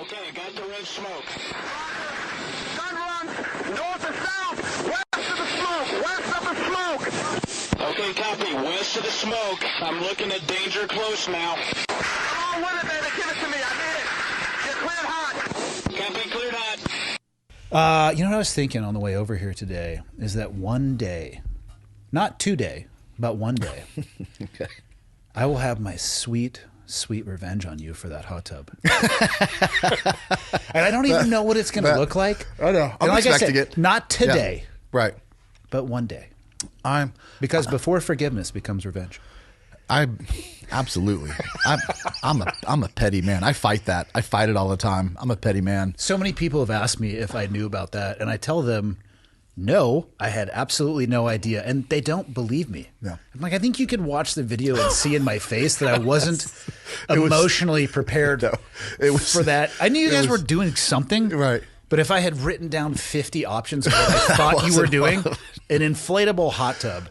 Okay, got the red smoke. Gun runs north to south, west of the smoke, west of the smoke. Okay, copy. West of the smoke. I'm looking at danger close now. Come on with it, baby. Give it to me. I need it. Get cleared hot. Copy, cleared hot. You know what I was thinking on the way over here today is that one day, not today, but one day, Okay. I will have my sweet revenge on you for that hot tub. And I don't even know what it's going to look like. I know. I'm And like expecting I said, it. not today, Yeah. Right. but one day. I'm Because before forgiveness becomes revenge. absolutely. I'm a petty man. I fight that. I fight it all the time. I'm a petty man. So many people have asked me if I knew about that, and I tell them, no, I had absolutely no idea, and they don't believe me. Yeah. I'm like, I think you could watch the video and see in my face that I wasn't emotionally prepared for that. I knew you guys were doing something, Right. But if I had written down 50 options of what I thought you were doing, an inflatable hot tub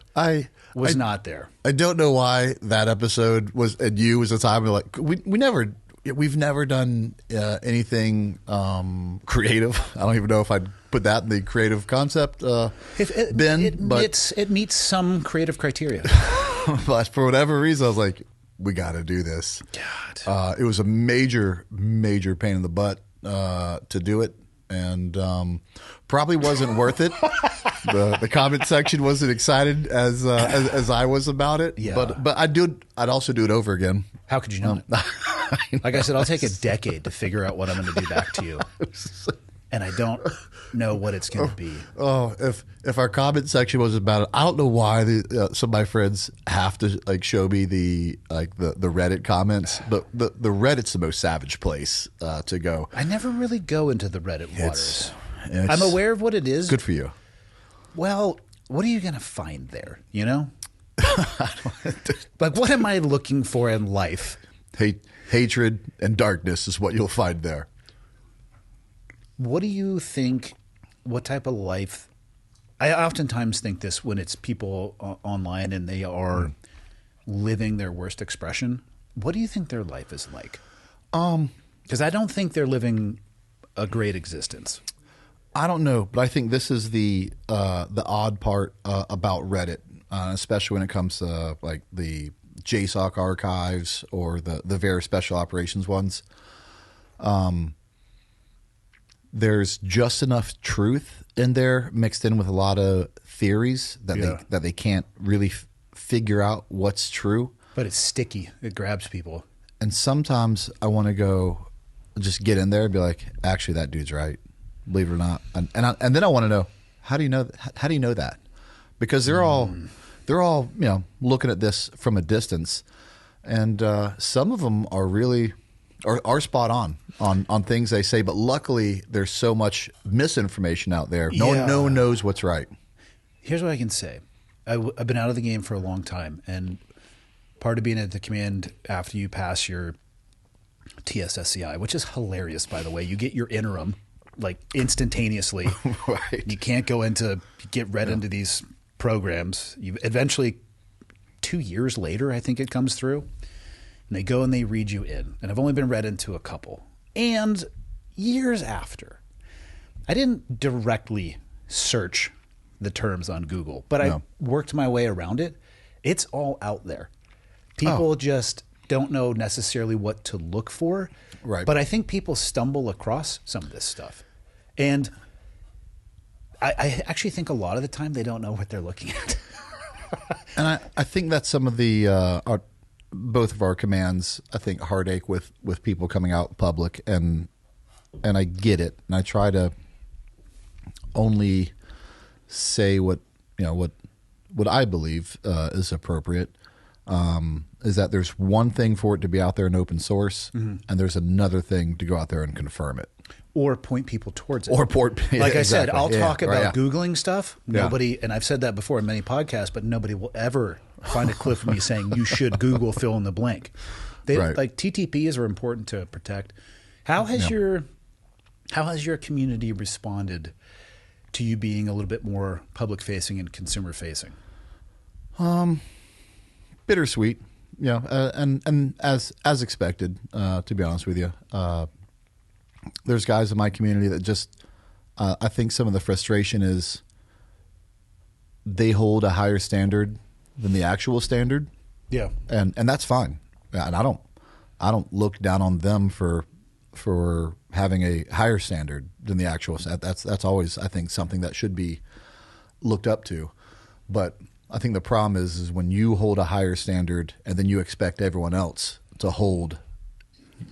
was not there. I don't know why that episode was, and you was a time like we've never done anything creative. I don't even know if I'd put that in the creative concept bin. It meets some creative criteria. But for whatever reason, I was like, we got to do this. God. It was a major pain in the butt to do it, and probably wasn't worth it. The comment section wasn't excited as I was about it. Yeah. But I'd also do it over again. How could you know? Like I said, I'll take a decade to figure out what I'm going to do back to you. And I don't know what it's going to be. Oh, if our comment section was about it, I don't know why some of my friends have to like show me the Reddit comments, but the Reddit's the most savage place to go. I never really go into the Reddit waters. It's I'm aware of what it is. Good for you. Well, what are you going to find there? You know, like what am I looking for in life? Hatred and darkness is what you'll find there. What do you think? What type of life? I oftentimes think this when it's people online and they are living their worst expression. What do you think their life is like? Because I don't think they're living a great existence. I don't know, but I think this is the odd part about Reddit, especially when it comes to like the JSOC archives or the very special operations ones. There's just enough truth in there mixed in with a lot of theories that they can't really figure out what's true. But it's sticky. It grabs people. And sometimes I want to go just get in there and be like, actually, that dude's right. Believe it or not. And then I want to know, how do you know that? Because they're all looking at this from a distance, and some of them are really are spot on things they say. But luckily, there's so much misinformation out there. No one knows what's right. Here's what I can say. I've been out of the game for a long time, and part of being at the command after you pass your TSSCI, which is hilarious, by the way, you get your interim like instantaneously. Right. You can't go get read into these programs. You eventually 2 years later, I think it comes through, and they go and they read you in. And I've only been read into a couple. And years after, I didn't directly search the terms on Google, but I worked my way around it. It's all out there. People just don't know necessarily what to look for. Right. But I think people stumble across some of this stuff. And I actually think a lot of the time they don't know what they're looking at. And I think that's some of the both of our commands, I think, heartache with people coming out public, and I get it. And I try to only say what I believe is appropriate. Is that there's one thing for it to be out there in open source, and there's another thing to go out there and confirm it. Or point people towards it. Like I said, I'll talk about right, Googling stuff. Nobody, and I've said that before in many podcasts, but nobody will ever find a clip of me saying you should Google fill in the blank. Like TTPs are important to protect. How has your community responded to you being a little bit more public facing and consumer facing? Bittersweet, and as expected, to be honest with you. there's guys in my community that just I think some of the frustration is they hold a higher standard than the actual standard. Yeah. And that's fine. And I don't look down on them for having a higher standard than the actual. That's always, I think, something that should be looked up to. But I think the problem is when you hold a higher standard and then you expect everyone else to hold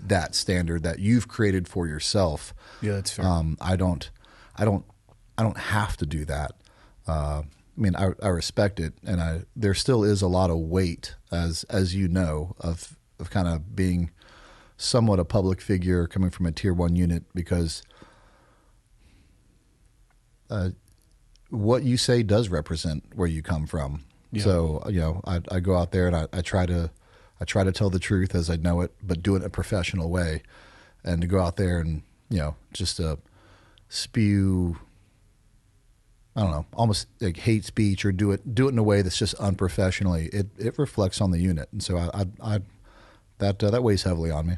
that standard that you've created for yourself. Yeah, that's fair. I don't have to do that. I mean, I respect it, and there still is a lot of weight, as you know, of kind of being somewhat a public figure coming from a tier 1 unit, because what you say does represent where you come from. Yeah. So I go out there and I try to tell the truth as I know it, but do it in a professional way, and to go out there and just to spew, I don't know, almost like hate speech, or do it in a way that's just unprofessionally. It reflects on the unit, and so that weighs heavily on me.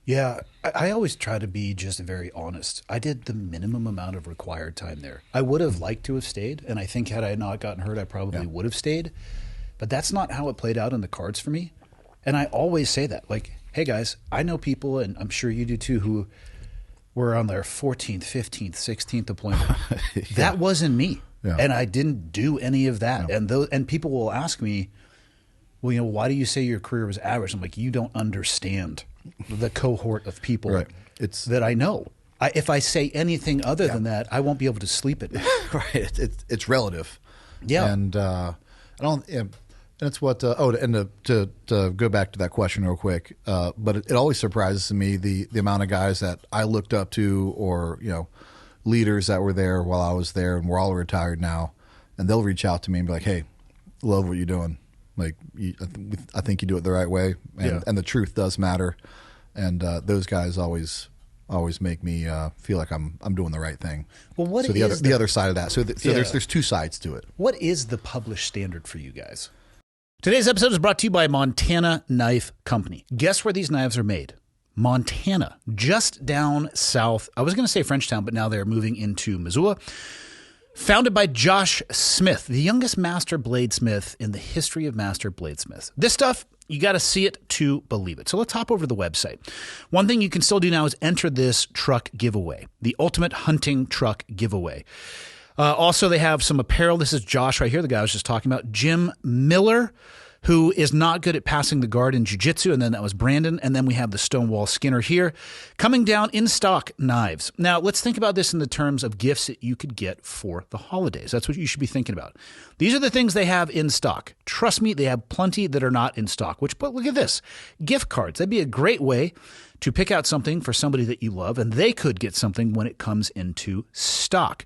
Yeah, I always try to be just very honest. I did the minimum amount of required time there. I would have liked to have stayed, and I think had I not gotten hurt, I probably would have stayed. But that's not how it played out in the cards for me. And I always say that, like, hey guys, I know people, and I'm sure you do too, who were on their 14th, 15th, 16th deployment. Yeah. That wasn't me. Yeah. And I didn't do any of that. Yeah. And people will ask me, well, why do you say your career was average? I'm like, you don't understand the cohort of people that I know. If I say anything other than that, I won't be able to sleep at night. Right. It's relative. Yeah. And I don't. And it's what. To go back to that question real quick. But it always surprises me the amount of guys that I looked up to, or leaders that were there while I was there, and we're all retired now, and they'll reach out to me and be like, "Hey, love what you're doing. Like, I think you do it the right way, and the truth does matter." And those guys always make me feel like I'm doing the right thing. Well, what so is the other side of that? So there's two sides to it. What is the published standard for you guys? Today's episode is brought to you by Montana Knife Company. Guess where these knives are made? Montana, just down south. I was going to say Frenchtown, but now they're moving into Missoula. Founded by Josh Smith, the youngest master bladesmith in the history of master bladesmiths. This stuff, you got to see it to believe it. So let's hop over to the website. One thing you can still do now is enter this truck giveaway, the ultimate hunting truck giveaway. Also, they have some apparel. This is Josh right here, the guy I was just talking about. Jim Miller, who is not good at passing the guard in jiu-jitsu, and then that was Brandon, and then we have the Stonewall Skinner here. Coming down in stock knives. Now, let's think about this in the terms of gifts that you could get for the holidays. That's what you should be thinking about. These are the things they have in stock. Trust me, they have plenty that are not in stock, but look at this. Gift cards. That'd be a great way to pick out something for somebody that you love, and they could get something when it comes into stock.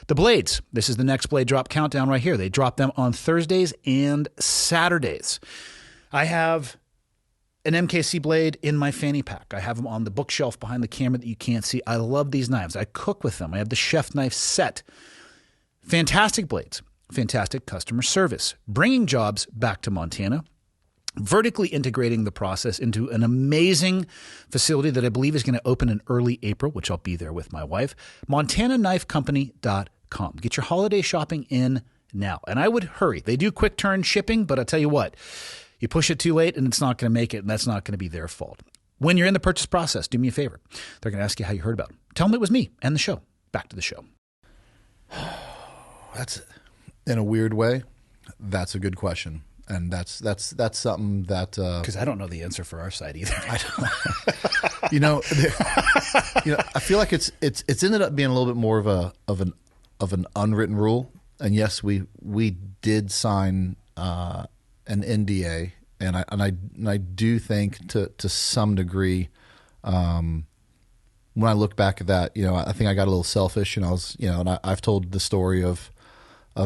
The blades. This is the next blade drop countdown right here. They drop them on Thursdays and Saturdays. I have an MKC blade in my fanny pack. I have them on the bookshelf behind the camera that you can't see. I love these knives. I cook with them. I have the chef knife set. Fantastic blades. Fantastic customer service. Bringing jobs back to Montana. Vertically integrating the process into an amazing facility that I believe is going to open in early April, which I'll be there with my wife. MontanaKnifeCompany.com. Get your holiday shopping in now. And I would hurry. They do quick turn shipping, but I'll tell you what, you push it too late and it's not going to make it, and that's not going to be their fault. When you're in the purchase process, do me a favor. They're going to ask you how you heard about it. Tell them it was me and the show. Back to the show. That's, in a weird way, that's a good question. And that's something that because I don't know the answer for our side either. I feel like it's ended up being a little bit more of an unwritten rule. And yes, we did sign an NDA, and I do think to some degree, when I look back at that, I think I got a little selfish, and I was and I've told the story of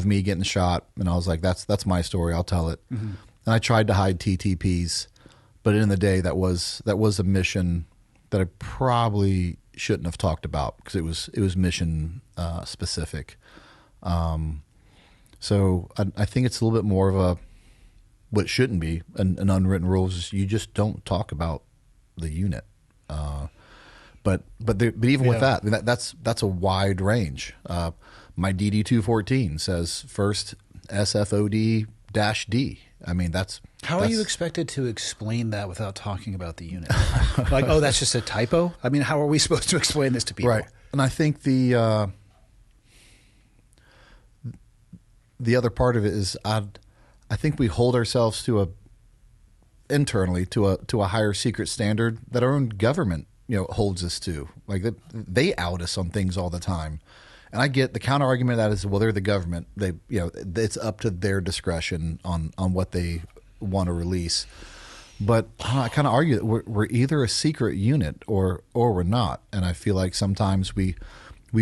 me getting shot, and I was like, that's my story. I'll tell it. Mm-hmm. And I tried to hide TTPs, but in the day that was a mission that I probably shouldn't have talked about, because it was mission specific. So I think it's a little bit more of what it shouldn't be an unwritten rule is you just don't talk about the unit. But even with that, that's a wide range. My DD 214 says first SFOD-D. I mean, How are you expected to explain that without talking about the unit? Like, oh, that's just a typo? I mean, how are we supposed to explain this to people? Right. And I think the other part of it is I think we hold ourselves internally to a higher secret standard that our own government holds us to. Like they out us on things all the time. And I get the counter argument to that is, well, they're the government. They, it's up to their discretion on what they want to release. But I kind of argue that we're either a secret unit or we're not. And I feel like sometimes we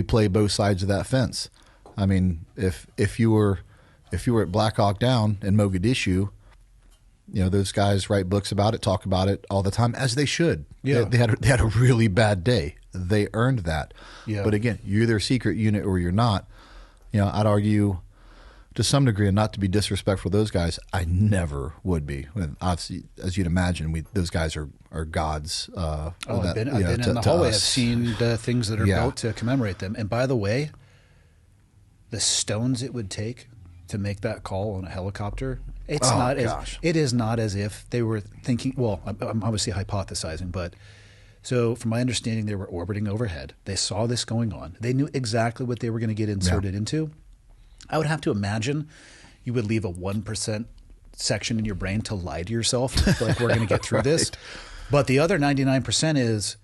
play both sides of that fence. I mean, if you were at Black Hawk Down in Mogadishu, those guys write books about it, talk about it all the time, as they should. Yeah. They had a really bad day. They earned that. Yeah. But again, you're either a secret unit or you're not. I'd argue to some degree, and not to be disrespectful to those guys, I never would be. And obviously, as you'd imagine, those guys are gods. I've been in the hallway. I've seen the things that are built to commemorate them. And by the way, the stones it would take to make that call on a helicopter, it is not as if they were thinking, well, I'm obviously hypothesizing, but so from my understanding, they were orbiting overhead. They saw this going on. They knew exactly what they were going to get inserted into. I would have to imagine you would leave a 1% section in your brain to lie to yourself, like we're going to get through this. But the other 99% is,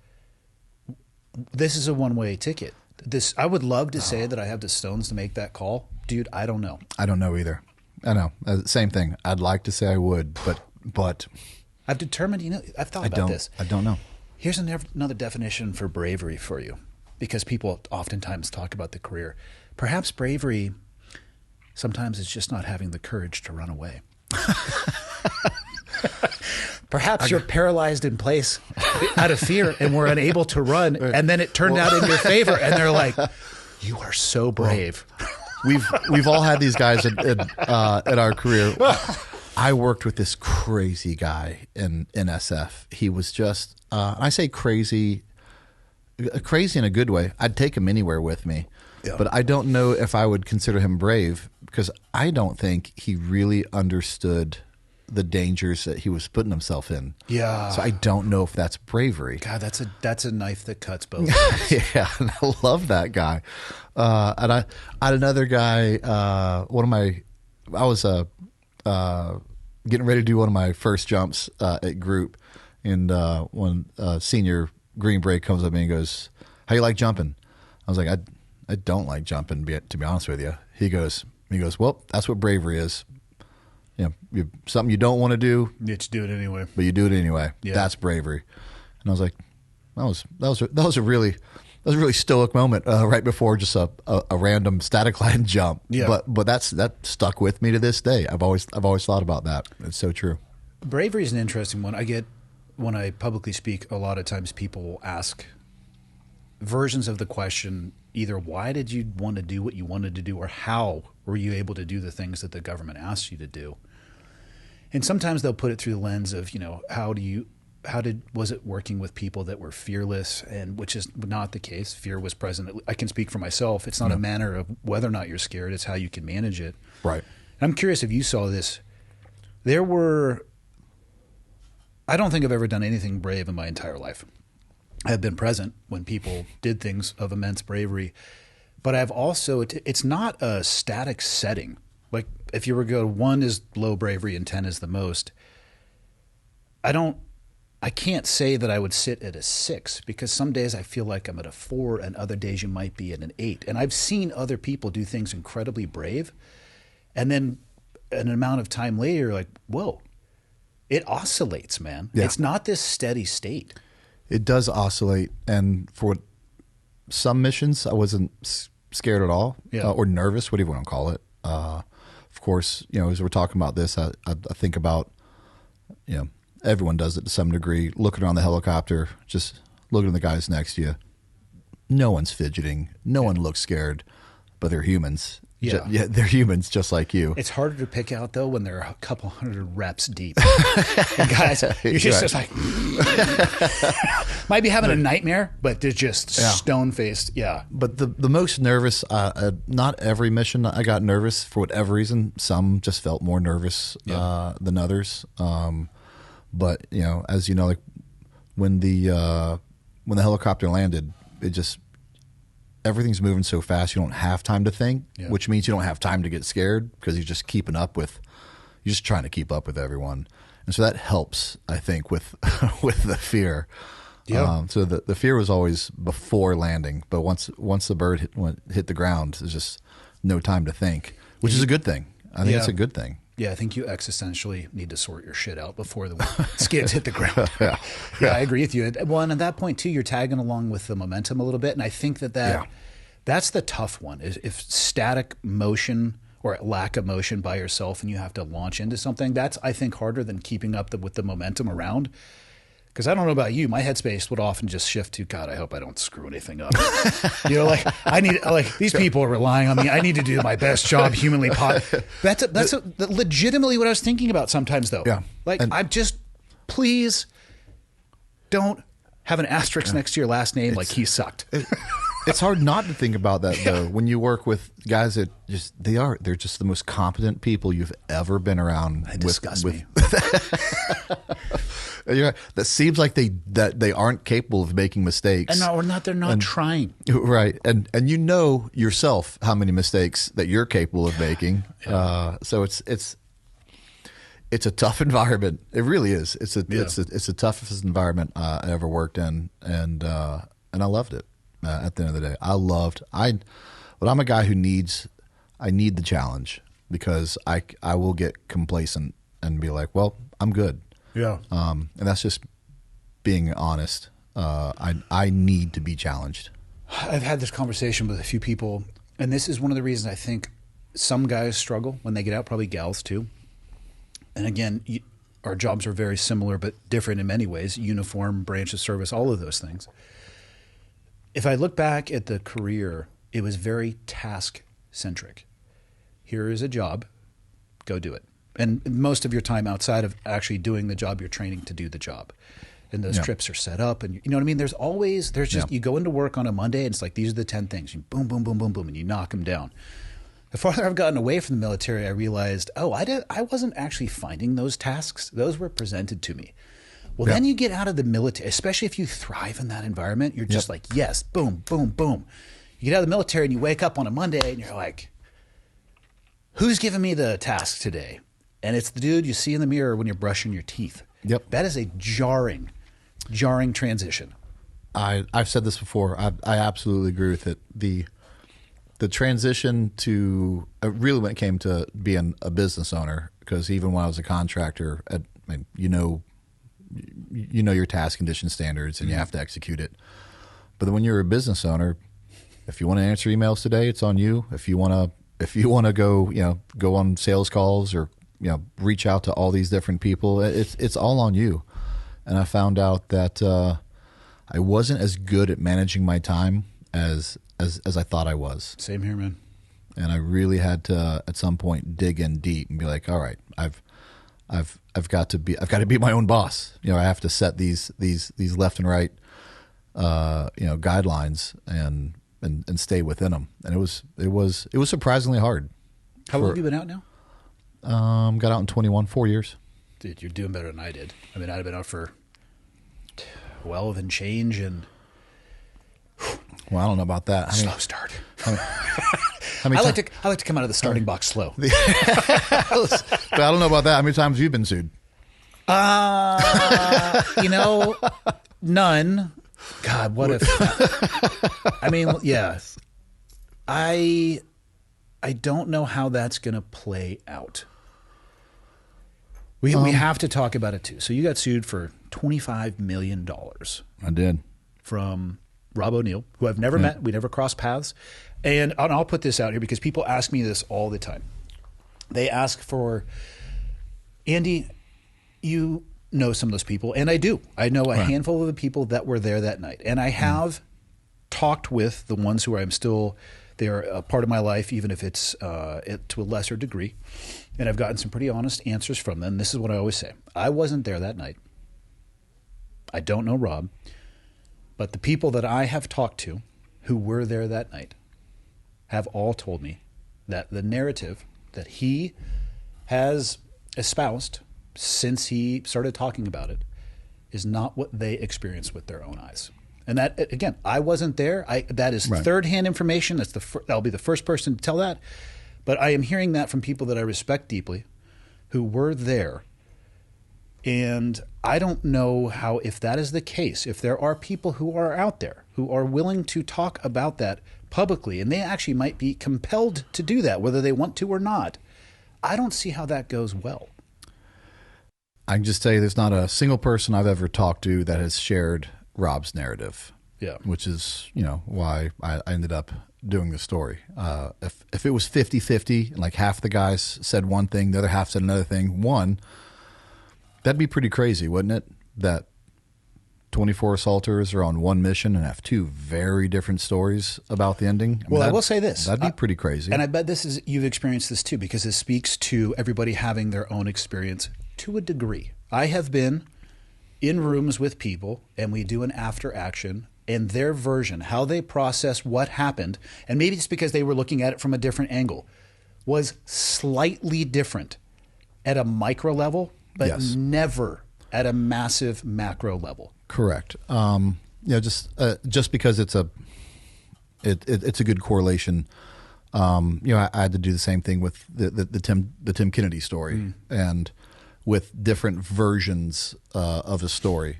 this is a one-way ticket. I would love to say that I have the stones to make that call. Dude, I don't know. I don't know either. I know. Same thing. I'd like to say I would, but I've determined, I've thought about this. I don't know. Here's another definition for bravery for you, because people oftentimes talk about the career. Perhaps bravery sometimes is just not having the courage to run away. Perhaps you're paralyzed in place out of fear and were unable to run, and then it turned out in your favor, and they're like, you are so brave. We've all had these guys in our career. I worked with this crazy guy in SF. He was just, I say crazy in a good way. I'd take him anywhere with me. Yeah. But I don't know if I would consider him brave, because I don't think he really understood the dangers that he was putting himself in. Yeah. So I don't know if that's bravery. God, that's a knife that cuts both ways. Yeah, and I love that guy. And I had another guy. I was getting ready to do one of my first jumps at group, and when senior Green Beret comes up to me and goes, "How you like jumping?" I was like, I don't like jumping, to be honest with you. He goes, well, that's what bravery is. Something you don't want to do, you just do it anyway. But you do it anyway. Yeah. That's bravery. And I was like, that was a really stoic moment right before just a random static line jump. Yeah. But that stuck with me to this day. I've always thought about that. It's so true. Bravery is an interesting one. I get, when I publicly speak, a lot of times people will ask versions of the question, either why did you want to do what you wanted to do, or how were you able to do the things that the government asked you to do? And sometimes they'll put it through the lens of, was it working with people that were fearless, and which is not the case. Fear was present. I can speak for myself. It's not a matter of whether or not you're scared. It's how you can manage it. Right. And I'm curious if you saw this. I don't think I've ever done anything brave in my entire life. I have been present when people did things of immense bravery, but I've also, it's not a static setting. Like if you were to go, 1 is low bravery and 10 is the most. I can't say that I would sit at a 6, because some days I feel like I'm at a 4 and other days you might be at an 8. And I've seen other people do things incredibly brave, and then an amount of time later, you're like, whoa, it oscillates, man. Yeah. It's not this steady state. It does oscillate, and for some missions, I wasn't scared at all, or nervous, whatever you want to call it. Of course, as we're talking about this, I think about, everyone does it to some degree, looking around the helicopter, just looking at the guys next to you. No one's fidgeting. No one looks scared, but they're humans. Yeah. Yeah, they're humans just like you. It's harder to pick out though when they're a couple hundred reps deep. And guys, you're just like might be having a nightmare, but they're just stone faced. Yeah. But the most nervous, not every mission I got nervous for whatever reason. Some just felt more nervous than others. But you know, as you know, like when the helicopter landed, it just everything's moving so fast. You don't have time to think, which means you don't have time to get scared because you're just keeping up with. You're just trying to keep up with everyone, and so that helps, I think, with with the fear. Yeah. So the fear was always before landing, but once the bird hit the ground, there's just no time to think, which is a good thing. I think it's a good thing. Yeah, I think you existentially need to sort your shit out before the skids hit the ground. Yeah, I agree with you. Well, and at that point too, you're tagging along with the momentum a little bit, and I think that's the tough one. Is if static motion or lack of motion by yourself, and you have to launch into something, that's I think harder than keeping up with the momentum around. Because I don't know about you, my headspace would often just shift to, God, I hope I don't screw anything up. You know, like these people are relying on me. I need to do my best job humanly possible. That's legitimately what I was thinking about sometimes, though. Yeah. Like, I'm just, please don't have an asterisk next to your last name like he sucked. It's hard not to think about that, though, when you work with guys that they're just the most competent people you've ever been around. They disgust me. That seems like they aren't capable of making mistakes. And they're not trying. Right. And you know yourself how many mistakes that you're capable of making. So it's a tough environment. It really is. It's the toughest environment I ever worked in, and I loved it. At the end of the day, but I'm a guy who I need the challenge, because I will get complacent and be like, well, I'm good. Yeah. And that's just being honest. I need to be challenged. I've had this conversation with a few people, and this is one of the reasons I think some guys struggle when they get out, probably gals too. And again, our jobs are very similar but different in many ways, uniform, branch of service, all of those things. If I look back at the career, it was very task-centric. Here is a job, go do it. And most of your time outside of actually doing the job, you're training to do the job. And those trips are set up, and you know what I mean? You go into work on a Monday, and it's like, these are the 10 things. You boom, boom, boom, boom, boom, and you knock them down. The farther I've gotten away from the military, I realized, I wasn't actually finding those tasks. Those were presented to me. Well, then you get out of the military, especially if you thrive in that environment, you're just like, yes, boom, boom, boom. You get out of the military and you wake up on a Monday and you're like, who's giving me the task today? And it's the dude you see in the mirror when you're brushing your teeth. Yep. That is a jarring transition. I've said this before. I absolutely agree with it. The transition to really when it came to being a business owner, because even when I was a contractor, you know your task condition standards and you have to execute it. But then when you're a business owner, if you want to answer emails today, it's on you. If you want to go on sales calls or reach out to all these different people, it's all on you. And I found out that I wasn't as good at managing my time as I thought I was. Same here, man. And I really had to at some point dig in deep and be like, all right, I've got to be my own boss. I have to set these left and right guidelines and stay within them. And it was surprisingly hard. How long have you been out now? Got out in 21, 4 years. Dude, you're doing better than I did. I mean, I'd have been out for 12 and change, and well, I don't know about that. Slow start. I like to come out of the starting box slow. But I don't know about that. How many times have you been sued? None. God, what if? I mean, yeah. I don't know how that's going to play out. We have to talk about it too. So you got sued for $25 million. I did. From Rob O'Neill, who I've never met. We never crossed paths. And I'll put this out here because people ask me this all the time. They ask for, Andy, you know some of those people. And I do. I know a handful of the people that were there that night. And I have talked with the ones who I'm still, They're a part of my life, even if it's to a lesser degree. And I've gotten some pretty honest answers from them. This is what I always say. I wasn't there that night. I don't know Rob. But the people that I have talked to who were there that night have all told me that the narrative that he has espoused since he started talking about it is not what they experienced with their own eyes. And that, again, I wasn't there. That is third-hand information. I'll be the first person to tell that. But I am hearing that from people that I respect deeply who were there. And I don't know how, if that is the case, if there are people who are out there who are willing to talk about that publicly, and they actually might be compelled to do that, whether they want to or not, I don't see how that goes well. I can just tell you there's not a single person I've ever talked to that has shared Rob's narrative. Yeah. Which is, why I ended up doing the story. If it was 50-50, and like half the guys said one thing, the other half said another thing, that'd be pretty crazy, wouldn't it? That 24 assaulters are on one mission and have two very different stories about the ending. I will say this. That'd be pretty crazy. And I bet you've experienced this too, because it speaks to everybody having their own experience to a degree. I have been in rooms with people, and we do an after action, and their version, how they process what happened, and maybe it's because they were looking at it from a different angle, was slightly different at a micro level, but never at a massive macro level. Correct. Just because it's a good correlation. I had to do the same thing with the Tim Kennedy story, and with different versions of a story.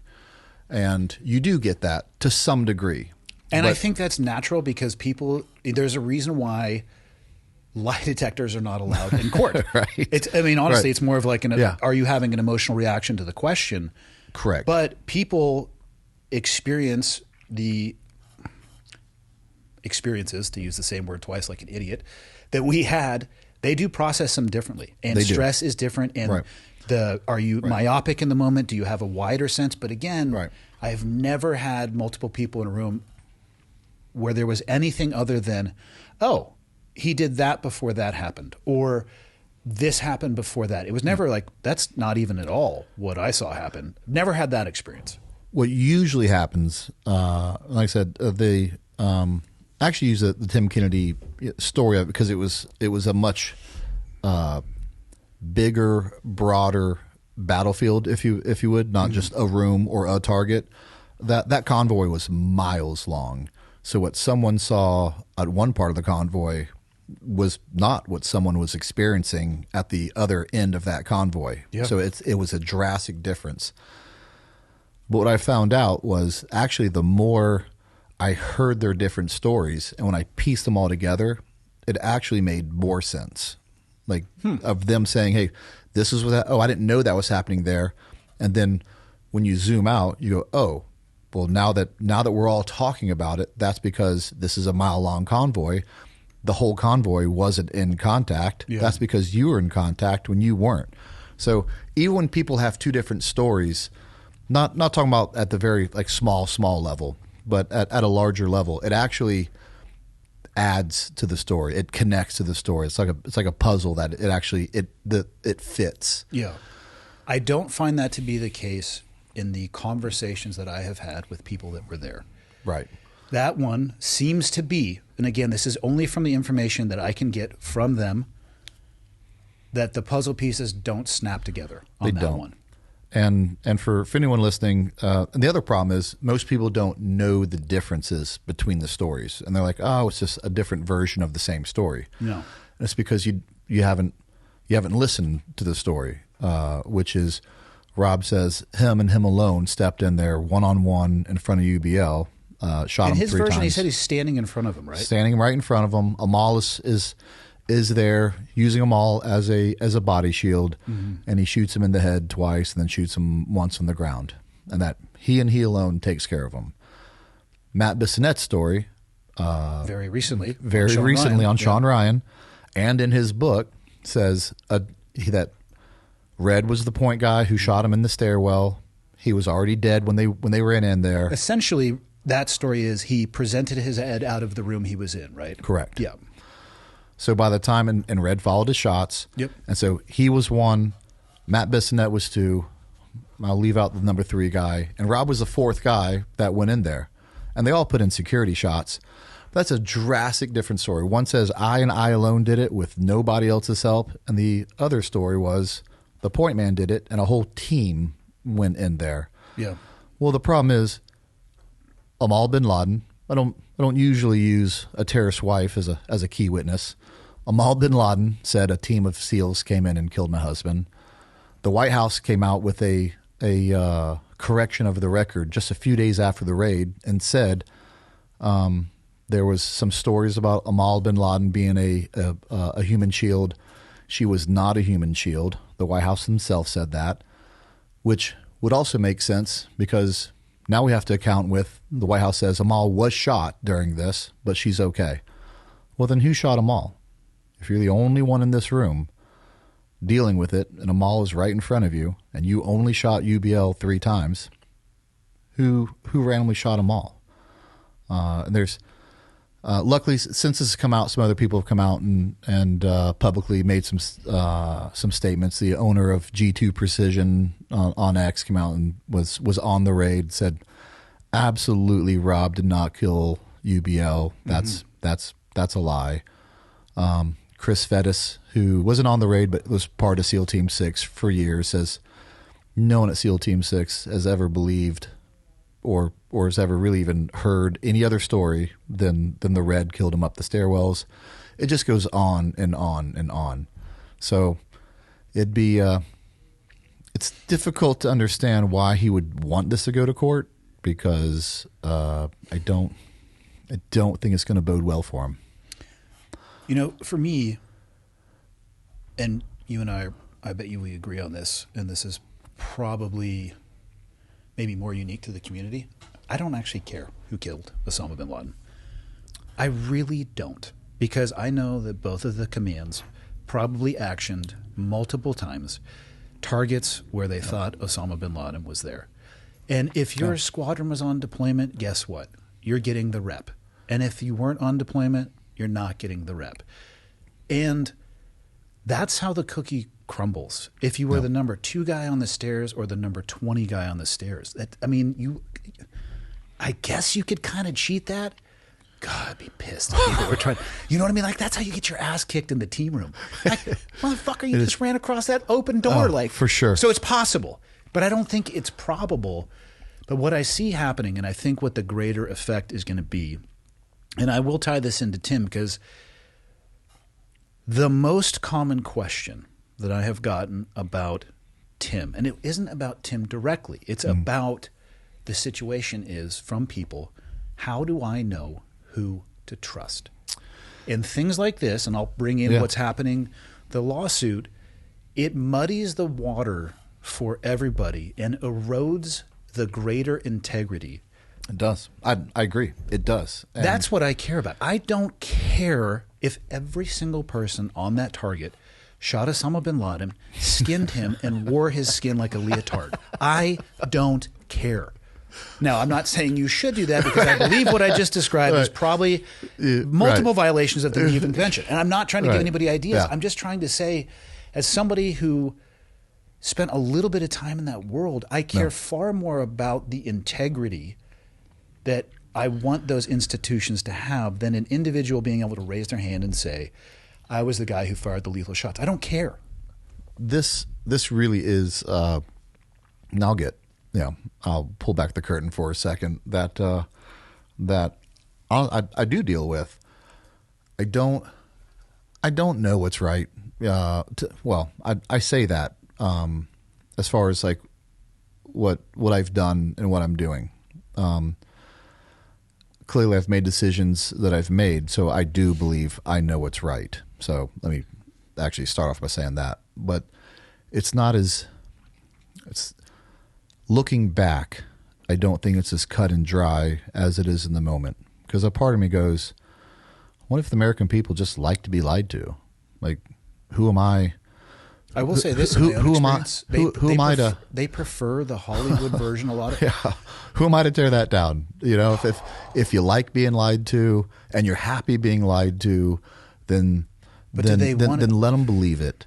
And you do get that to some degree. And I think that's natural because there's a reason why lie detectors are not allowed in court. Right. Honestly, it's more of like are you having an emotional reaction to the question? Correct. But people experience the experiences, to use the same word twice like an idiot, that we had. They do process them differently. And stress is different. And are you myopic in the moment? Do you have a wider sense? But again, I have never had multiple people in a room where there was anything other than, oh, he did that before that happened, or this happened before that. It was never like, that's not even at all what I saw happen. Never had that experience. What usually happens, like I said, they actually use the Tim Kennedy story of it because it was a much bigger, broader battlefield, if you would, not just a room or a target. That convoy was miles long. So what someone saw at one part of the convoy was not what someone was experiencing at the other end of that convoy. Yeah. So it was a drastic difference. But what I found out was actually the more I heard their different stories, and when I pieced them all together, it actually made more sense. Like of them saying, hey, this is what, I didn't know that was happening there. And then when you zoom out, you go, oh, well, now that we're all talking about it, that's because this is a mile-long convoy. The whole convoy wasn't in contact. Yeah. That's because you were in contact when you weren't. So even when people have two different stories, not talking about at the very small level, but at a larger level, it actually adds to the story. It connects to the story. It's like a puzzle that it fits. Yeah. I don't find that to be the case in the conversations that I have had with people that were there. Right. That one seems to be, and again, this is only from the information that I can get from them, that the puzzle pieces don't snap together on that one. And for anyone listening, and the other problem is most people don't know the differences between the stories, and they're like, "Oh, it's just a different version of the same story." No, and it's because you haven't listened to the story, which is Rob says him and him alone stepped in there one-on-one in front of UBL, shot him 3 times. In his version, he said he's standing in front of him, right? Standing right in front of him. Amal is there using Amal as a body shield, and he shoots him in the head twice and then shoots him once on the ground. And that he alone takes care of him. Matt Bissonette's story, very recently on Sean Ryan, and in his book says that Red was the point guy who shot him in the stairwell. He was already dead when they ran in there. Essentially, that story is he presented his head out of the room he was in, right? Correct. Yeah. So by the time, and Red followed his shots. Yep. And so he was 1, Matt Bissonette was 2. I'll leave out the number 3 guy. And Rob was the 4th guy that went in there. And they all put in security shots. That's a drastic different story. One says, I and I alone did it with nobody else's help. And the other story was the point man did it and a whole team went in there. Yeah. Well, the problem is Osama Bin Laden. I don't usually use a terrorist's wife as a key witness. Osama Bin Laden said a team of SEALs came in and killed my husband. The White House came out with a correction of the record just a few days after the raid and said there was some stories about Osama Bin Laden being a human shield. She was not a human shield. The White House themselves said that, which would also make sense because now we have to account with the White House says Amal was shot during this, but she's okay. Well, then who shot Amal? If you're the only one in this room dealing with it and Amal is right in front of you and you only shot UBL 3 times, who randomly shot Amal? And there's luckily, since this has come out, some other people have come out and publicly made some statements. The owner of G2 Precision on X came out and was on the raid. Said absolutely, Rob did not kill UBL. That's a lie. Chris Fettis, who wasn't on the raid but was part of SEAL Team 6 for years, says no one at SEAL Team 6 has ever believed or has ever really even heard any other story than the Red killed him up the stairwells. It just goes on and on and on. So it'd be it's difficult to understand why he would want this to go to court because I don't think it's going to bode well for him. You know, for me, and you and I bet you we agree on this, and this is probably maybe more unique to the community. I don't actually care who killed Osama bin Laden. I really don't, because I know that both of the commands probably actioned multiple times targets where they thought Osama bin Laden was there. And if your squadron was on deployment, guess what? You're getting the rep. And if you weren't on deployment, you're not getting the rep. And that's how the cookie crumbles. If you were the number 2 guy on the stairs or the number 20 guy on the stairs, I guess you could kind of cheat that. God, I'd be pissed if people were trying. You know what I mean? Like, that's how you get your ass kicked in the team room. Like, motherfucker, you just ran across that open door. For sure. So it's possible, but I don't think it's probable. But what I see happening, and I think what the greater effect is going to be, and I will tie this into Tim, because the most common question that I have gotten about Tim, and it isn't about Tim directly, it's about the situation is from people, how do I know who to trust? And things like this, and I'll bring in what's happening, the lawsuit, it muddies the water for everybody and erodes the greater integrity. It does. I agree. It does. And that's what I care about. I don't care if every single person on that target shot Osama bin Laden, skinned him, and wore his skin like a leotard. I don't care. Now, I'm not saying you should do that, because I believe what I just described is probably multiple violations of the Geneva Convention. And I'm not trying to give anybody ideas. Yeah. I'm just trying to say, as somebody who spent a little bit of time in that world, I care far more about the integrity that I want those institutions to have than an individual being able to raise their hand and say, I was the guy who fired the lethal shots. I don't care. This really is, and I'll pull back the curtain for a second, that I do deal with. I don't know what's right. I say that as far as like what I've done and what I'm doing. Clearly I've made decisions that I've made, so I do believe I know what's right. So let me actually start off by saying that. But it's looking back, I don't think it's as cut and dry as it is in the moment. Because a part of me goes, what if the American people just like to be lied to? Like, who am I I will say this: who am I? Who am I to? They prefer the Hollywood version a lot. Yeah. Who am I to tear that down? You know, if you like being lied to and you're happy being lied to, then let them believe it.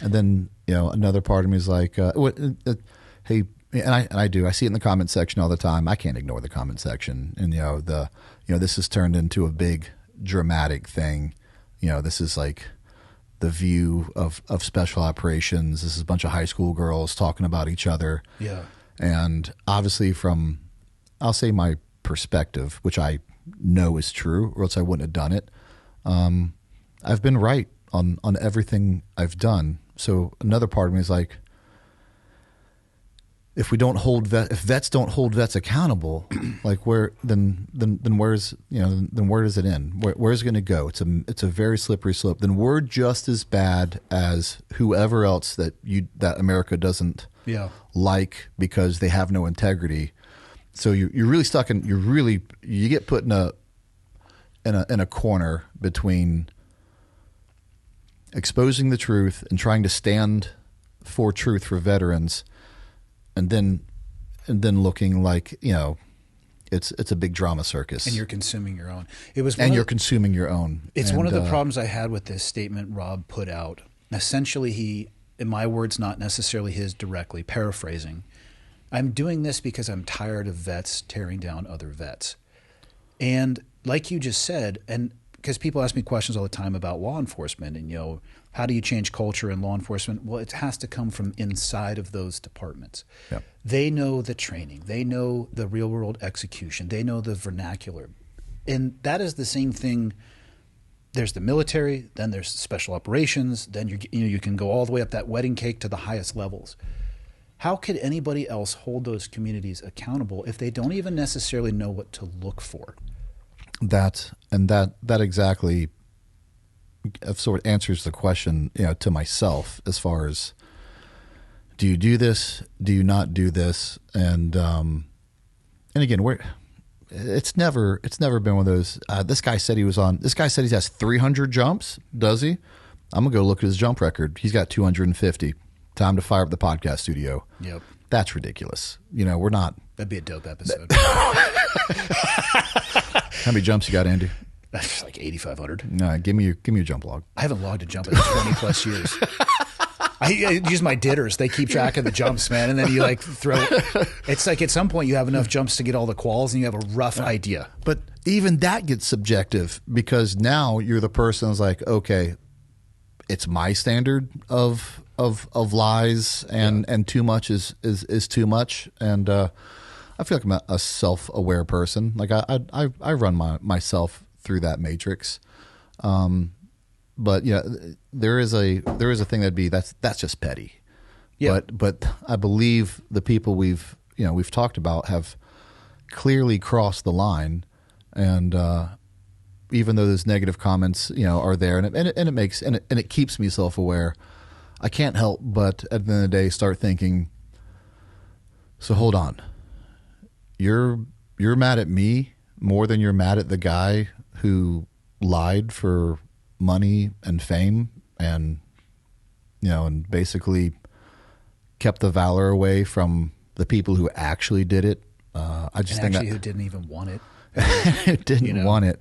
And then another part of me is like, hey, and I do. I see it in the comment section all the time. I can't ignore the comment section. And this has turned into a big dramatic thing. This is like the view of special operations. This is a bunch of high school girls talking about each other. Yeah. And obviously from, I'll say my perspective, which I know is true, or else I wouldn't have done it. I've been right on everything I've done. So another part of me is like, if vets don't hold vets accountable, like where then where's then where does it end? Where's it going to go? It's a very slippery slope. Then we're just as bad as whoever else that America doesn't like because they have no integrity. So you're really stuck in you get put in a corner between exposing the truth and trying to stand for truth for veterans. And then looking like it's a big drama circus, and you're consuming your own. Consuming your own. It's one of the problems I had with this statement Rob put out. Essentially, he, in my words, not necessarily his directly, paraphrasing, I'm doing this because I'm tired of vets tearing down other vets, and like you just said, and because people ask me questions all the time about law enforcement, and how do you change culture in law enforcement? Well, it has to come from inside of those departments. Yep. They know the training. They know the real-world execution. They know the vernacular. And that is the same thing. There's the military, then there's special operations, then you can go all the way up that wedding cake to the highest levels. How could anybody else hold those communities accountable if they don't even necessarily know what to look for? That exactly sort of answers the question, to myself as far as, do you do this? Do you not do this? And again, it's never been one of those. This guy said he has 300 jumps. Does he? I'm gonna go look at his jump record. He's got 250. Time to fire up the podcast studio. Yep. That's ridiculous. We're not. That'd be a dope episode. How many jumps you got, Andy? That's like 8,500. No, give me your jump log. I haven't logged a jump in 20 plus years. I use my ditters. They keep track of the jumps, man. And then you throw. It's like at some point you have enough jumps to get all the quals, and you have a rough idea. But even that gets subjective because now you're the person who's like, okay, it's my standard of lies, and too much is too much, and I feel like I'm a self-aware person. Like I run myself through that matrix. But there is a thing that'd be that's just petty. Yeah. But I believe the people we've talked about have clearly crossed the line, and even though those negative comments are there, and it keeps me self-aware, I can't help but at the end of the day start thinking, so hold on, you're mad at me more than you're mad at the guy who lied for money and fame, and and basically kept the valor away from the people who actually did it. I just think who didn't even want it. It didn't want it,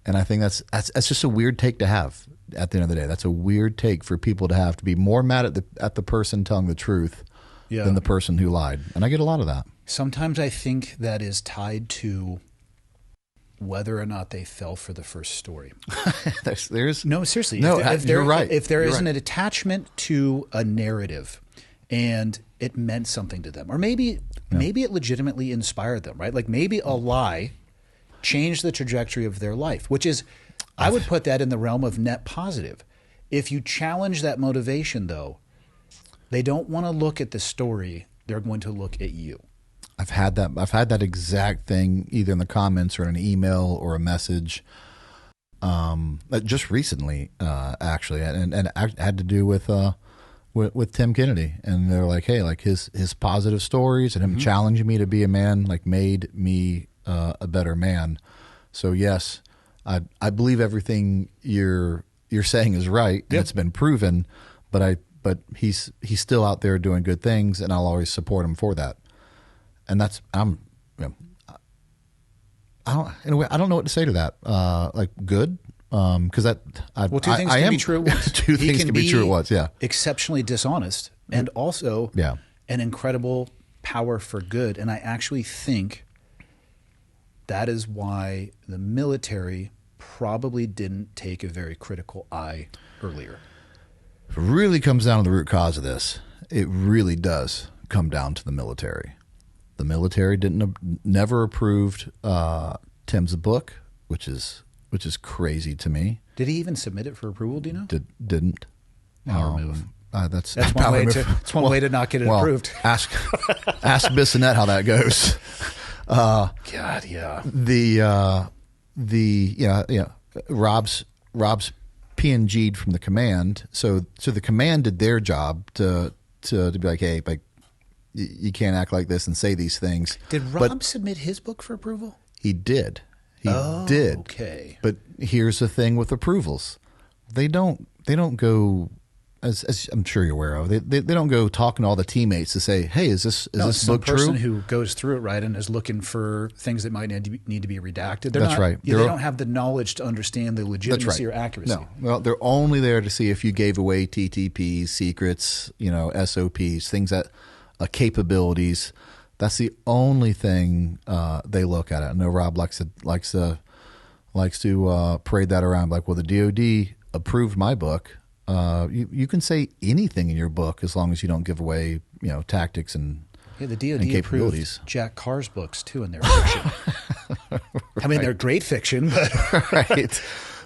and I think that's just a weird take to have. At the end of the day, that's a weird take for people to have, to be more mad at the person telling the truth than the person who lied, and I get a lot of that. Sometimes I think that is tied to whether or not they fell for the first story. No, seriously. No, you're right. If there isn't an attachment to a narrative and it meant something to them, or maybe it legitimately inspired them, right? Like maybe a lie changed the trajectory of their life, which is, I would put that in the realm of net positive. If you challenge that motivation, though, they don't want to look at the story. They're going to look at you. I've had that exact thing either in the comments or in an email or a message. Just recently, actually, and it had to do with Tim Kennedy, and they're like, hey, like his positive stories and him challenging me to be a man, like made me a better man. So yes, I believe everything you're saying is right, and it's been proven. But but he's still out there doing good things, and I'll always support him for that. And that's I don't know what to say to that. Like good, because that two things can be true at once. Two things can be true at once. Yeah, exceptionally dishonest, and also an incredible power for good. And I actually think that is why the military probably didn't take a very critical eye earlier. It really comes down to the root cause of this. It really does come down to the military. The military never approved Tim's book, which is crazy to me. Did he even submit it for approval? Do you know? Didn't. Power move. That's one way to. It's one way to not get it approved. Ask Bissonnette how that goes. God, yeah. Rob's PNG'd from the command, so the command did their job to be like, hey, like you can't act like this and say these things. Did Rob submit his book for approval? He did. He did. Okay. But here's the thing with approvals: they don't go. As I'm sure you're aware of, they don't go talking to all the teammates to say, "Hey, is this book true?" Some person who goes through it, right, and is looking for things that might need to be redacted. That's right. They don't have the knowledge to understand the legitimacy or accuracy. No, well, they're only there to see if you gave away TTPs, secrets, SOPs, things that capabilities. That's the only thing they look at it. I know Rob likes to parade that around, like, well, the DoD approved my book. You can say anything in your book as long as you don't give away, tactics and the DoD and capabilities. Approved Jack Carr's books too in their fiction. Right. I mean, they're great fiction, but right.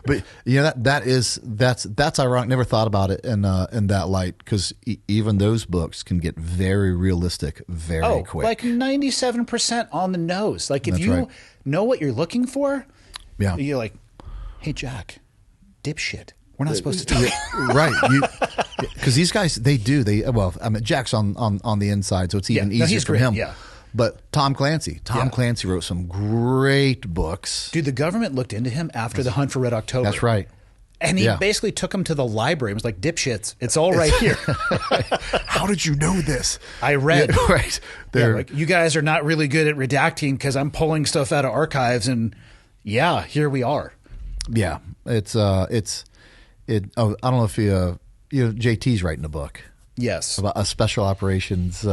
But that's ironic. Never thought about it in that light, because even those books can get very realistic very quick. Like 97% on the nose. Like if you know what you're looking for, you're like, hey Jack, dipshit. We're not supposed to talk. Right. Because these guys, Jack's on the inside, so it's even easier for him. Yeah. But Tom Clancy wrote some great books. Dude, the government looked into him after the Hunt for Red October. That's right. And he basically took him to the library and was like, dipshits, it's all right here. How did you know this? I read. Yeah, right. Like, you guys are not really good at redacting because I'm pulling stuff out of archives, and here we are. Yeah. I don't know if JT's writing a book. Yes. About a special operations.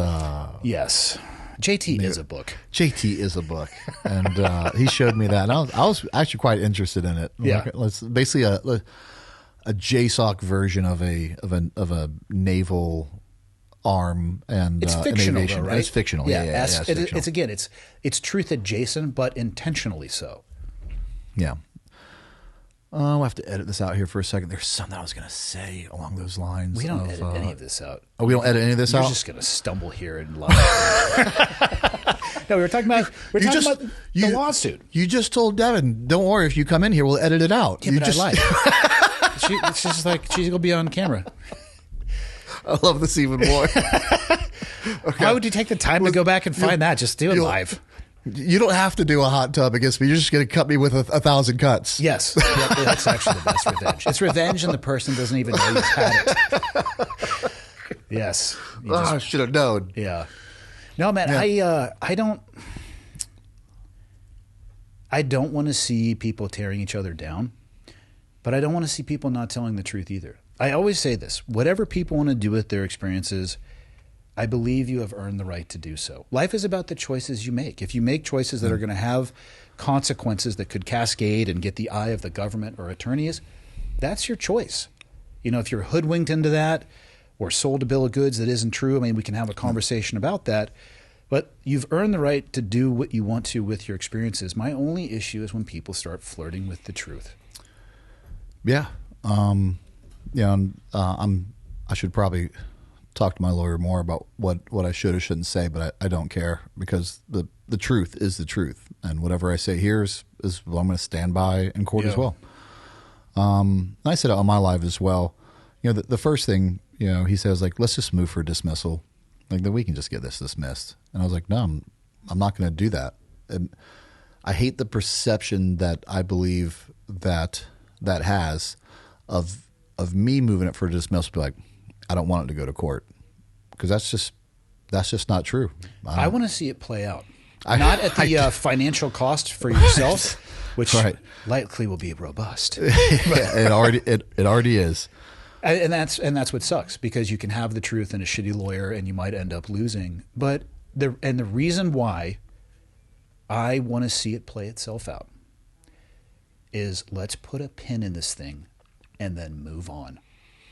Yes. JT is a book. JT is a book. And he showed me that. And I was actually quite interested in it. Yeah. It's basically a JSOC version of a naval arm and it's fictional, aviation. Though, right? It's fictional. It's fictional. It's truth adjacent, but intentionally so. Yeah. We'll have to edit this out here for a second. There's something I was going to say along those lines. We don't edit any of this out. Oh, we don't edit any of this out? You're just going to stumble here and lie. No, we were talking about the lawsuit. You just told Devin, don't worry, if you come in here, we'll edit it out. Yeah, but I lied. It's just like, she's going to be on camera. I love this even more. Okay. Why would you take the time to go back and find that? Just do it live. You don't have to do a hot tub against me. You're just going to cut me with 1,000 cuts. Yes. That's actually the best revenge. It's revenge and the person doesn't even know you've had it. Yes. I should have known. Yeah. No, man, I don't want to see people tearing each other down, but I don't want to see people not telling the truth either. I always say this: whatever people want to do with their experiences, I believe you have earned the right to do so. Life is about the choices you make. If you make choices that are going to have consequences that could cascade and get the eye of the government or attorneys, that's your choice. If you're hoodwinked into that or sold a bill of goods that isn't true, I mean, we can have a conversation about that. But you've earned the right to do what you want to with your experiences. My only issue is when people start flirting with the truth. Yeah. I should probably talk to my lawyer more about what I should or shouldn't say, but I don't care, because the truth is the truth, and whatever I say here is what I'm going to stand by in court as well. I said it on my live as well. The first thing he says, like, let's just move for dismissal, like that we can just get this dismissed, and I was like, no, I'm not going to do that. And I hate the perception that I believe that has of me moving it for dismissal, be like, I don't want it to go to court because that's just not true. I want to see it play out. Not at the financial cost for yourself, which likely will be robust. It already is. And that's what sucks, because you can have the truth and a shitty lawyer and you might end up losing. But the reason why I want to see it play itself out is let's put a pin in this thing and then move on.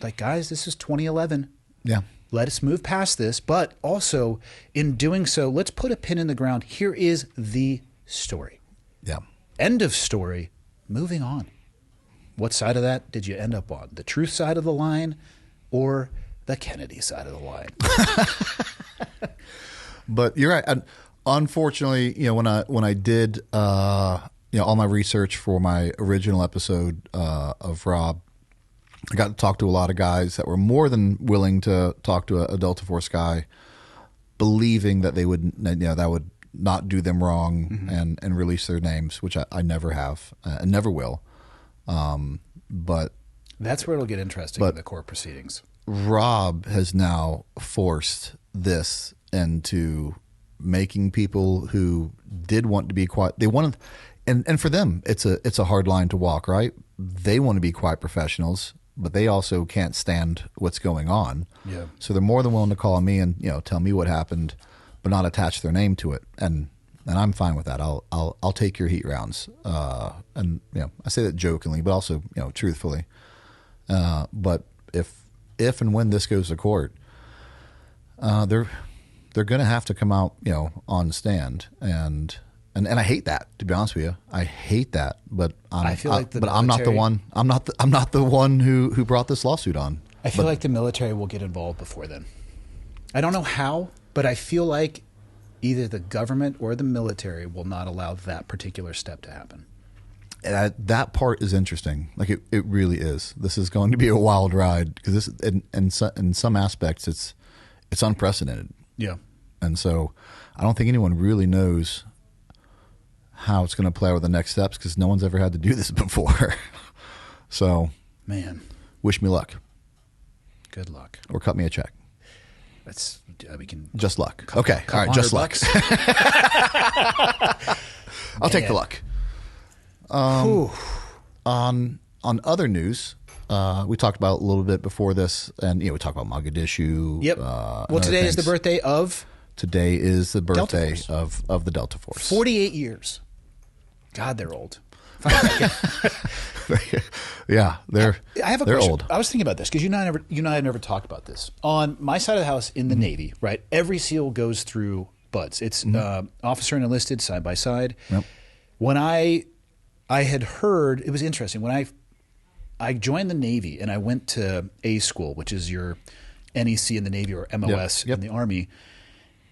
Like, guys, this is 2011. Yeah. Let us move past this. But also, in doing so, let's put a pin in the ground. Here is the story. Yeah. End of story. Moving on. What side of that did you end up on? The truth side of the line or the Kennedy side of the line? But you're right. Unfortunately, when I did all my research for my original episode of Rob, I got to talk to a lot of guys that were more than willing to talk to a Delta Force guy, believing that they would, that would not do them wrong and release their names, which I never have and never will. But that's where it'll get interesting in the court proceedings. Rob has now forced this into making people who did want to be quiet. They wanted, and for them, it's a hard line to walk, right? They want to be quiet professionals, but they also can't stand what's going on. Yeah. So they're more than willing to call me and tell me what happened, but not attach their name to it. And I'm fine with that. I'll take your heat rounds. And I say that jokingly, but also truthfully. But if and when this goes to court, they're going to have to come out on the stand, and I hate that, to be honest with you. I hate that, but I'm not the one. I'm not the one who brought this lawsuit on. I feel like the military will get involved before then. I don't know how, but I feel like either the government or the military will not allow that particular step to happen. That part is interesting. Like it really is. This is going to be a wild ride because this, in some aspects, it's unprecedented. Yeah. And so I don't think anyone really knows how it's going to play out with the next steps because no one's ever had to do this before. So, man, wish me luck. Good luck. Or cut me a check. We can just luck. Okay. All right. Just luck. I'll take the luck. On other news, we talked about a little bit before this, and we talked about Mogadishu. Yep. Well, today is the birthday of. Today is the birthday of the Delta Force. 48 years. God, they're old. Yeah, they're question. Old. I was thinking about this because you and I never talked about this. On my side of the house in the Navy, right? Every SEAL goes through BUDS. It's officer and enlisted side by side. Yep. When I had heard, it was interesting when I joined the Navy and I went to A school, which is your NEC in the Navy or MOS in the Army.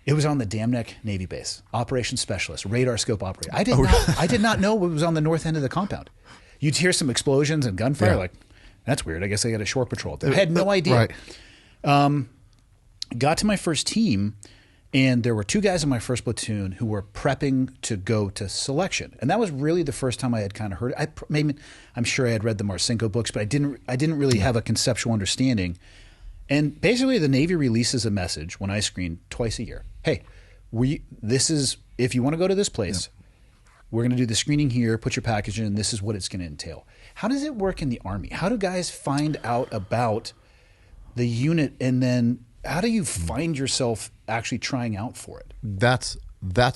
It was on the Dam Neck Navy base, operations specialist, radar scope operator. I did not know it was on the north end of the compound. You'd hear some explosions and gunfire, like, that's weird. I guess they got a shore patrol there. I had no idea. Right. Got to my first team, and there were two guys in my first platoon who were prepping to go to selection, and that was really the first time I had kind of heard it. I'm sure I had read the Marcinko books, but I didn't really have a conceptual understanding. And basically, the Navy releases a message when I screen twice a year. Hey, if you want to go to this place, we're going to do the screening here, put your package in, and this is what it's going to entail. How does it work in the Army? How do guys find out about the unit, and then how do you find yourself actually trying out for it? That's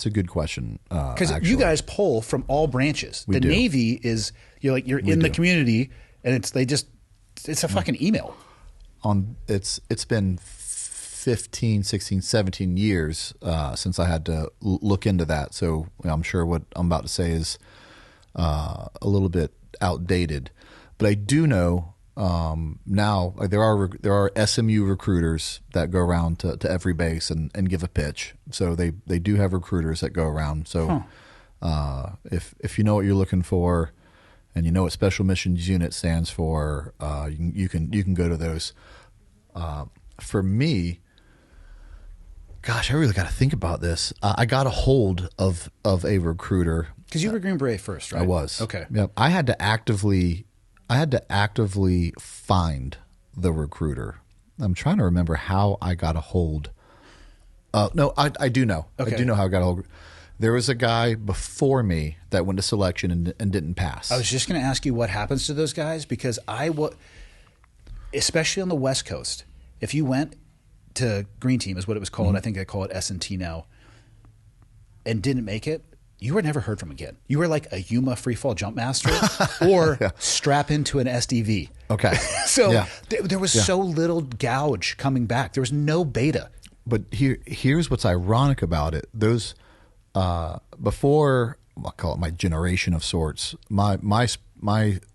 a good question. Because you guys pull from all branches. The do. Navy is you're in the community, and it's a fucking email. It's been 15, 16, 17 years since I had to look into that. So I'm sure what I'm about to say is a little bit outdated. But I do know now there are SMU recruiters that go around to every base and give a pitch. So they do have recruiters that go around. So if you know what you're looking for and you know what Special Missions Unit stands for, you can go to those. For me, gosh, I really got to think about this. I got a hold of a recruiter because you were Green Beret first, right? I was. Okay. Yep. I had to actively find the recruiter I'm trying to remember how I got a hold. No, I do know. Okay. I do know how I got a hold. There was a guy before me that went to selection and didn't pass. I was just going to ask you what happens to those guys, because especially on the West Coast, if you went to Green Team is what it was called. I think they call it S&T now, and didn't make it, you were never heard from again. You were like a Yuma freefall jump master or strap into an SDV. Okay. So there was so little gouge coming back. There was no beta. But here's what's ironic about it. Those before, I'll call it my generation of sorts, my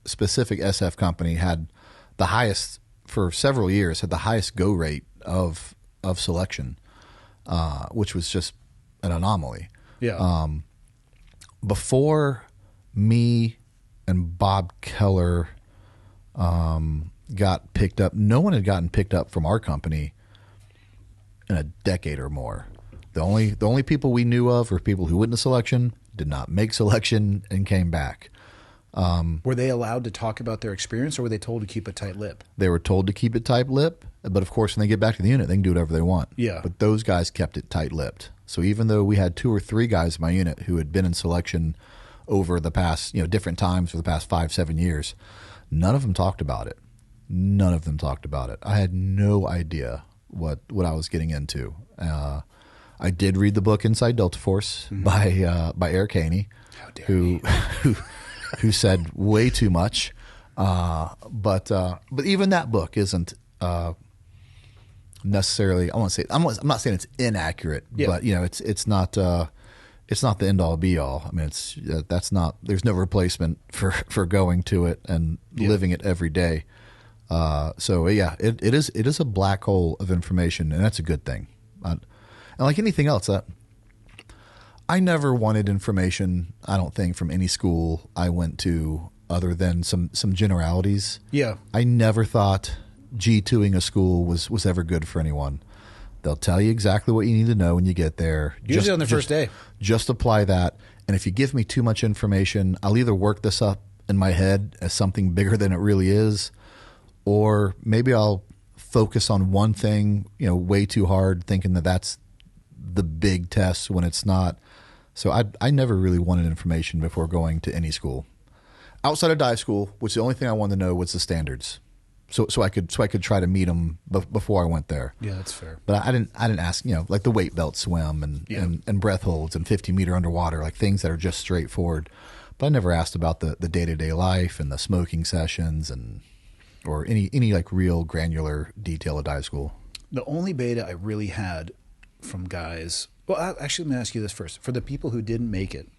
specific SF company had the highest, for several years, had the highest go rate of selection, which was just an anomaly. Yeah. Before me and Bob Keller got picked up, no one had gotten picked up from our company in a decade or more. The only people we knew of were people who went to selection, did not make selection, and came back. Were they allowed to talk about their experience, or were they told to keep a tight lip? They were told to keep it tight-lipped, but of course, when they get back to the unit, they can do whatever they want. Yeah. But those guys kept it tight-lipped. So even though we had 2 or 3 guys in my unit who had been in selection over the past, different times for the past 5-7 years, none of them talked about it. None of them talked about it. I had no idea what I was getting into. I did read the book Inside Delta Force by Eric Haney, who said way too much. But even that book isn't necessarily. I'm not saying it's inaccurate, but it's not the end all be all. I mean, that's not. There's no replacement for going to it and living it every day. So it is a black hole of information, and that's a good thing. And like anything else, I never wanted information, I don't think, from any school I went to other than some generalities. Yeah. I never thought G2ing a school was ever good for anyone. They'll tell you exactly what you need to know when you get there. Usually on the first day. Just apply that. And if you give me too much information, I'll either work this up in my head as something bigger than it really is, or maybe I'll focus on one thing, way too hard, thinking that that's the big test when it's not. So I never really wanted information before going to any school. Outside of dive school, which the only thing I wanted to know was the standards. So I could try to meet them before I went there. Yeah, that's fair. But I didn't ask, like the weight belt swim and breath holds and 50-meter underwater, like things that are just straightforward. But I never asked about the day-to-day life and the smoking sessions or any like real granular detail of dive school. The only beta I really had from guys, well, actually, let me ask you this first. For the people who didn't make it,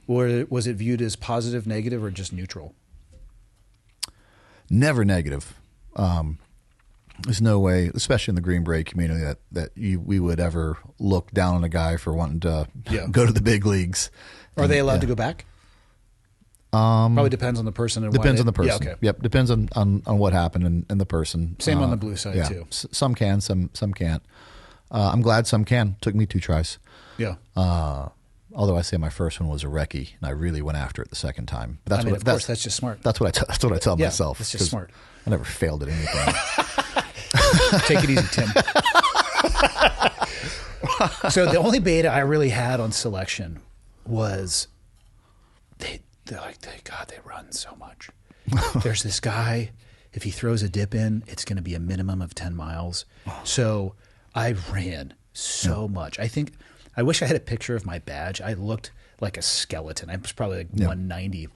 was it viewed as positive, negative, or just neutral? Never negative. There's no way, especially in the Green Beret community, that we would ever look down on a guy for wanting to go to the big leagues. Are they allowed to go back? Probably depends on the person. And depends on the person. Yeah, okay. Yep, depends on what happened and the person. Same on the blue side too. Some can, some can't. I'm glad some can. Took me 2 tries. Yeah. Although I say my first one was a recce, and I really went after it the second time. But that's just smart. That's what I tell myself. That's just smart. I never failed at anything. Take it easy, Tim. So the only beta I really had on selection was they run so much. There's this guy, if he throws a dip in, it's going to be a minimum of 10 miles. So I ran so much. I wish I had a picture of my badge. I looked like a skeleton. I was probably like 190.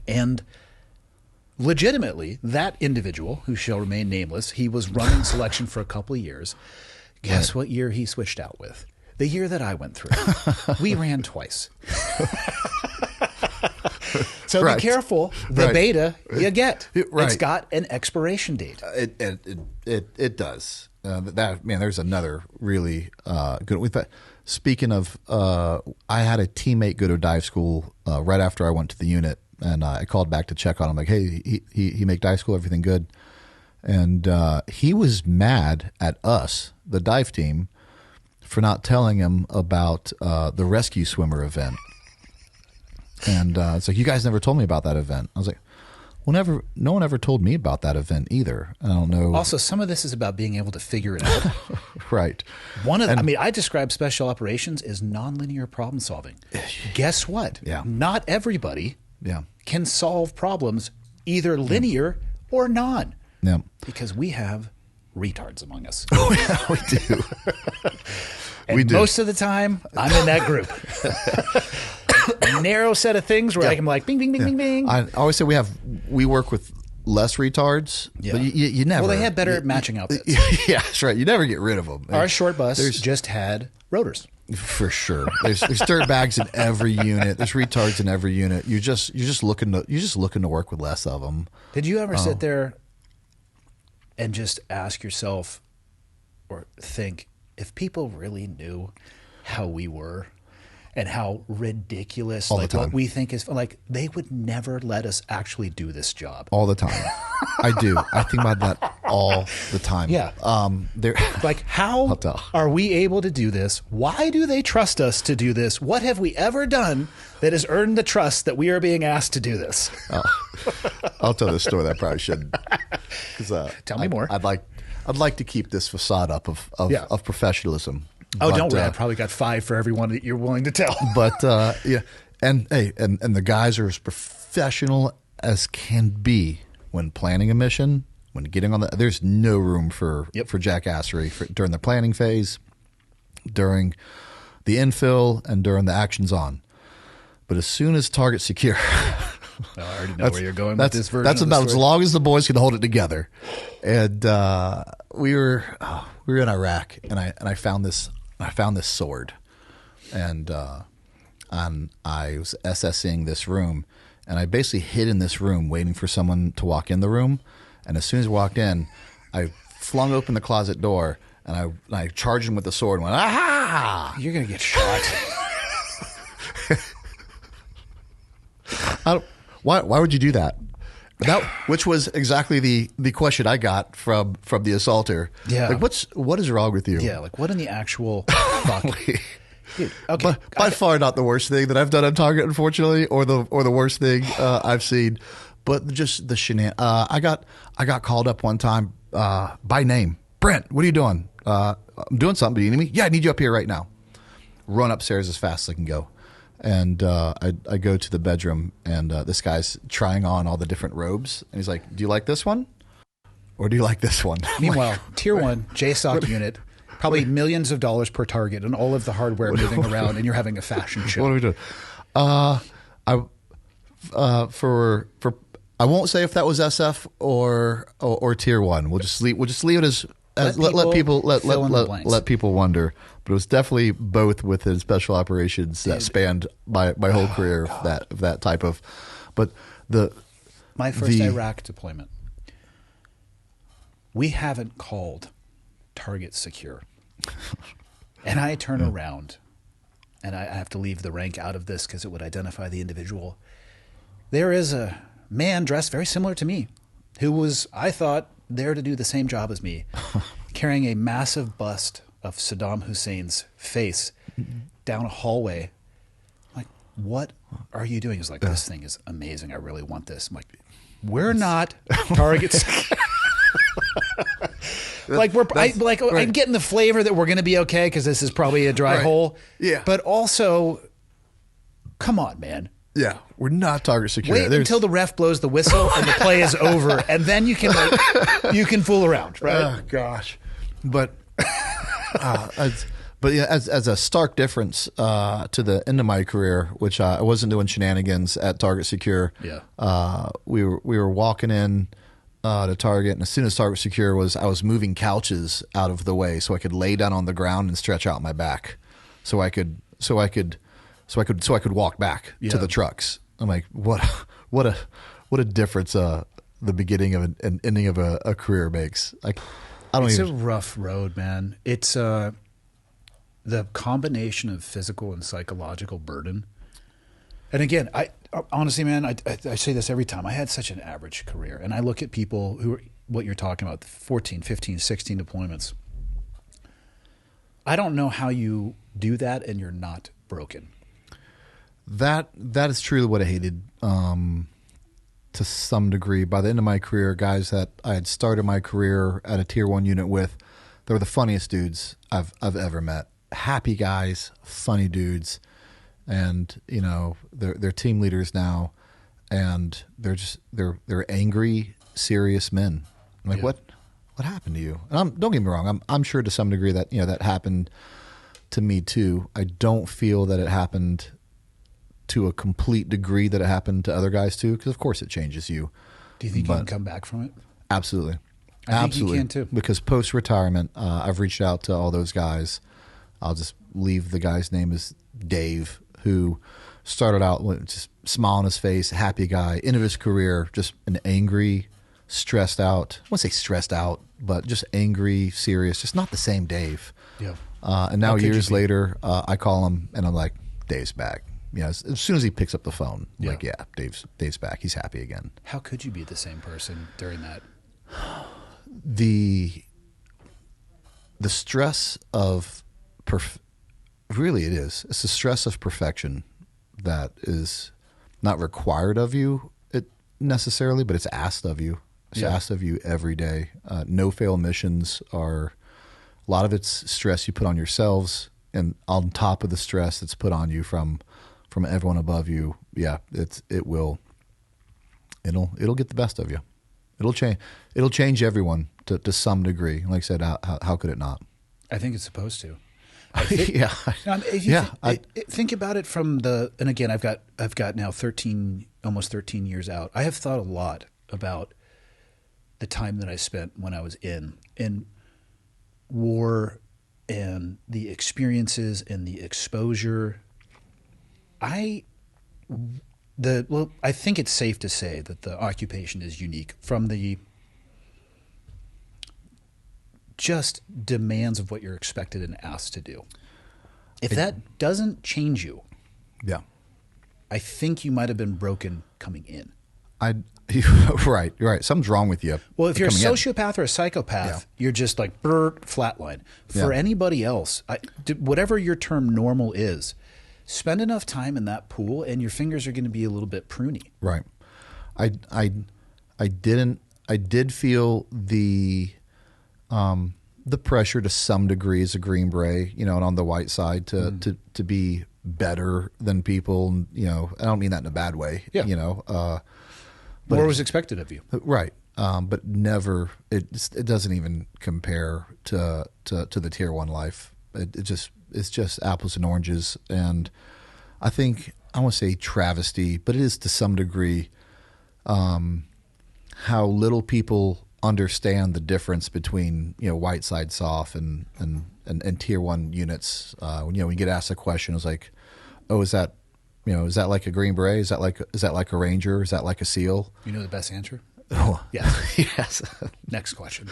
And legitimately, that individual, who shall remain nameless, he was running selection for a couple of years. Guess what year he switched out with? The year that I went through. We ran twice. So be careful. The beta you get. It's got an expiration date. It does. There's another really good one. Speaking of, I had a teammate go to dive school right after I went to the unit, and I called back to check on him. Like, hey, he make dive school, everything good? And he was mad at us, the dive team, for not telling him about the rescue swimmer event. And it's like, you guys never told me about that event. I was like, No one ever told me about that event either. I don't know. Also, some of this is about being able to figure it out. Right. I describe special operations as nonlinear problem solving. Guess what? Yeah. Not everybody Yeah. can solve problems either linear or non. Yeah. Because we have retards among us. Oh, yeah, we do. And we do. most of the time, I'm in that group. A narrow set of things where I can like, bing, bing, bing, bing, bing. I always say we work with less retards, but you never. Well, they had better matching outfits. Yeah, that's right. You never get rid of them. Our short bus just had rotors. For sure. There's dirt bags in every unit. There's retards in every unit. You're just looking to work with less of them. Did you ever sit there and just ask yourself or think, if people really knew how we were and how ridiculous what we think is like, they would never let us actually do this job all the time. I do. I think about that all the time. Yeah. Like, how are we able to do this? Why do they trust us to do this? What have we ever done that has earned the trust that we are being asked to do this? I'll tell this story that I probably shouldn't. Tell me more. I'd like to keep this facade up of professionalism. Oh, don't worry. I probably got 5 for everyone that you're willing to tell. But and the guys are as professional as can be when planning a mission. When getting on there's no room for jackassery during the planning phase, during the infill, and during the actions on. But as soon as target secure. Well, I already know where you're going with this version. That's about as long as the boys can hold it together. And we were in Iraq, and I found this sword, and I was assessing this room, and I basically hid in this room waiting for someone to walk in the room. And as soon as I walked in, I flung open the closet door, and I charged him with the sword and went, "Aha! You're gonna get shot." Why would you do that? Which was exactly the question I got from the assaulter. Yeah, like what is wrong with you? Yeah, like what in the actual fuck? Dude, okay, by far not the worst thing that I've done on target, unfortunately, or the worst thing I've seen, but just the shenanigans. I got called up one time by name. Brent, what are you doing? I'm doing something. Do you need me? Yeah, I need you up here right now. Run upstairs as fast as I can go. And I go to the bedroom, and this guy's trying on all the different robes. And he's like, "Do you like this one? Or do you like this one?" Meanwhile, Tier 1 JSOC unit, probably millions of dollars per target, and all of the hardware moving around, and you're having a fashion show. What are we doing? I won't say if that was SF or Tier 1. We'll just leave it as let people wonder. But it was definitely both within special operations that spanned my whole career of that type of. But my first Iraq deployment, we haven't called target secure, and I turn around, and I have to leave the rank out of this because it would identify the individual. There is a man dressed very similar to me, who was, I thought, there to do the same job as me, carrying a massive bust of Saddam Hussein's face down a hallway. I'm like, what are you doing? He's like, this thing is amazing. I really want this. I'm like, we're not targets. I'm getting the flavor that we're going to be okay because this is probably a dry hole. Yeah. But also, come on, man. Yeah, we're not target secure. Wait until the ref blows the whistle and the play is over, and then you can fool around, right? Oh gosh, but as a stark difference to the end of my career, which I wasn't doing shenanigans at Target Secure. Yeah, we were walking in to Target, and as soon as Target Secure I was moving couches out of the way so I could lay down on the ground and stretch out my back, so I could walk back to the trucks. I'm like, what a difference the beginning of an ending of a career makes. It's a rough road, man. It's the combination of physical and psychological burden. And again, I honestly, man, I say this every time. I had such an average career, and I look at people who are what you're talking about, 14, 15, 16 deployments. I don't know how you do that and you're not broken. That is truly what I hated. to some degree. By the end of my career, guys that I had started my career at a tier 1 unit with, they were the funniest dudes I've ever met. Happy guys, funny dudes, and you know they're team leaders now, and they're angry, serious men. I'm like, what happened to you? And don't get me wrong, I'm sure to some degree that that happened to me too. I don't feel that it happened to a complete degree that it happened to other guys too, because of course it changes you. Do you think you can come back from it? Absolutely. I think you can too. Because post-retirement, I've reached out to all those guys. I'll just leave the guy's name as Dave, who started out with just smile on his face, happy guy, end of his career, just an angry, stressed out. I won't say stressed out, but just angry, serious, just not the same Dave. Yeah. And now years later, I call him and I'm like, Dave's back. As soon as he picks up the phone, I'm like, yeah, Dave's back. He's happy again. How could you be the same person during that? The stress of really it is. It's the stress of perfection that is not required of you necessarily, but it's asked of you. It's asked of you every day. No fail missions are a lot of it's stress you put on yourselves, and on top of the stress that's put on you from everyone above you. Yeah, it'll get the best of you. It'll change everyone to some degree. Like I said, how could it not? I think it's supposed to. Think about it from and again, I've got now almost 13 years out. I have thought a lot about the time that I spent when I was in war and the experiences and the exposure. I think it's safe to say that the occupation is unique from the just demands of what you're expected and asked to do. If that doesn't change you, I think you might have been broken coming in. Right. Something's wrong with you. Well, if you're a sociopath or a psychopath, you're just like flatline. For anybody else, whatever your term normal is, spend enough time in that pool, and your fingers are going to be a little bit pruny. Right. I did feel the pressure to some degree as a Green Beret, and on the white side to be better than people. I don't mean that in a bad way. Yeah. But more was expected of you. Right. But never. It doesn't even compare to the tier 1 life. It's just apples and oranges. And I think I won't say travesty, but it is to some degree how little people understand the difference between white side soft and tier 1 units. When you get asked a question, it's like, oh, is that like a Green Beret? Is that like a Ranger? Is that like a SEAL? You know the best answer? Oh, yeah. Yes. Next question.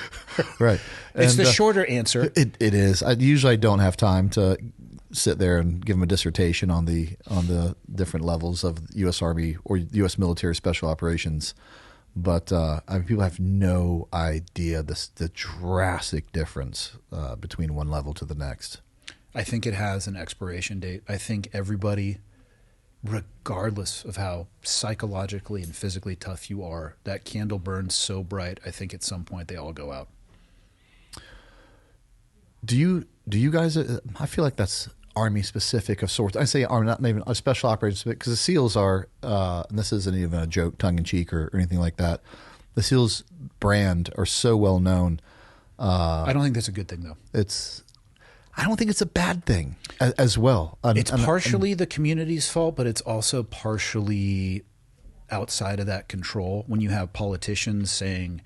Right. It's the shorter answer. It is. I usually don't have time to sit there and give them a dissertation on the different levels of U.S. Army or U.S. military special operations. But people have no idea the drastic difference between one level to the next. I think it has an expiration date. I think everybody, regardless of how psychologically and physically tough you are, that candle burns so bright, I think at some point they all go out. Do you guys, I feel like that's Army specific of sorts. I say Army, not even a special operations, because the SEALs are, and this isn't even a joke, tongue in cheek or anything like that. The SEALs brand are so well known. I don't think that's a good thing though. I don't think it's a bad thing as well. It's partially the community's fault, but it's also partially outside of that control. When you have politicians saying,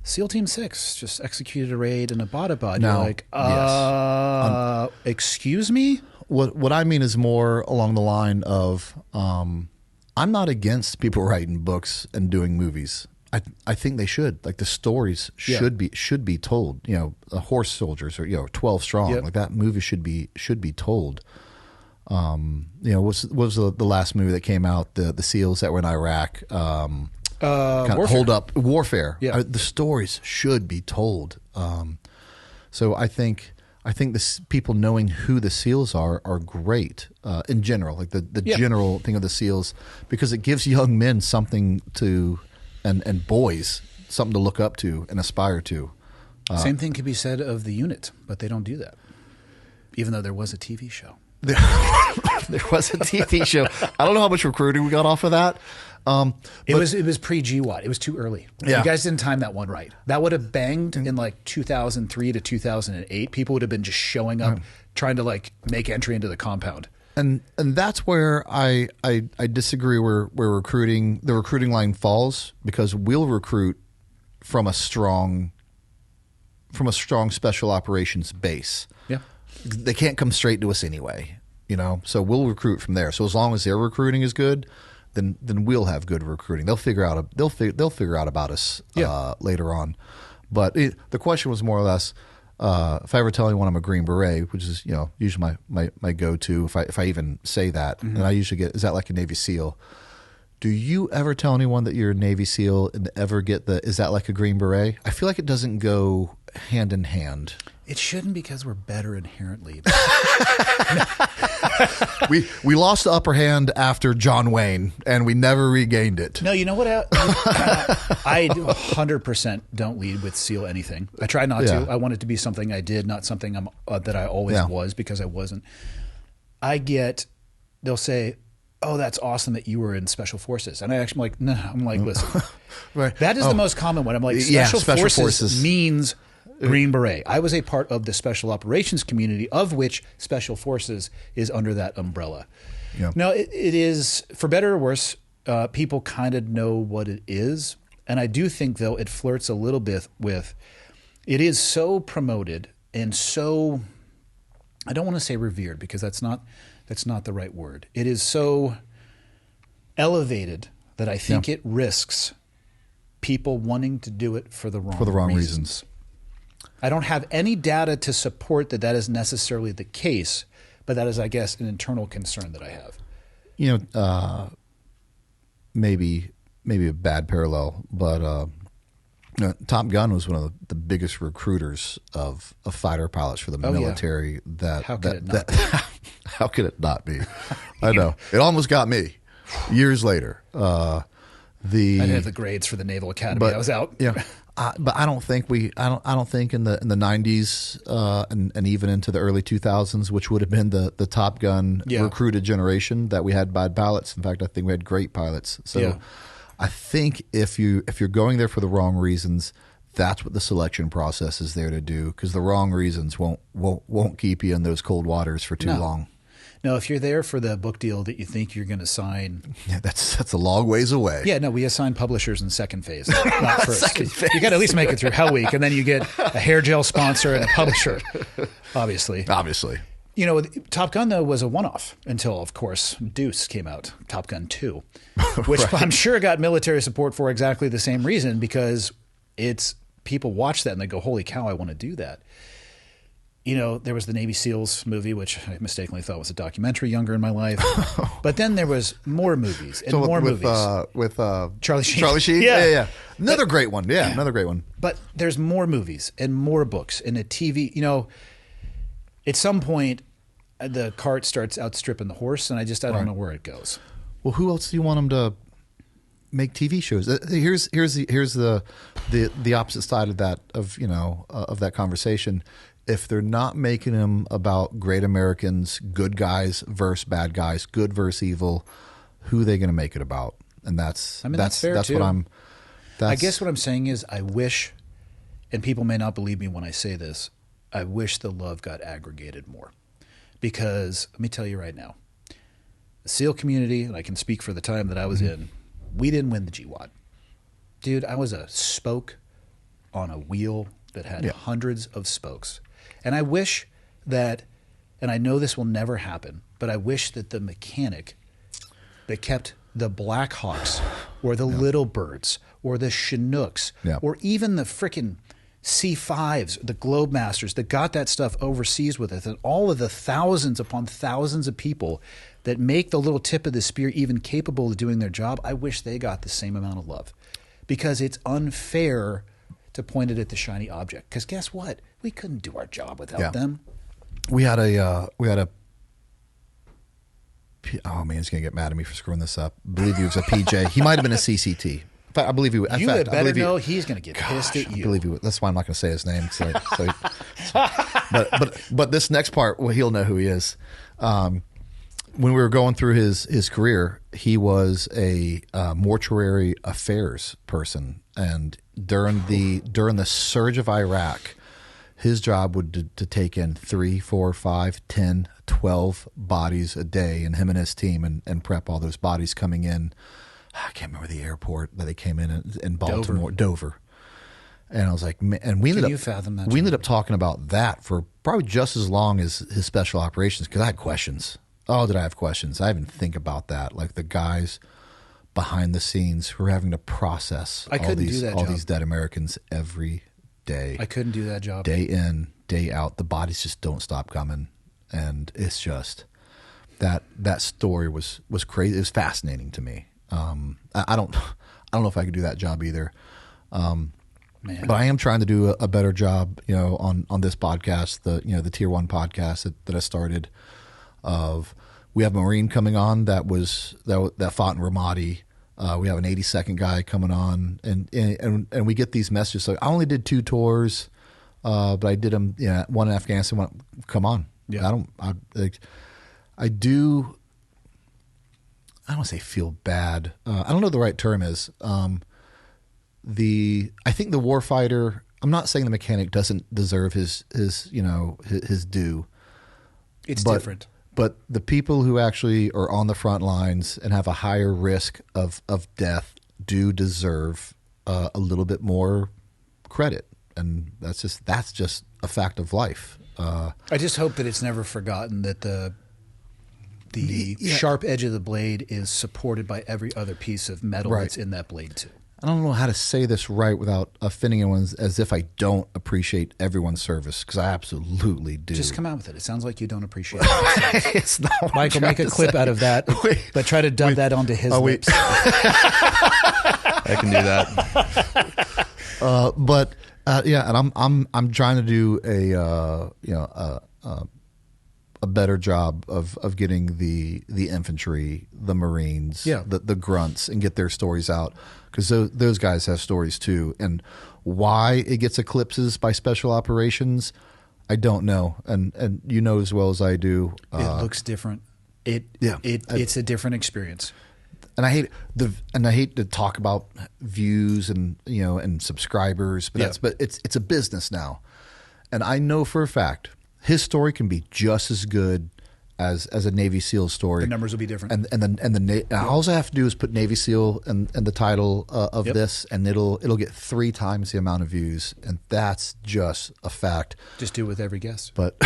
SEAL Team 6 just executed a raid in Abbottabad, you're like, yes. Excuse me? What I mean is more along the line of I'm not against people writing books and doing movies. I think they should. Like the stories should be told. Horse Soldiers or 12 Strong. Yep. Like that movie should be told. What was the last movie that came out? The SEALs that were in Iraq. Hold up warfare. Yeah. The stories should be told. So I think this people knowing who the SEALs are great in general. Like the general thing of the SEAls, because it gives young men something to and boys, something to look up to and aspire to. Same thing could be said of the unit, but they don't do that, even though there was a TV show. There was a TV show. I don't know how much recruiting we got off of that. It was pre-GWAT. It was too early. Yeah. You guys didn't time that one right. That would have banged in like 2003 to 2008. People would have been just showing up trying to like make entry into the compound. And that's where I disagree where the recruiting line falls, because we'll recruit from a strong special operations base. Yeah. They can't come straight to us anyway, so we'll recruit from there. So as long as their recruiting is good, then we'll have good recruiting. They'll figure out about us later on. But the question was more or less, if I ever tell anyone I'm a Green Beret, which is usually my go-to, if I even say that, and I usually get, is that like a Navy SEAL? Do you ever tell anyone that you're a Navy SEAL and ever get is that like a Green Beret? I feel like it doesn't go hand in hand. It shouldn't, because we're better inherently. We lost the upper hand after John Wayne, and we never regained it. No, you know what? I 100% don't lead with SEAL anything. I try not to. I want it to be something I did, not something that I always was, because I wasn't. They'll say, "Oh, that's awesome that you were in Special Forces," and I actually am like, "No." I'm like, "Listen, Right. that is the most common one." I'm like, Special Forces means Green Beret. I was a part of the Special Operations community, of which Special Forces is under that umbrella. Yeah. No, it is, for better or worse, people kind of know what it is. And I do think, though, it flirts a little bit with, it is so promoted and so, I don't want to say revered, because that's not the right word. It is so elevated that I think it risks people wanting to do it for the wrong reasons. I don't have any data to support that is necessarily the case, but that is, I guess, an internal concern that I have. Maybe a bad parallel, but Top Gun was one of the biggest recruiters of fighter pilots for the military. Yeah. How could it not be? How could it not be? I know. It almost got me years later. I didn't have the grades for the Naval Academy. I was out. Yeah. But I don't think I don't think in the 90s and even into the early 2000s, which would have been the Top Gun recruited generation, that we had bad pilots. In fact, I think we had great pilots. So I think if you're going there for the wrong reasons, that's what the selection process is there to do, because the wrong reasons won't keep you in those cold waters for too long. No, if you're there for the book deal that you think you're going to sign, that's a long ways away. Yeah, no, we assign publishers in second phase, not first. Second phase. You got to at least make it through Hell Week, and then you get a hair gel sponsor and a publisher. Obviously. Top Gun, though, was a one-off until, of course, Deuce came out, Top Gun 2, which I'm sure got military support for exactly the same reason, because people watch that and they go, "Holy cow, I want to do that." There was the Navy SEALs movie, which I mistakenly thought was a documentary younger in my life. But then there was more movies and movies. With Charlie Sheen. Charlie Sheen? Yeah. Another great one. Yeah, another great one. But there's more movies and more books and a TV. At some point, the cart starts outstripping the horse, and I don't know where it goes. Well, who else do you want them to make TV shows? Here's the opposite side of that, of that conversation. If they're not making them about great Americans, good guys versus bad guys, good versus evil, who are they going to make it about? And that's fair that's too. I guess what I'm saying is, I wish, and people may not believe me when I say this, I wish the love got aggregated more. Because let me tell you right now, the SEAL community, and I can speak for the time that I was in, we didn't win the GWAT. Dude, I was a spoke on a wheel that had hundreds of spokes. And I wish that, and I know this will never happen, but I wish that the mechanic that kept the Blackhawks or the Little Birds or the Chinooks or even the frickin' C5s, the Globemasters that got that stuff overseas with it, and all of the thousands upon thousands of people that make the little tip of the spear even capable of doing their job, I wish they got the same amount of love, because it's unfair to point it at the shiny object. Because guess what? We couldn't do our job without them. We had a oh man, he's gonna get mad at me for screwing this up. I believe he was a PJ. He might have been a CCT. I believe he would. You had better know he's going to get pissed at you. I believe he would. That's why I'm not going to say his name. But this next part, well, he'll know who he is. When we were going through his career, he was a mortuary affairs person, and during the surge of Iraq, his job would to take in 3, 4, 5, 10, 12 bodies a day, and him and his team and prep all those bodies coming in. I can't remember the airport that they came in Baltimore, Dover. And I was like, man, and we ended up talking about that for probably just as long as his special operations, because I had questions. Oh, did I have questions? I didn't think about that. Like the guys behind the scenes who are having to process all these dead Americans every day. I couldn't do that job. Day in, day out. The bodies just don't stop coming. And it's just that story was crazy. It was fascinating to me. I don't know if I could do that job either. But I am trying to do a better job, on this podcast, the Tier 1 podcast that I started. We have a Marine coming on that fought in Ramadi. We have an 82nd guy coming on, and we get these messages. So I only did 2 tours, but I did them. One in Afghanistan. Come on, yeah. I do. I don't want to say feel bad. I don't know what the right term is. I think the warfighter. I'm not saying the mechanic doesn't deserve his due. It's different. But the people who actually are on the front lines and have a higher risk of death do deserve a little bit more credit, and that's just a fact of life. I just hope that it's never forgotten that the sharp edge of the blade is supported by every other piece of metal that's in that blade too. I don't know how to say this right without offending anyone, as if I don't appreciate everyone's service, because I absolutely do. Just come out with it. It sounds like you don't appreciate it. It's not what Michael, make a clip out of that, but try to dub that onto his lips. I can do that. And I'm trying to do a better job of getting the infantry, the Marines, the grunts, and get their stories out, because those guys have stories too. And why it gets eclipses by special operations, I don't know. And you know as well as I do. It looks different. It's a different experience. And I hate to talk about views and subscribers, but it's a business now. And I know for a fact his story can be just as good as a Navy SEAL story. The numbers will be different. All I have to do is put Navy SEAL in the title of this, and it'll get 3 times the amount of views, and that's just a fact. Just do it with every guest. But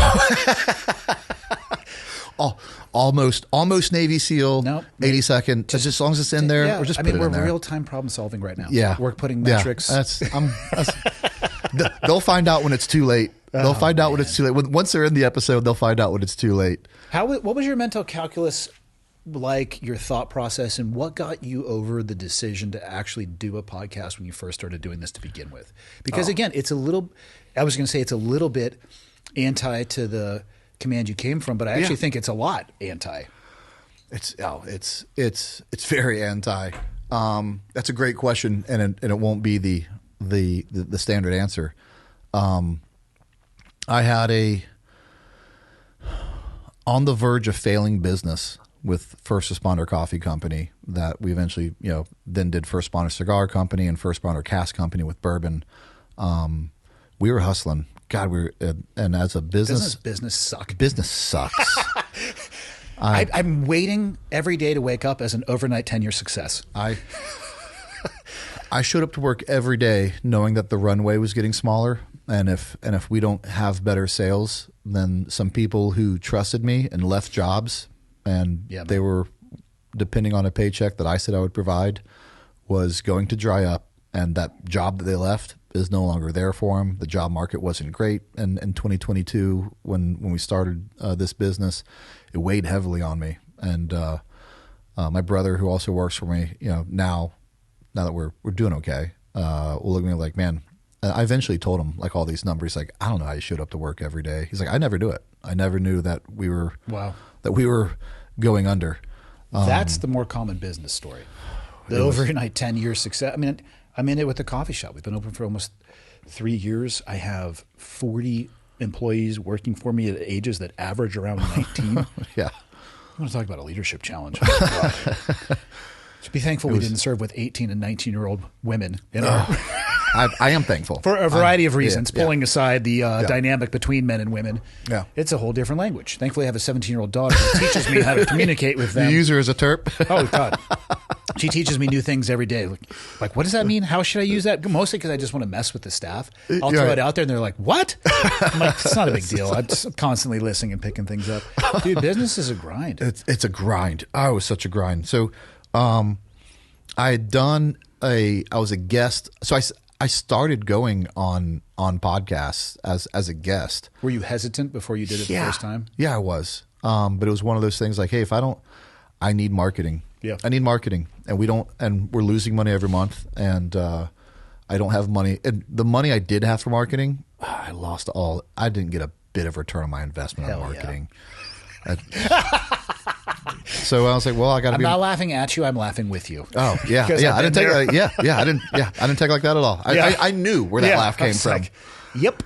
almost Navy SEAL. Nope. 82nd. Just as long as it's in there, yeah. or just put it in there. We're real time problem solving right now. Yeah, we're putting metrics. They'll find out when it's too late. They'll find out when it's too late. Once they're in the episode, they'll find out when it's too late. What was your mental calculus like, your thought process, and what got you over the decision to actually do a podcast when you first started doing this to begin with? Because again, it's a little bit anti to the command you came from, but I actually think it's a lot anti. It's very anti. That's a great question, and it won't be the standard answer. I had on the verge of failing business with First Responder Coffee Company that we eventually, then did First Responder Cigar Company and First Responder Cask Company with bourbon. We were hustling. God, and as a business sucks. Business sucks. I'm waiting every day to wake up as an overnight 10-year success. I showed up to work every day knowing that the runway was getting smaller, and if we don't have better sales, then some people who trusted me and left jobs, and they were depending on a paycheck that I said I would provide, was going to dry up, and that job that they left is no longer there for them. The job market wasn't great, and in 2022, when we started this business, it weighed heavily on me. And my brother, who also works for me, now that we're doing okay, will look at me like, man. I eventually told him like all these numbers. Like, I don't know how you showed up to work every day. He's like, I never do it. I never knew that we were going under. That's the more common business story. The overnight 10-year success. I mean, I'm in it with the coffee shop. We've been open for almost 3 years. I have 40 employees working for me at ages that average around 19. Yeah. I want to talk about a leadership challenge. Oh, God. Just be thankful we didn't serve with 18 and 19-year-old women in our I am thankful. for a variety of reasons, pulling aside the dynamic between men and women. Yeah. It's a whole different language. Thankfully, I have a 17-year-old daughter who teaches me how to communicate with them. You use her as a terp? Oh, God. She teaches me new things every day. Like, what does that mean? How should I use that? Mostly because I just want to mess with the staff. I'll throw it out there, and they're like, what? I'm like, it's not a big deal. I'm just constantly listening and picking things up. Dude, business is a grind. It's a grind. Oh, it was such a grind. So I was a guest. So I started going on podcasts as a guest. Were you hesitant before you did it the first time? Yeah, I was. But it was one of those things like, hey, I need marketing. Yeah. I need marketing, and we're losing money every month, and I don't have money. And the money I did have for marketing, I lost all. I didn't get a bit of return on my investment on marketing. So I was like, well, I got to I'm not laughing at you. I'm laughing with you. Oh yeah, yeah. I didn't take it. I didn't take it like that at all. I knew where that laugh came from. Like, yep.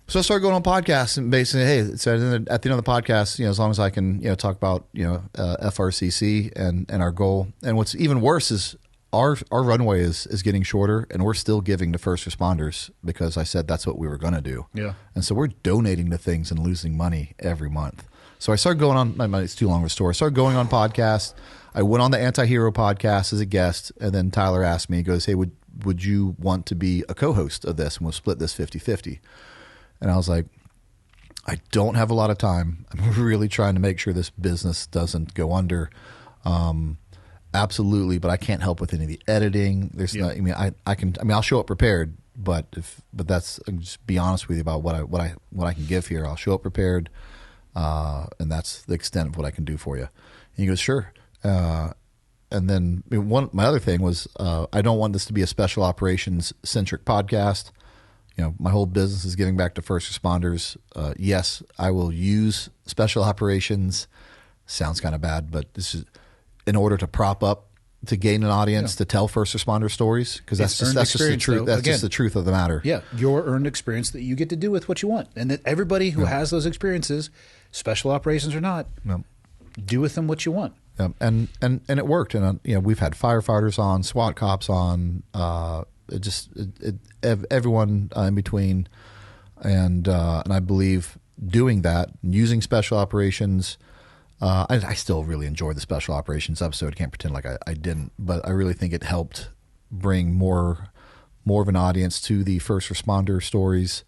So I started going on podcasts and basically, hey, so at the end of the podcast, as long as I can, talk about, FRCC and our goal. And what's even worse is our runway is getting shorter, and we're still giving to first responders because I said that's what we were going to do. Yeah. And so we're donating to things and losing money every month. So I started going on, it's too long of a story. I started going on podcasts. I went on the Anti-Hero podcast as a guest, and then Tyler asked me, he goes, hey, would you want to be a co-host of this? And we'll split this 50-50. And I was like, I don't have a lot of time. I'm really trying to make sure this business doesn't go under. Absolutely, but I can't help with any of the editing. There's not. I mean, I'll show up prepared, but that's. I'll just be honest with you about what I can give here. I'll show up prepared, and that's the extent of what I can do for you. And he goes, sure. And then my other thing was, I don't want this to be a special operations centric podcast. My whole business is giving back to first responders. Yes, I will use special operations. Sounds kind of bad, but this is in order to prop up, to gain an audience, to tell first responder stories, because that's just the truth. That's just the truth of the matter. Yeah, your earned experience that you get to do with what you want, and that everybody who has those experiences, special operations or not, do with them what you want. And it worked. And we've had firefighters on, SWAT cops on. Everyone in between, and I believe doing that, using special operations. I still really enjoyed the special operations episode. Can't pretend like I didn't, but I really think it helped bring more of an audience to the first responder stories,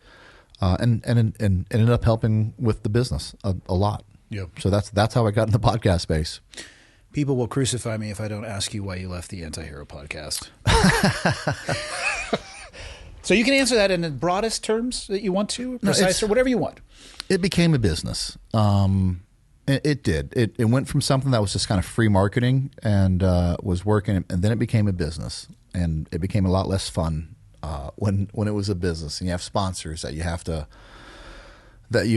and ended up helping with the business a lot. Yeah. So that's how I got in the podcast space. People will crucify me if I don't ask you why you left the Anti-Hero podcast. So you can answer that in the broadest terms that you want to, precise or whatever you want. It became a business. It did. It went from something that was just kind of free marketing and was working, and then it became a business, and it became a lot less fun when it was a business, and you have sponsors that you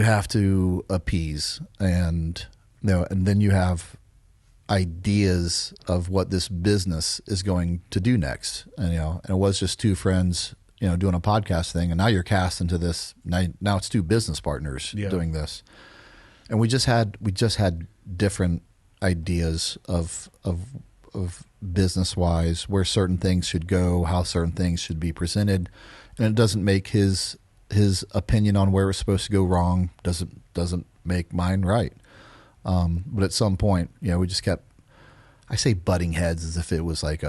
have to appease, and and then you have ideas of what this business is going to do next, and and it was just two friends doing a podcast thing, and now you're cast into this. Now it's two business partners doing this, and we just had different ideas of business wise where certain things should go, how certain things should be presented, and it doesn't make his opinion on where it's supposed to go wrong. Doesn't make mine right. But at some point, we just kept. I say butting heads as if it was like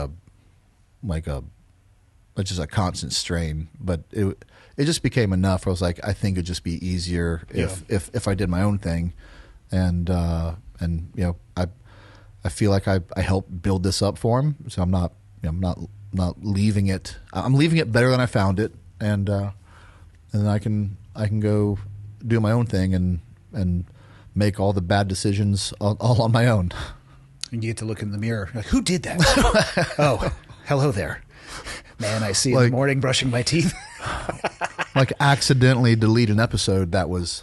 just a constant strain, but it just became enough. I was like, I think it'd just be easier if I did my own thing, and I feel like I helped build this up for him, so I'm not leaving it. I'm leaving it better than I found it, and then I can go do my own thing and make all the bad decisions all on my own. And you get to look in the mirror, like, who did that? Oh, hello there. Man, I see in the morning brushing my teeth. Like accidentally delete an episode that was.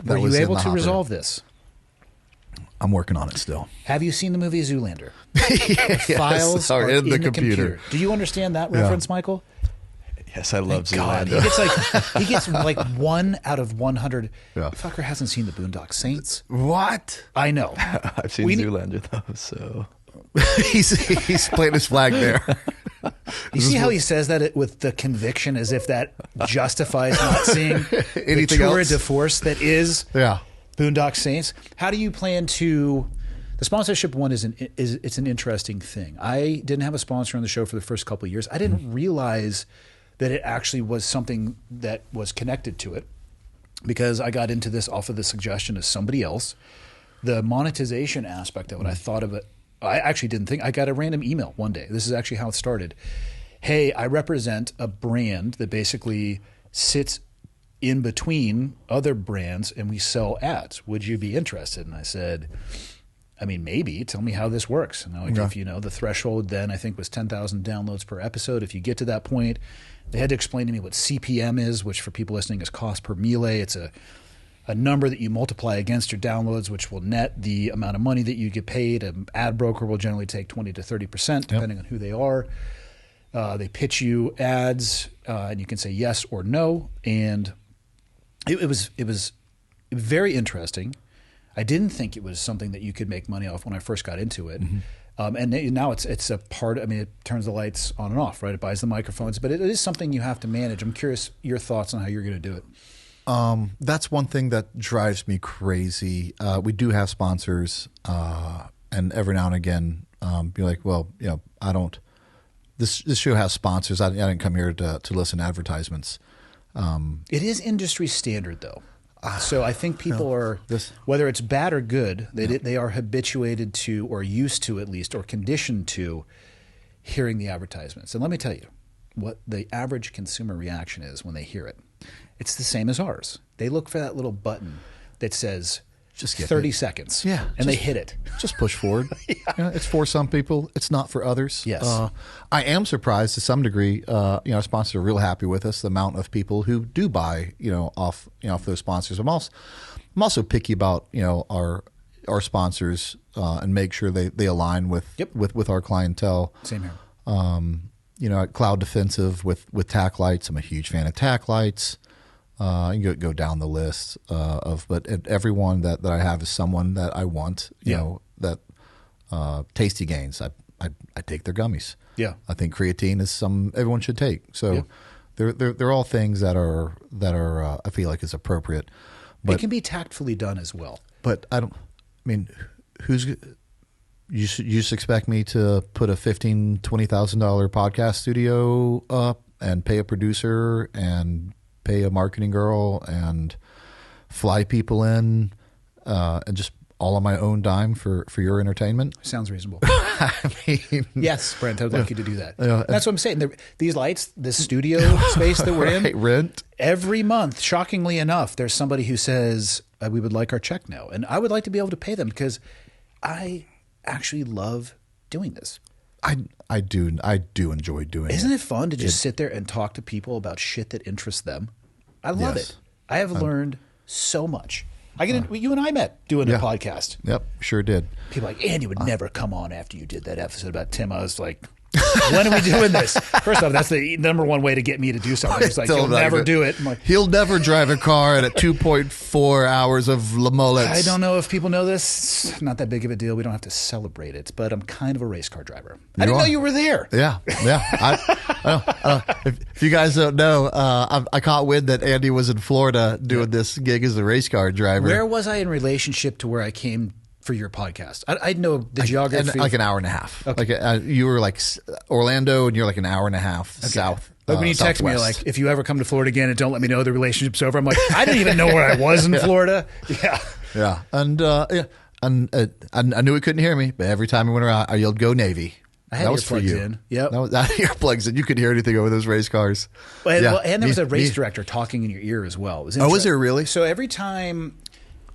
Were you able to resolve this? I'm working on it still. Have you seen the movie Zoolander? Yes, Files are in the computer. Do you understand that reference, Michael? Yes, I love God, Zoolander. he gets like 1 out of 100. Yeah. Fucker hasn't seen the Boondock Saints. What? I know. I've seen Zoolander though, so he's planting his flag there. You see how he says that with the conviction, as if that justifies not seeing Anything the tour else? de force that is Yeah. Boondock Saints. How do you plan to? The sponsorship one is it's an interesting thing. I didn't have a sponsor on the show for the first couple of years. I didn't realize that it actually was something that was connected to it, because I got into this off of the suggestion of somebody else. The monetization aspect of it, I thought of it. I actually didn't think. I got a random email one day. This is actually how it started. Hey, I represent a brand that basically sits in between other brands and we sell ads. Would you be interested? And I said, I mean, maybe. Tell me how this works. And like, if you know, the threshold then I think was 10,000 downloads per episode. If you get to that point, they had to explain to me what CPM is, which for people listening is cost per mille. It's a number that you multiply against your downloads, which will net the amount of money that you get paid. An ad broker will generally take 20 to 30%, depending on who they are. They pitch you ads, and you can say yes or no. And it was very interesting. I didn't think it was something that you could make money off when I first got into it. And now it's a part. I mean, it turns the lights on and off, right? It buys the microphones, but it is something you have to manage. I'm curious your thoughts on how you're going to do it. That's one thing that drives me crazy. We do have sponsors, and every now and again, be like, well, you know, I don't. This show has sponsors. I didn't come here to listen to advertisements. It is industry standard, though. So I think people are, whether it's bad or good, they are habituated to, or used to at least, or conditioned to hearing the advertisements. And let me tell you what the average consumer reaction is when they hear it. It's the same as ours. They look for that little button that says just 30 seconds. Yeah. And they hit it. Just push forward. You know, it's for some people. It's not for others. Yes. I am surprised to some degree. Our sponsors are real happy with us. The amount of people who do buy, off those sponsors. I'm also picky about, our sponsors and make sure they align with our clientele. Same here. At Cloud Defensive with tack lights. I'm a huge fan of tack lights. You can go down the list but everyone that I have is someone that I want. That Tasty Gains. I take their gummies. Yeah, I think creatine is everyone should take. So they're all things that are I feel like is appropriate. But it can be tactfully done as well. But you just expect me to put a $15,000-$20,000 podcast studio up and pay a producer and pay a marketing girl and fly people in and just all on my own dime for your entertainment? Sounds reasonable. I mean, yes, Brent, I would like you to do that. That's what I'm saying. These lights, this studio space that we're in, rent every month, shockingly enough, there's somebody who says, we would like our check now. And I would like to be able to pay them because I actually love doing this. I do enjoy doing it. Isn't it fun to just sit there and talk to people about shit that interests them? I love it. I have learned so much. You and I met doing a podcast. Yep, sure did. People are like, Andy would never come on after you did that episode about Tim. I was like, when are we doing this? First off, that's the number one way to get me to do something. It's like, he'll never do it. I'm like, he'll never drive a car at 2.4 hours of La Mullets. I don't know if people know this. It's not that big of a deal. We don't have to celebrate it, but I'm kind of a race car driver. I didn't know you were there. Yeah. If you guys don't know, I caught wind that Andy was in Florida doing this gig as a race car driver. Where was I in relationship to where I came for your podcast? I know the geography. Like an hour and a half. Okay. Like you were like Orlando, and you're like an hour and a half south. But when you text me like, if you ever come to Florida again and don't let me know the relationship's over, I'm like, I didn't even know where I was in Florida. Yeah. And I knew he couldn't hear me, but every time we went around, I yelled, "Go Navy." I had earplugs in. Yep. That was earplugs in. You could hear anything over those race cars. And there was a race director talking in your ear as well. Was there really? So every time,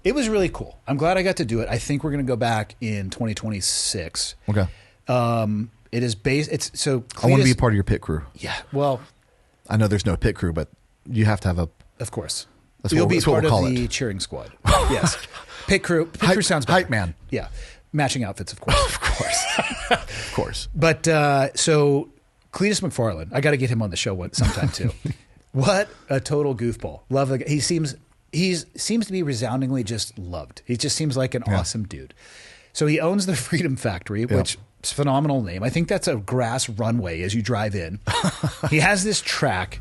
it was really cool. I'm glad I got to do it. I think we're going to go back in 2026. Okay. It is based. It's so. Cletus, I want to be a part of your pit crew. Yeah. Well, I know there's no pit crew, but you have to have a. Of course. That's You'll what be we'll part of call the it. cheering squad. Yes. Pit crew sounds better. Hype man. Yeah. Matching outfits, of course. Of course. Of course. But so Cletus McFarland, I got to get him on the show sometime too. What a total goofball. Love the guy. He seems to be resoundingly just loved. He just seems like an awesome dude. So he owns the Freedom Factory, which is a phenomenal name. I think that's a grass runway as you drive in. He has this track,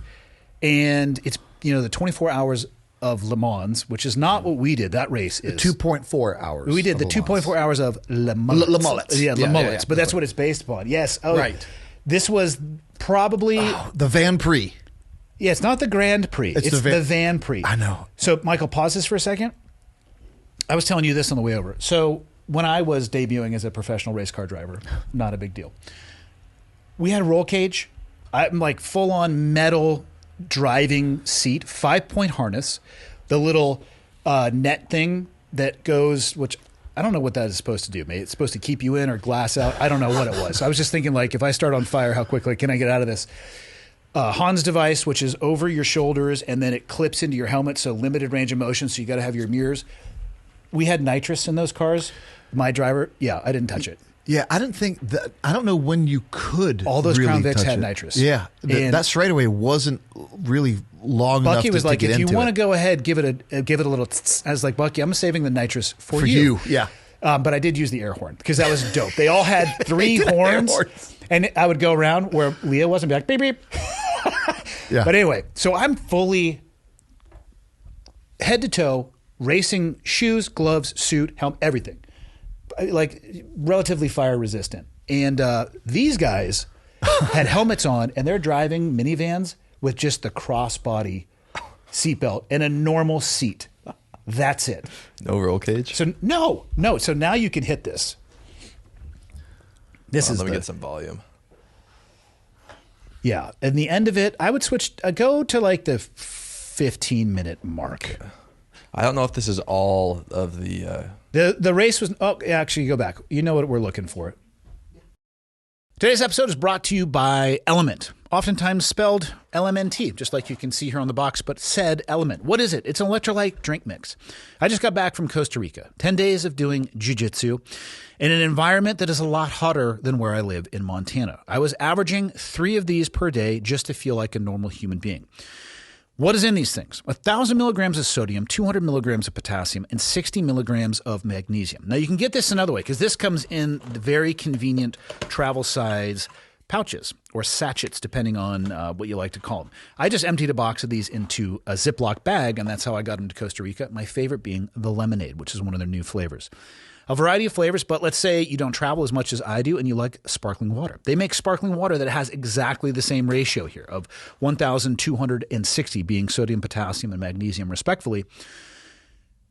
and it's the 24 hours of Le Mans, which is not what we did. That race is 2.4 hours. We did the 2.4 hours of Le Mullets. Le Mullets. Yeah, Le Mullets. But that's what it's based upon. Yes. Oh, right. This was probably the Van Prix. Yeah, it's not the Grand Prix. It's the Van Prix. I know. So, Michael, pause this for a second. I was telling you this on the way over. So, when I was debuting as a professional race car driver, not a big deal. We had a roll cage. I'm like full-on metal driving seat, 5-point harness, the little net thing that goes, which I don't know what that is supposed to do, mate. It's supposed to keep you in or glass out. I don't know what it was. I was just thinking, like, if I start on fire, how quickly can I get out of this? Hans device, which is over your shoulders, and then it clips into your helmet, so limited range of motion, so you got to have your mirrors. We had nitrous in those cars. My driver, I didn't touch it. Yeah, I didn't think that. I don't know when you could. All those really Crown Vics had it. nitrous. Yeah, that straightaway wasn't really long enough. Bucky was like, to if you want to it. go ahead, give it a little. I was like, Bucky, I'm saving the nitrous for you. Yeah. But I did use the air horn because that was dope. They all had 3 horns, and I would go around where Leah was and be like, beep, beep. Yeah. But anyway, so I'm fully head to toe racing shoes, gloves, suit, helmet, everything. Like relatively fire resistant. And these guys had helmets on, and they're driving minivans with just the crossbody seatbelt and a normal seat. That's it. No roll cage? So no. So now you can hit this. Let me get some volume. Yeah. And the end of it, I would go to like the 15-minute mark. I don't know if this is all of the... The race was... Oh, actually, go back. You know what we're looking for. Today's episode is brought to you by LMNT, oftentimes spelled LMNT, just like you can see here on the box, but said element. What is it? It's an electrolyte drink mix. I just got back from Costa Rica, 10 days of doing jiu-jitsu in an environment that is a lot hotter than where I live in Montana. I was averaging 3 of these per day just to feel like a normal human being. What is in these things? 1,000 milligrams of sodium, 200 milligrams of potassium, and 60 milligrams of magnesium. Now, you can get this another way because this comes in the very convenient travel size pouches or sachets, depending on what you like to call them. I just emptied a box of these into a Ziploc bag, and that's how I got them to Costa Rica, my favorite being the lemonade, which is one of their new flavors. A variety of flavors, but let's say you don't travel as much as I do and you like sparkling water. They make sparkling water that has exactly the same ratio here of 1,260 being sodium, potassium, and magnesium respectively.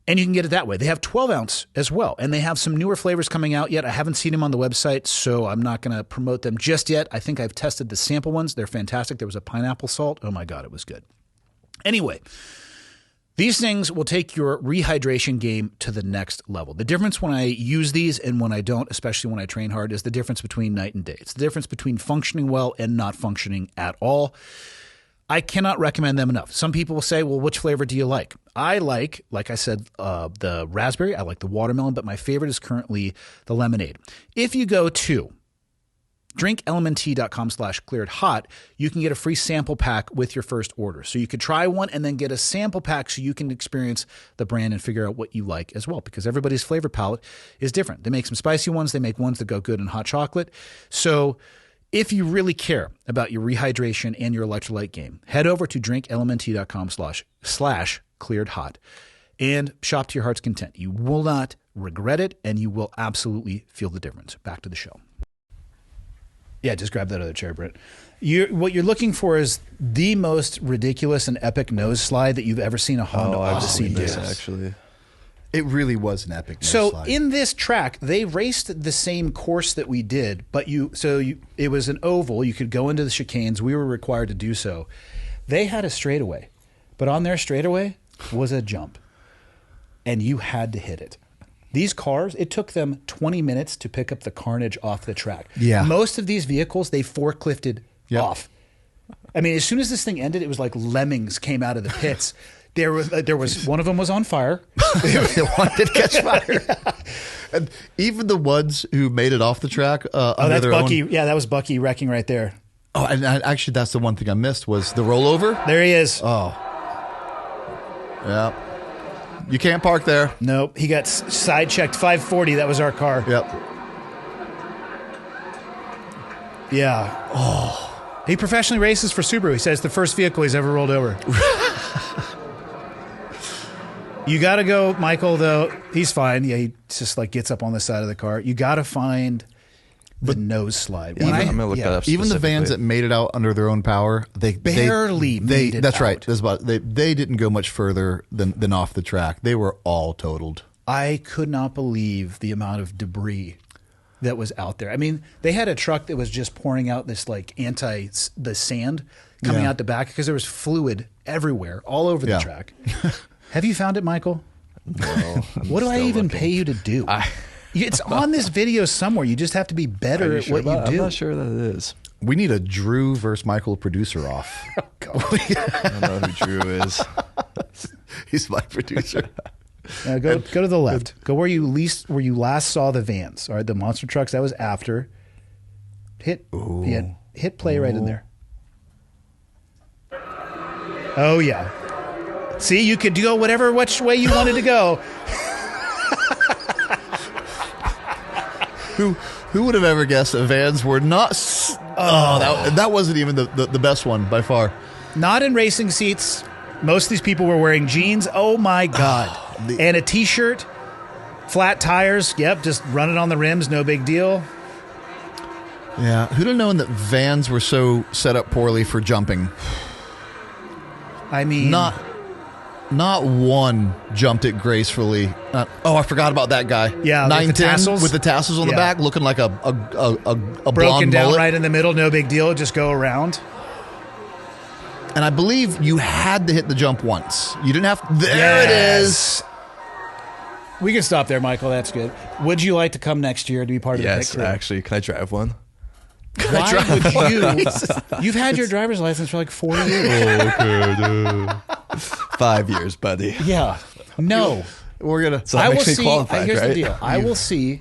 And you can get it that way. They have 12-ounce as well, and they have some newer flavors coming out yet. I haven't seen them on the website, so I'm not going to promote them just yet. I think I've tested the sample ones. They're fantastic. There was a pineapple salt. Oh, my God, it was good. Anyway, these things will take your rehydration game to the next level. The difference when I use these and when I don't, especially when I train hard, is the difference between night and day. It's the difference between functioning well and not functioning at all. I cannot recommend them enough. Some people will say, well, which flavor do you like? I like I said, the raspberry. I like the watermelon, but my favorite is currently the lemonade. If you go to drinklmnt.com/clearedhot, you can get a free sample pack with your first order. So you could try one and then get a sample pack so you can experience the brand and figure out what you like as well, because everybody's flavor palette is different. They make some spicy ones. They make ones that go good in hot chocolate. So if you really care about your rehydration and your electrolyte game, head over to drinklmnt.com/clearedhot and shop to your heart's content. You will not regret it, and you will absolutely feel the difference. Back to the show. Yeah, just grab that other chair, Brent. What you're looking for is the most ridiculous and epic nose slide that you've ever seen a Honda Odyssey do. Actually. It really was an epic nose So slide. in this track, they raced the same course that we did, but it was an oval. You could go into the chicanes. We were required to do so. They had a straightaway, but on their straightaway was a jump, and you had to hit it. These cars, it took them 20 minutes to pick up the carnage off the track. Yeah. Most of these vehicles, they forklifted off. I mean, as soon as this thing ended, it was like lemmings came out of the pits, There was one of them was on fire. One did catch fire. And even the ones who made it off the track. That's Bucky. Yeah, that was Bucky wrecking right there. Oh, and actually, that's the one thing I missed was the rollover. There he is. Oh, yeah. You can't park there. Nope. He got side checked 540. That was our car. Yep. Yeah. Oh. He professionally races for Subaru. He says the first vehicle he's ever rolled over. You got to go, Michael, though. He's fine. Yeah, he just like gets up on the side of the car. You got to find the nose slide. Yeah, I'm going to look that up even the vans that made it out under their own power, they barely made it That's out. right. They didn't go much further than off the track. They were all totaled. I could not believe the amount of debris that was out there. I mean, they had a truck that was just pouring out this like the sand coming out the back because there was fluid everywhere, all over the track. Have you found it, Michael? No. What do I even pay you to do? It's on this video somewhere. You just have to be better at what you do. I'm not sure that it is. We need a Drew versus Michael producer off. Oh, God. I don't know who Drew is. He's my producer. Go to the left. Go where you last saw the vans. All right, the monster trucks. That was after. Hit play right in there. Oh yeah. See, you could go which way you wanted to go. Who would have ever guessed that vans were not? That wasn't even the best one by far. Not in racing seats. Most of these people were wearing jeans. Oh my God. And a t-shirt, flat tires. Yep, just running on the rims. No big deal. Yeah. Who'd have known that vans were so set up poorly for jumping? I mean, not one jumped it gracefully. I forgot about that guy. Yeah, 910 with the tassels on the back, looking like a broken blonde down mullet. right in the middle. No big deal. Just go around. And I believe you had to hit the jump once. You didn't have. There it is. We can stop there, Michael. That's good. Would you like to come next year to be part of the pit crew? Yes, actually. Can I drive one? Why would you? You've had your driver's license for like 4 years. 5 years, buddy. Yeah. No. We're gonna. So that makes me qualified, here's right? the deal. I will see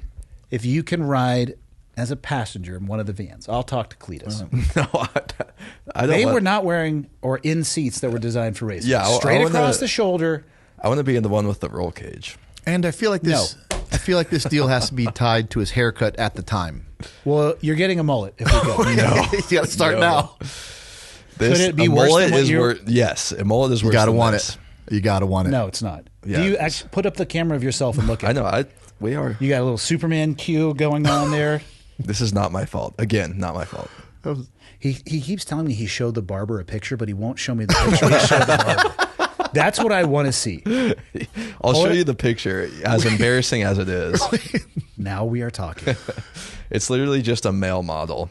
if you can ride as a passenger in one of the vans. I'll talk to Cletus. No, I don't. They were not wearing or in seats that were designed for racing. Yeah, straight across the shoulder. I want to be in the one with the roll cage. And I feel like this. I feel like this deal has to be tied to his haircut at the time. Well, you're getting a mullet if we go. You got to start now. Could it be a worse mullet than what is you're- worse? Yes, a mullet is worse. You got to than want this. it. You got to want it. No, it's not. Yeah, Do you it is. actually put up the camera of yourself and look at I it? know. We are. You got a little Superman cue going on there. This is not my fault. Again, not my fault. He keeps telling me he showed the barber a picture, but he won't show me the picture. He showed the barber. That's what I want to see. I'll show you the picture, as embarrassing as it is. Now we are talking. It's literally just a male model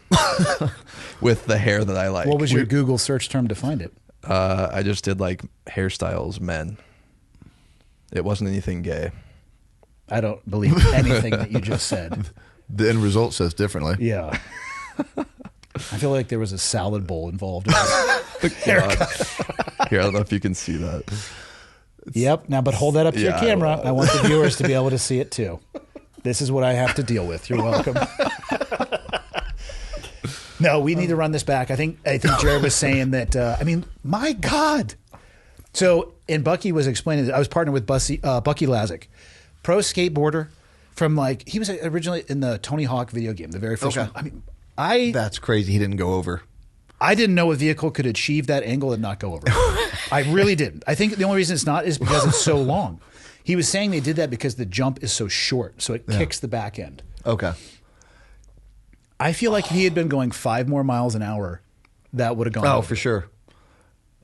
with the hair that I like. What was your Google search term to find it? I just did like hairstyles men. It wasn't anything gay. I don't believe anything that you just said. The end result says differently. Yeah. I feel like there was a salad bowl involved. In God. Here, I don't know if you can see that. Yep. Now, but hold that up to your Yeah, camera. well. I want the viewers to be able to see it too. This is what I have to deal with. You're welcome. No, we need to run this back. I think Jared was saying that. I mean, my God. So, and Bucky was explaining that I was partnered with Bucky Lazick, pro skateboarder from like he was originally in the Tony Hawk video game, the very first one. I mean, That's crazy. He didn't go over. I didn't know a vehicle could achieve that angle and not go over. I really didn't. I think the only reason it's not is because it's so long. He was saying they did that because the jump is so short, so it kicks the back end. Okay. I feel like if he had been going 5 more miles an hour, that would have gone. Oh, over. for sure.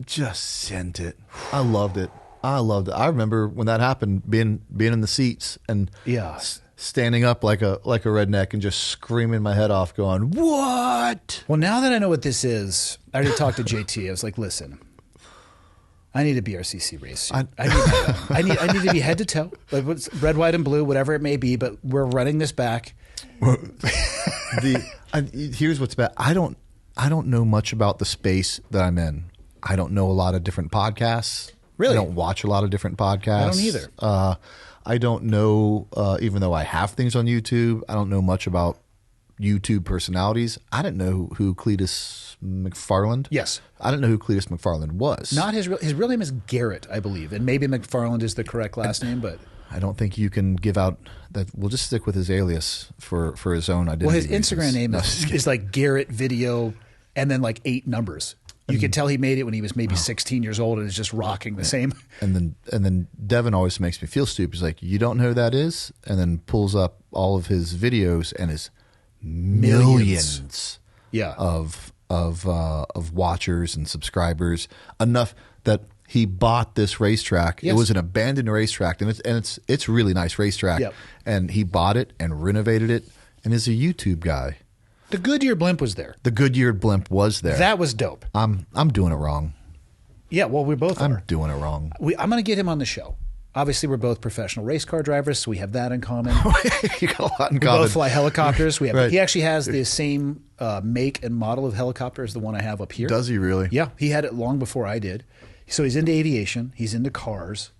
Just sent it. I loved it. I remember when that happened, being in the seats and standing up like a redneck and just screaming my head off, going, "What?" Well, now that I know what this is, I already talked to JT. I was like, "Listen, I need a BRCC race suit. I need to be head to toe, like what's red, white, and blue, whatever it may be. But we're running this back." Here's what's bad. I don't know much about the space that I'm in. I don't know a lot of different podcasts. Really? I don't watch a lot of different podcasts. I don't either. I don't know, even though I have things on YouTube, I don't know much about YouTube personalities. I didn't know who Cletus McFarland. Yes. I didn't know who Cletus McFarland was. Not his real name is Garrett, I believe, and maybe McFarland is the correct last name, but I don't think you can give out that. We'll just stick with his alias for his own identity. well, his reasons. Instagram name is like Garrett Video, and then like 8 numbers. You could tell he made it when he was maybe 16 years old and is just rocking the same. And then Devin always makes me feel stupid. He's like, you don't know who that is? And then pulls up all of his videos and his millions Yeah. of watchers and subscribers, enough that he bought this racetrack. Yes. It was an abandoned racetrack, and it's a really nice racetrack. Yep. And he bought it and renovated it, and is a YouTube guy. The Goodyear blimp was there. The Goodyear blimp was there. That was dope. I'm doing it wrong. Yeah, well, we both I'm are. doing it wrong. I'm going to get him on the show. Obviously, we're both professional race car drivers, so we have that in common. You got a lot in We common. both fly helicopters. We have. Right. He actually has the same make and model of helicopter as the one I have up here. Does he really? Yeah, he had it long before I did. So he's into aviation. He's into cars.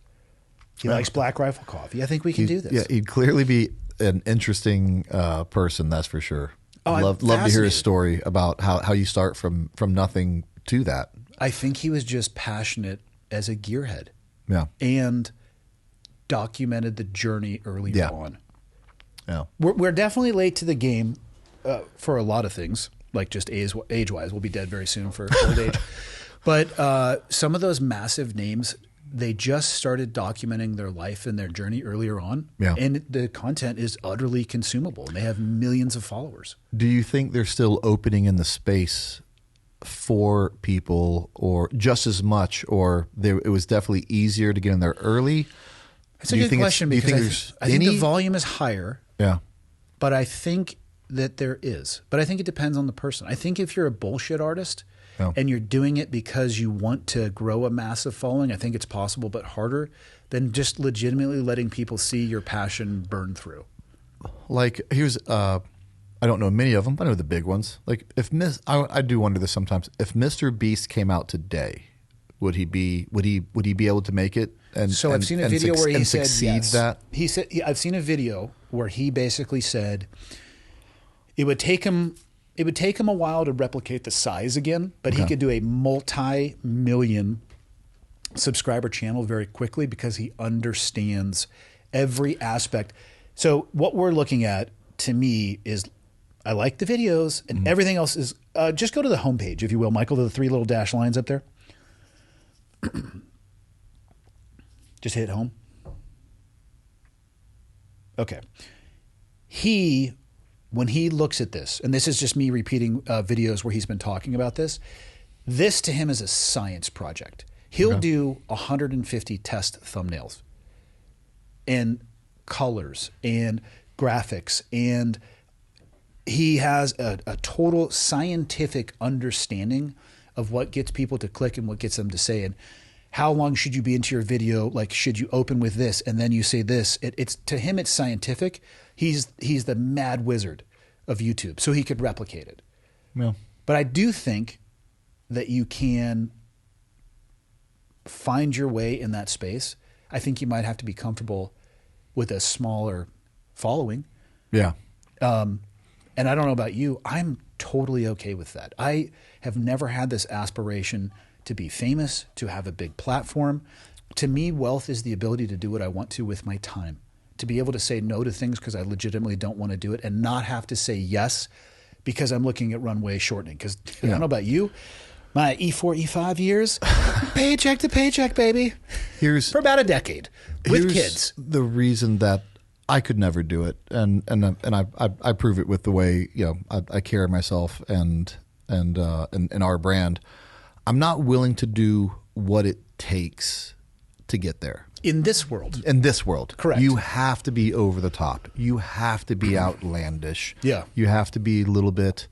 He likes Black Rifle coffee. I think we can do this. Yeah, he'd clearly be an interesting person, that's for sure. Oh, I'm love to hear fascinated. his story about how you start from nothing to that. I think he was just passionate as a gearhead Yeah. and documented the journey early Yeah. on. Yeah. We're definitely late to the game for a lot of things, like just age-wise. We'll be dead very soon for old age. But some of those massive names, they just started documenting their life and their journey earlier on. Yeah. And the content is utterly consumable, and they have millions of followers. Do you think they're still opening in the space for people, or just as much, or it was definitely easier to get in there early? That's a good question do you because think I think there's the volume is higher, Yeah. but I think that there is. But I think it depends on the person. I think if you're a bullshit artist Yeah. and you're doing it because you want to grow a massive following, I think it's possible, but harder than just legitimately letting people see your passion burn through. Like here's I don't know many of them, but I know the big ones. Like if I do wonder this sometimes. If MrBeast came out today, would he be able to make it? And So I've seen a video where he said succeed yes. that. He said I've seen a video where he basically said it would take him a while to replicate the size again, but he could do a multi-million subscriber channel very quickly because he understands every aspect. So what we're looking at, to me, is I like the videos and everything else is just go to the homepage, if you will, Michael, to the 3 little dash lines up there. Just hit home. Okay. When he looks at this, and this is just me repeating videos where he's been talking about this to him is a science project. He'll do 150 test thumbnails and colors and graphics, and he has a total scientific understanding of what gets people to click and what gets them to say. And how long should you be into your video? Like, should you open with this and then you say this? It's to him, it's scientific. He's the mad wizard of YouTube, so he could replicate it. Yeah. But I do think that you can find your way in that space. I think you might have to be comfortable with a smaller following. Yeah. And I don't know about you, I'm totally okay with that. I have never had this aspiration to be famous, to have a big platform. To me, wealth is the ability to do what I want to with my time, to be able to say no to things because I legitimately don't want to do it and not have to say yes because I'm looking at runway shortening. Because I don't know about you, my E4, E5 years, paycheck to paycheck, baby, for about a decade with kids. The reason that I could never do it, and I prove it with the way I carry myself and our brand. I'm not willing to do what it takes to get there. In this world. In this world. Correct. You have to be over the top. You have to be outlandish. Yeah. You have to be a little bit,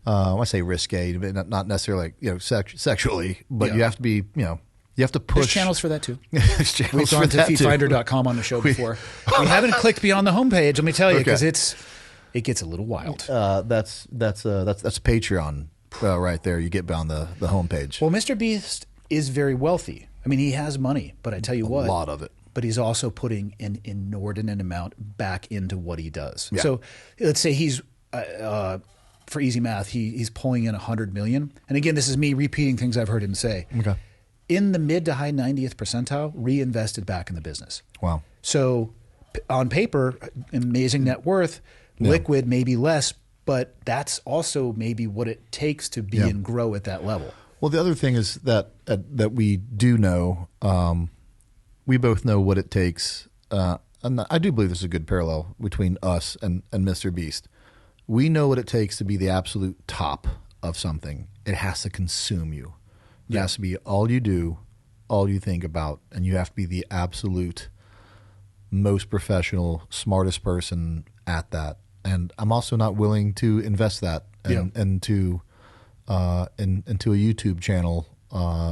I say risque, but not necessarily sexually, but you have to be, you have to push. There's channels for that too. There's channels We've gone for to that too. feedfinder.com on the show before. We haven't clicked beyond the homepage, let me tell you, because it gets a little wild. That's Patreon right there. You get beyond the homepage. Well, MrBeast is very wealthy. I mean, he has money, but I tell you what, A lot of it. but he's also putting an inordinate amount back into what he does. Yeah. So let's say he's, for easy math, he's pulling in $100 million. And again, this is me repeating things I've heard him say. Okay. In the mid to high 90th percentile, reinvested back in the business. Wow. So on paper, amazing net worth, liquid maybe less, but that's also maybe what it takes to be and grow at that level. Well, the other thing is that we do know, we both know what it takes. And I do believe there's a good parallel between us and MrBeast. We know what it takes to be the absolute top of something. It has to consume you. It has to be all you do, all you think about, and you have to be the absolute most professional, smartest person at that. And I'm also not willing to invest that into a YouTube channel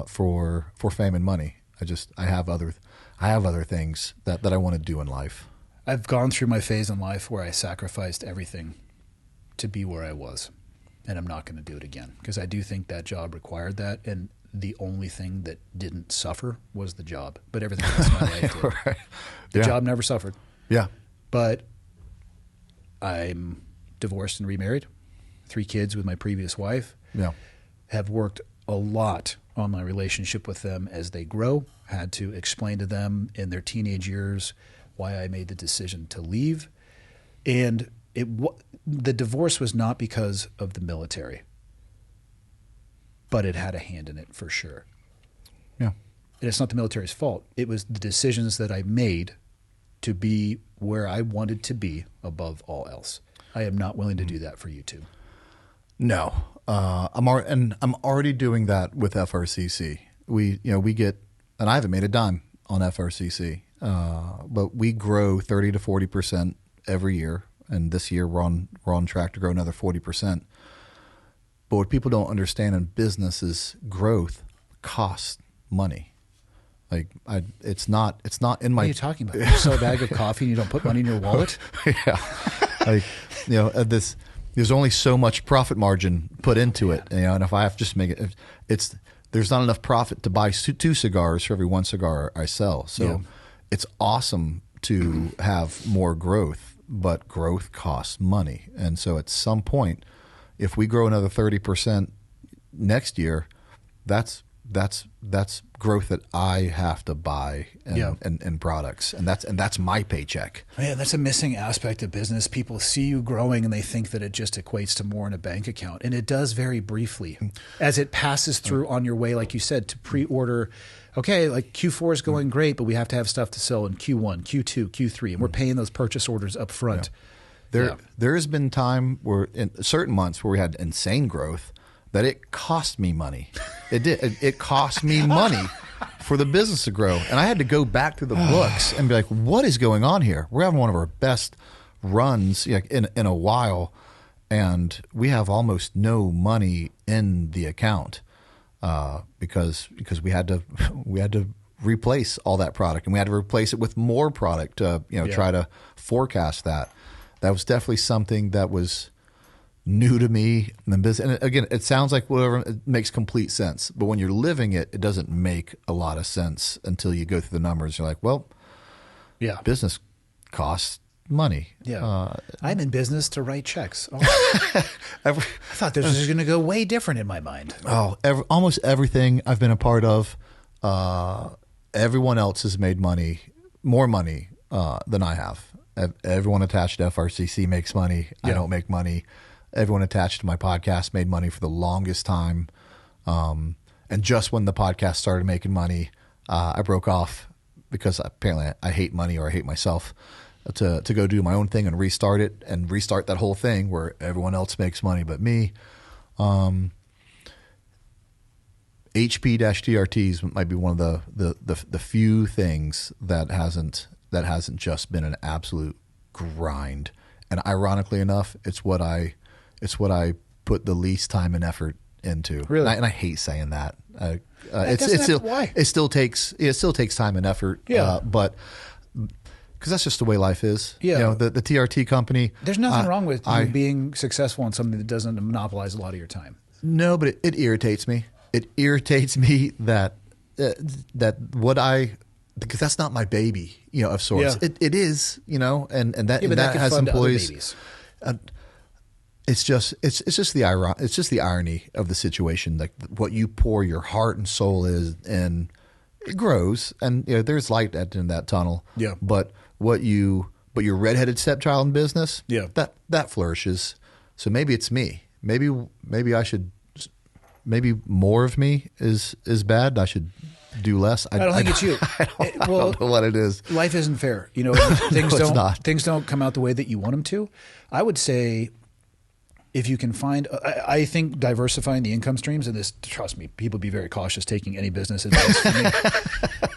for fame and money. I have other things that I want to do in life. I've gone through my phase in life where I sacrificed everything to be where I was, and I'm not going to do it again because I do think that job required that, and the only thing that didn't suffer was the job, but everything else in my life did. Right. The job never suffered. Yeah. But I'm divorced and remarried, 3 kids with my previous wife. Yeah. Have worked a lot on my relationship with them as they grow, had to explain to them in their teenage years why I made the decision to leave. And the divorce was not because of the military, but it had a hand in it for sure. Yeah. And it's not the military's fault. It was the decisions that I made to be where I wanted to be above all else. I am not willing to do that for YouTube. No, I'm already doing that with FRCC. We get, and I haven't made a dime on FRCC, but we grow 30 to 40% every year, and this year we're on track to grow another 40%. But what people don't understand in business is growth costs money. Like it's not in my. What are you talking about? You sell a bag of coffee and you don't put money in your wallet? Yeah, like there's only so much profit margin put into it, and if I have to just make it, there's not enough profit to buy 2 cigars for every 1 cigar I sell. So it's awesome to have more growth, but growth costs money, and so at some point, if we grow another 30% next year, that's growth that I have to buy and products, and that's my paycheck. Man, that's a missing aspect of business. People see you growing and they think that it just equates to more in a bank account, and it does very briefly as it passes through on your way, like you said, to pre-order. Okay, like Q4 is going great, but we have to have stuff to sell in Q1, Q2, Q3, and we're paying those purchase orders up front. There has been time where in certain months where we had insane growth that it cost me money. It did. It cost me money for the business to grow. And I had to go back to the books and be like, what is going on here? We're having one of our best runs in a while, and we have almost no money in the account because we had to replace all that product, and we had to replace it with more product to try to forecast that. That was definitely something that was new to me in the business. And again, it sounds like whatever, it makes complete sense. But when you're living it, it doesn't make a lot of sense until you go through the numbers. You're like, well, business costs money. Yeah. I'm in business to write checks. Oh. I thought this was going to go way different in my mind. Almost everything I've been a part of, everyone else has made more money than I have. Everyone attached to FRCC makes money. I don't make money. Everyone attached to my podcast made money for the longest time. And just when the podcast started making money, I broke off because apparently I hate money, or I hate myself, to go do my own thing and restart it and restart that whole thing where everyone else makes money but me. HP-TRTs might be one of the few things that hasn't just been an absolute grind. And ironically enough, it's what I put the least time and effort into. Really? And I hate saying that. Why? It still takes time and effort. But because that's just the way life is. Yeah. The TRT company. There's nothing wrong with you being successful in something that doesn't monopolize a lot of your time. No, but it irritates me. It irritates me that that what I, because that's not my baby, of sorts. Yeah. It is, and that, Yeah, and but that could has fund other employees. babies. It's just the irony of the situation. Like what you pour your heart and soul is, and it grows, and there's light at the end of that tunnel. Yeah. But your redheaded stepchild in business, Yeah. that flourishes. So maybe it's me. Maybe I should. Maybe more of me is bad. I should do less. I don't think it's you. I don't know what it is. Life isn't fair. Things don't come out the way that you want them to. I would say if you can find, I think diversifying the income streams, and this, trust me, people be very cautious taking any business advice from me.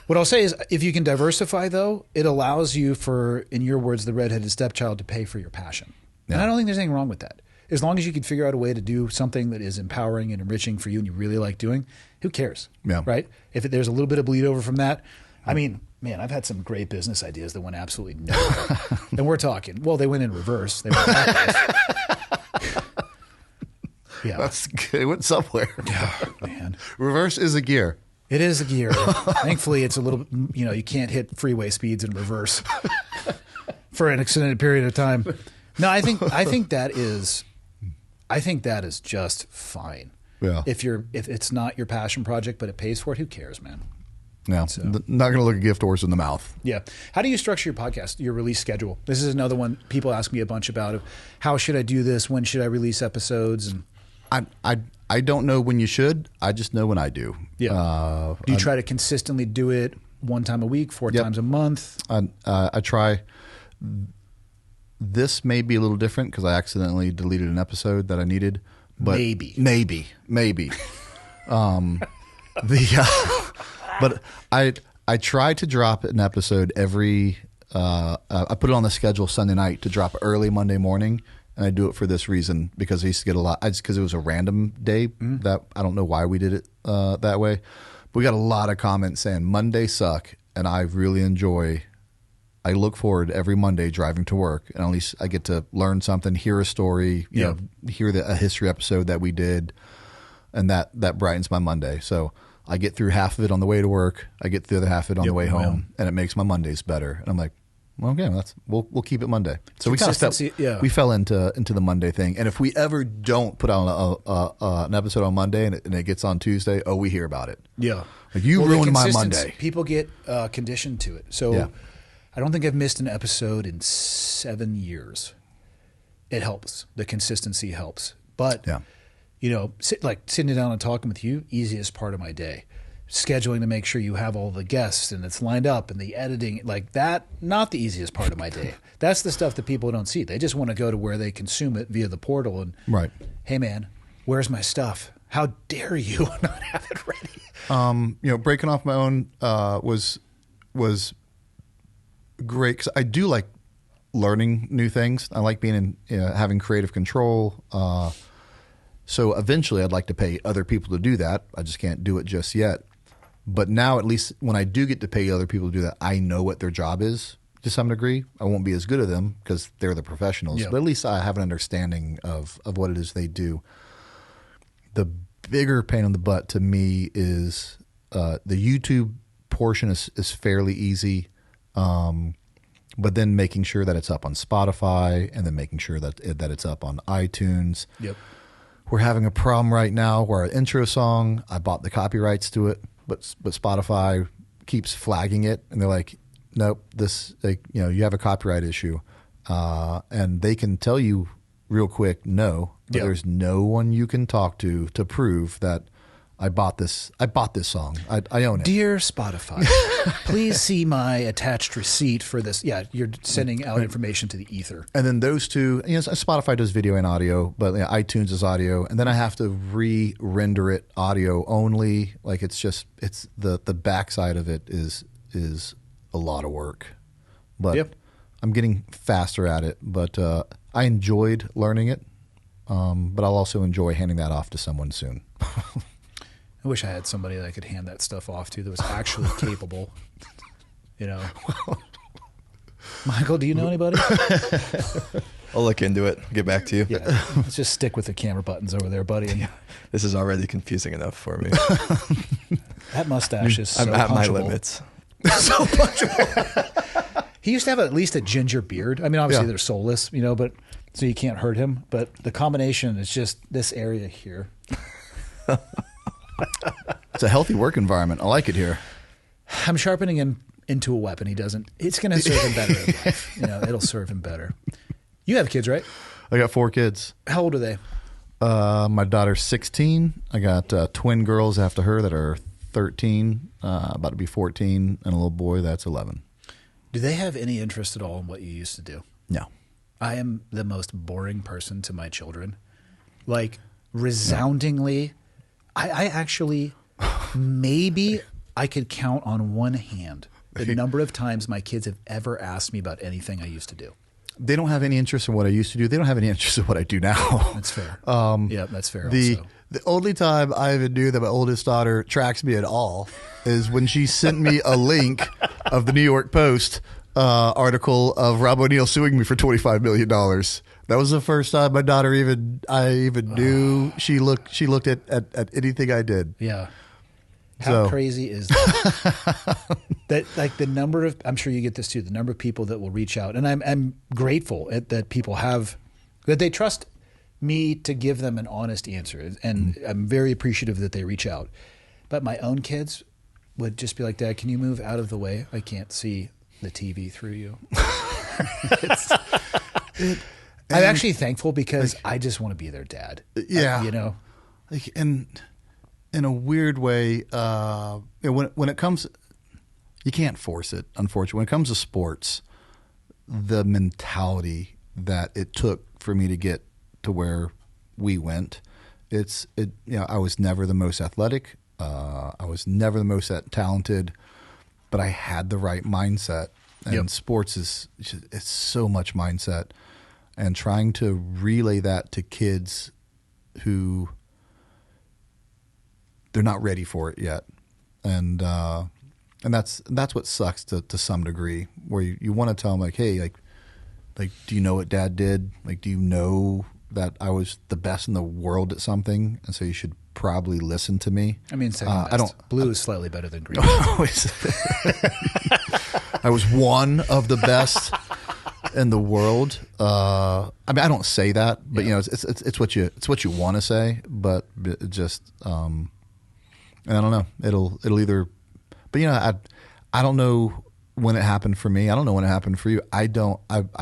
What I'll say is if you can diversify, though, it allows you for, in your words, the redheaded stepchild to pay for your passion. Yeah. And I don't think there's anything wrong with that. As long as you can figure out a way to do something that is empowering and enriching for you and you really like doing, who cares? Yeah. Right? If there's a little bit of bleed over from that, I mean, man, I've had some great business ideas that went absolutely nowhere. And we're talking, well, they went in reverse. They went backwards. Yeah. That's good. It went somewhere. Oh, man. Reverse is a gear. It is a gear. Thankfully, it's a little, you can't hit freeway speeds in reverse for an extended period of time. No, I think that is just fine. Yeah. If it's not your passion project, but it pays for it, who cares, man? No, not going to look a gift horse in the mouth. Yeah. How do you structure your podcast, your release schedule? This is another one people ask me a bunch about. Of how should I do this? When should I release episodes? And I don't know when you should. I just know when I do. Yeah. Do you try to consistently do it one time a week, four times a month? I try. This may be a little different because I accidentally deleted an episode that I needed. But maybe. But I try to drop an episode every. I put it on the schedule Sunday night to drop early Monday morning, and I do it for this reason because I used to get a lot. Because it was a random day that I don't know why we did it that way. But we got a lot of comments saying Mondays suck, and I really enjoy. I look forward every Monday driving to work, and at least I get to learn something, hear a story, hear a history episode that we did, and that brightens my Monday. So I get through half of it on the way to work, I get through the other half of it on the way home, and it makes my Mondays better. And I'm like, well, okay, we'll keep it Monday. So we kind of we fell into the Monday thing, and if we ever don't put on an episode on Monday and it gets on Tuesday, we hear about it. Yeah, like you ruined my Monday. People get conditioned to it. So. Yeah. I don't think I've missed an episode in 7 years. It helps. The consistency helps. But, sitting down and talking with you, easiest part of my day. Scheduling to make sure you have all the guests and it's lined up and the editing, like that, not the easiest part of my day. That's the stuff that people don't see. They just want to go to where they consume it via the portal and, hey, man, where's my stuff? How dare you not have it ready? Breaking off my own was great because I do like learning new things. I like being in having creative control. So eventually, I'd like to pay other people to do that. I just can't do it just yet. But now, at least when I do get to pay other people to do that, I know what their job is to some degree. I won't be as good at them because they're the professionals. But at least I have an understanding of what it is they do. The bigger pain in the butt to me is the YouTube portion is fairly easy. But then making sure that it's up on Spotify and then making sure that it's up on iTunes. Yep. We're having a problem right now where our intro song, I bought the copyrights to it, but Spotify keeps flagging it and they're like, nope, you have a copyright issue. And they can tell you real quick, no, but there's no one you can talk to prove that I bought this song. I own it. Dear Spotify, please see my attached receipt for this. Yeah, you're sending out information to the ether. And then those two, Spotify does video and audio, but iTunes is audio. And then I have to re-render it audio only. Like it's the backside of it is a lot of work. But I'm getting faster at it. But I enjoyed learning it. But I'll also enjoy handing that off to someone soon. I wish I had somebody that I could hand that stuff off to that was actually capable. Michael, do you know anybody? I'll look into it. Get back to you. Yeah, let's just stick with the camera buttons over there, buddy. This is already confusing enough for me. That mustache is so I'm at my punchable. limits. So punchable. He used to have at least a ginger beard. I mean, obviously they're soulless, but so you can't hurt him. But the combination is just this area here. It's a healthy work environment. I like it here. I'm sharpening him into a weapon. He doesn't. It's going to serve him better in life. It'll serve him better. You have kids, right? I got 4 kids. How old are they? My daughter's 16. I got twin girls after her that are 13, about to be 14, and a little boy that's 11. Do they have any interest at all in what you used to do? No. I am the most boring person to my children. Like, resoundingly, I actually, maybe I could count on one hand the number of times my kids have ever asked me about anything I used to do. They don't have any interest in what I used to do. They don't have any interest in what I do now. That's fair. Yeah, that's fair also. The only time I even knew that my oldest daughter tracks me at all is when she sent me a link of the New York Post article of Rob O'Neill suing me for $25 million. That was the first time my daughter I even knew she looked at anything I did. Yeah. How crazy is that? That like the number of, I'm sure you get this too, the number of people that will reach out, and I'm grateful that people have, that they trust me to give them an honest answer, and I'm very appreciative that they reach out. But my own kids would just be like, Dad, can you move out of the way? I can't see the TV through you. I'm actually thankful because I just want to be their dad. Yeah. And in a weird way, when it comes, you can't force it, unfortunately. When it comes to sports, the mentality that it took for me to get to where we went, I was never the most athletic. I was never the most talented, but I had the right mindset. And sports it's so much mindset. And trying to relay that to kids who they're not ready for it yet, and that's what sucks to some degree. Where you want to tell them like, hey, like do you know what Dad did? Like, do you know that I was the best in the world at something, and so you should probably listen to me. I mean, second best. Blue is slightly better than green. I was one of the best in the world. I mean, I don't say that, but it's what you want to say. But it just, and I don't know. It'll either, but I don't know when it happened for me. I don't know when it happened for you. I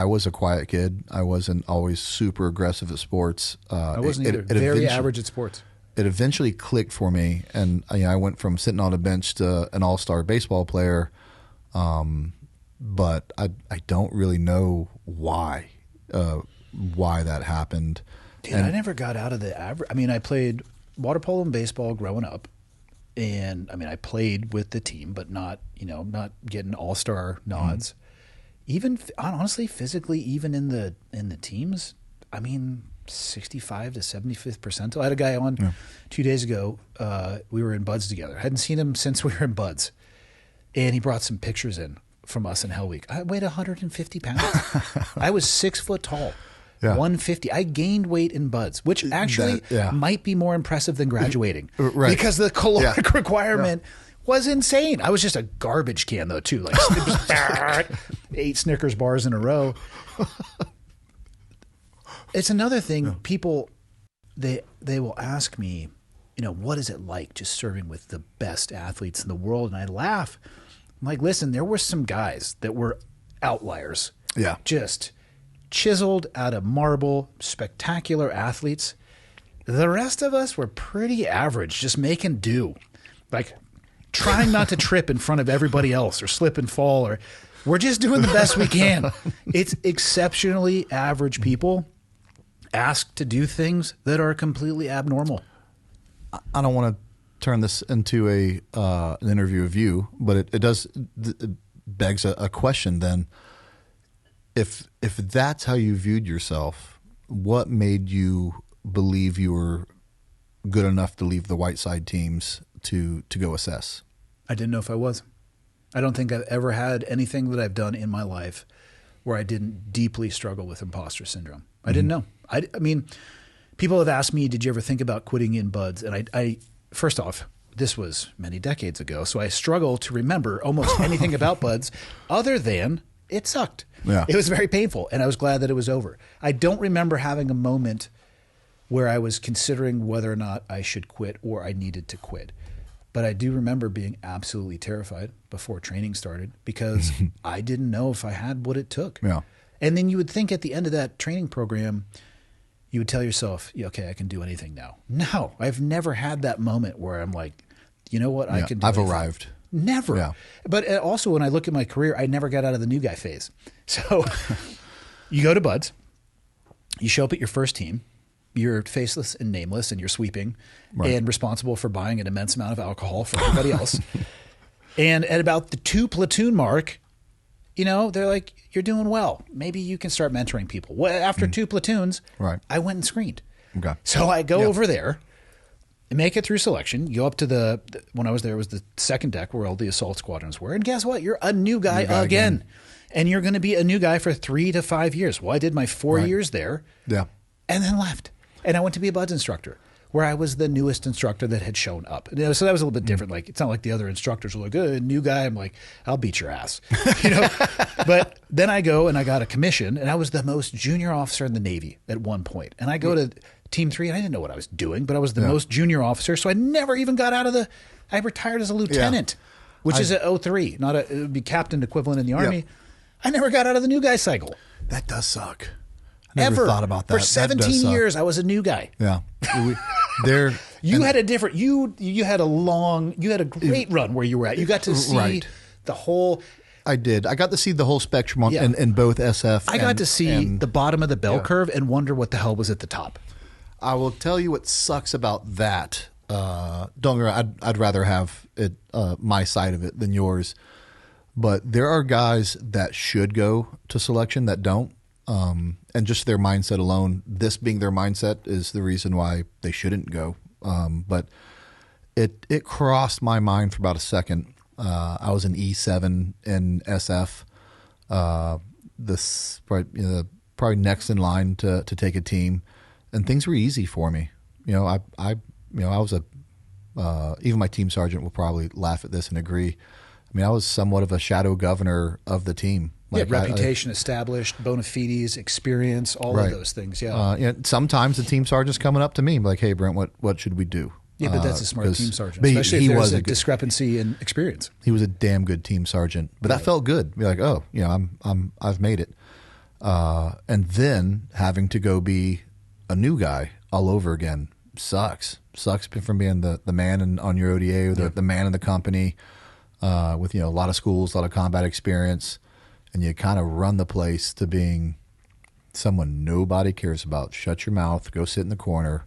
was a quiet kid. I wasn't always super aggressive at sports. I wasn't either. Very average at sports. It eventually clicked for me, and I went from sitting on a bench to an all-star baseball player. But I don't really know why that happened. Dude, I never got out of the average. I mean, I played water polo and baseball growing up, and I mean, I played with the team, but not getting all-star nods. Even honestly, physically, even in the teams, I mean, 65 to 75th percentile. I had a guy on 2 days ago. We were in Buds together. I hadn't seen him since we were in Buds, and he brought some pictures in from us in Hell Week. I weighed 150 pounds. I was 6 foot tall, 150. I gained weight in Buds, which actually might be more impressive than graduating, right? Because the caloric requirement was insane. I was just a garbage can though too, like 8 Snickers bars in a row. It's another thing. People, they will ask me, what is it like just serving with the best athletes in the world? And I laugh. I'm like, listen, there were some guys that were outliers. Yeah. Just chiseled out of marble, spectacular athletes. The rest of us were pretty average, just making do. Like trying not to trip in front of everybody else or slip and fall, or we're just doing the best we can. It's exceptionally average people asked to do things that are completely abnormal. I don't want to turn this into an interview of you, but it begs a question then. If that's how you viewed yourself, what made you believe you were good enough to leave the white side teams to go assess? I didn't know if I was. I don't think I've ever had anything that I've done in my life where I didn't deeply struggle with imposter syndrome. I didn't know. I mean, people have asked me, did you ever think about quitting in Buds? And I first off, this was many decades ago, so I struggle to remember almost anything about buds other than it sucked. Yeah. It was very painful, and I was glad that it was over. I don't remember having a moment where I was considering whether or not I should quit or I needed to quit. But I do remember being absolutely terrified before training started because I didn't know if I had what it took. Yeah. And then you would think at the end of that training program, you would tell yourself, yeah, okay, I can do anything now. No, I've never had that moment where I'm like, you know what, I can do I've anything. arrived. Never. Yeah. But also when I look at my career, I never got out of the new guy phase. So you go to Buds, you show up at your first team, you're faceless and nameless and you're sweeping and responsible for buying an immense amount of alcohol for everybody else. And at about the 2 platoon mark, you know, they're like, you're doing well. Maybe you can start mentoring people. Well, after 2 platoons, I went and screened. Okay. So I go over there, make it through selection, go up to when I was there, it was the second deck where all the assault squadrons were. And guess what? You're a new guy again. And you're going to be a new guy for 3 to 5 years. Well, I did my 4 years there. Yeah. And then left. And I went to be a Buds instructor, where I was the newest instructor that had shown up. You know, so that was a little bit different. Like, it's not like the other instructors were like, new guy. I'm like, I'll beat your ass. You know? But then I go and I got a commission, and I was the most junior officer in the Navy at one point. And I go to Team 3, and I didn't know what I was doing, but I was the most junior officer. So I never even got out of I retired as a lieutenant, which is a 03, it would be captain equivalent in the Army. I never got out of the new guy cycle. That does suck. I never thought about that. For 17 years, I was a new guy. Yeah. You had a different, you had a great run where you were at. You got to see the whole. I did. I got to see the whole spectrum in both SF. I got to see the bottom of the bell curve and wonder what the hell was at the top. I will tell you what sucks about that. Don't get me wrong, I'd rather have it my side of it than yours. But there are guys that should go to selection that don't. And just their mindset alone, this being their mindset is the reason why they shouldn't go. But it crossed my mind for about a second. I was an E7 in SF. This probably next in line to take a team, and things were easy for me. You know, I was even my team sergeant will probably laugh at this and agree. I mean, I was somewhat of a shadow governor of the team. Like reputation established, bona fides, experience, all of those things. Yeah. Sometimes the team sergeant's coming up to me like, "Hey, Brent, what should we do?" Yeah, but that's a smart team sergeant, especially if there's a discrepancy in experience. He was a damn good team sergeant, but that felt good. Be like, oh, you know, I've made it. And then having to go be a new guy all over again sucks. Sucks from being the man on your ODA or the man in the company with a lot of schools, a lot of combat experience. And you kind of run the place to being someone nobody cares about. Shut your mouth, go sit in the corner,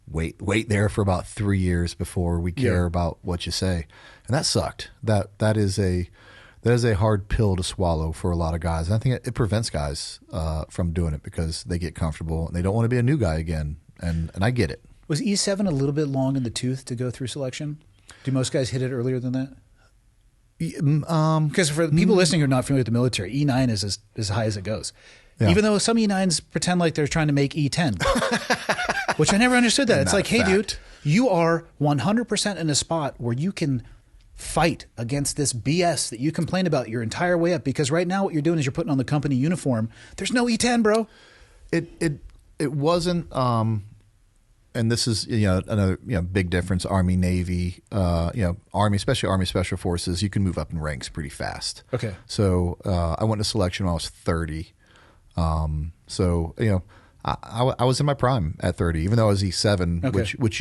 wait there for about 3 years before we care about what you say. And that sucked. That is a hard pill to swallow for a lot of guys. And I think it prevents guys from doing it because they get comfortable and they don't want to be a new guy again. And I get it. Was E7 a little bit long in the tooth to go through selection? Do most guys hit it earlier than that? Because for people listening who are not familiar with the military, E9 is as high as it goes. Yeah. Even though some E9s pretend like they're trying to make E10, which I never understood that. It's like, hey, dude, you are 100% in a spot where you can fight against this BS that you complain about your entire way up. Because right now what you're doing is you're putting on the company uniform. There's no E10, bro. It wasn't. And this is another big difference. Army, Navy, Army, especially Army Special Forces. You can move up in ranks pretty fast. Okay. So I went to selection when I was 30. I was in my prime at 30, even though I was E7, which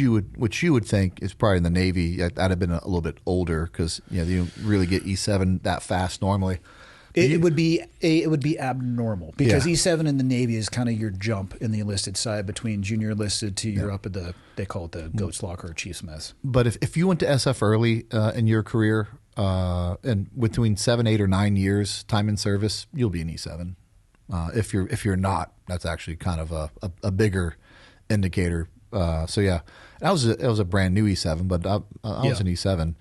you would think is probably in the Navy. I'd have been a little bit older because you don't really get E7 that fast normally. It would be abnormal because E7 in the Navy is kind of your jump in the enlisted side between junior enlisted to you're up at they call it the goat's locker or chief's mess. But if you went to SF early in your career and between 7, 8, or 9 years time in service, you'll be an E7. If you're not, that's actually kind of a bigger indicator. It was a brand new E7, but I was an E7.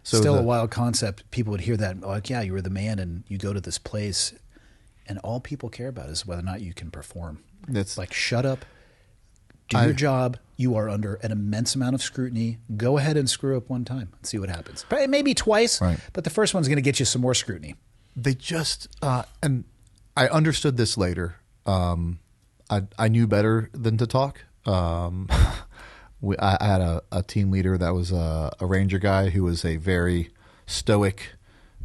So still a wild concept. People would hear that like, yeah, you were the man and you go to this place and all people care about is whether or not you can perform. It's like, shut up, Do your job. You are under an immense amount of scrutiny. Go ahead and screw up one time and see what happens. Maybe twice, Right. but the first one's going to get you some more scrutiny. They just and I understood this later. I knew better than to talk. I had a team leader that was a Ranger guy who was a very stoic,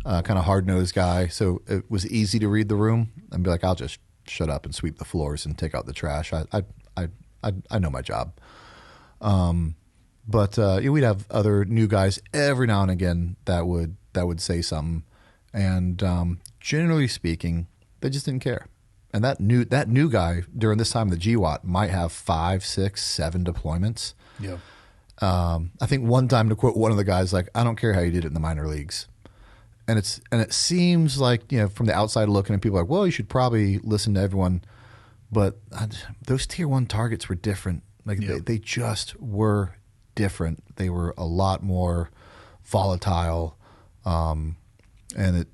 kind of hard-nosed guy. So it was easy to read the room and be like, I'll just shut up and sweep the floors and take out the trash. I know my job. But we'd have other new guys every now and again that would say something, and generally speaking, they just didn't care. And that new guy during this time of the GWAT might have 5, 6, 7 deployments. Yeah. I think one time, to quote one of the guys, like, I don't care how you did it in the minor leagues. And it seems like, from the outside looking at people like, well, you should probably listen to everyone. But those tier 1 targets were different. Like they just were different. They were a lot more volatile. And it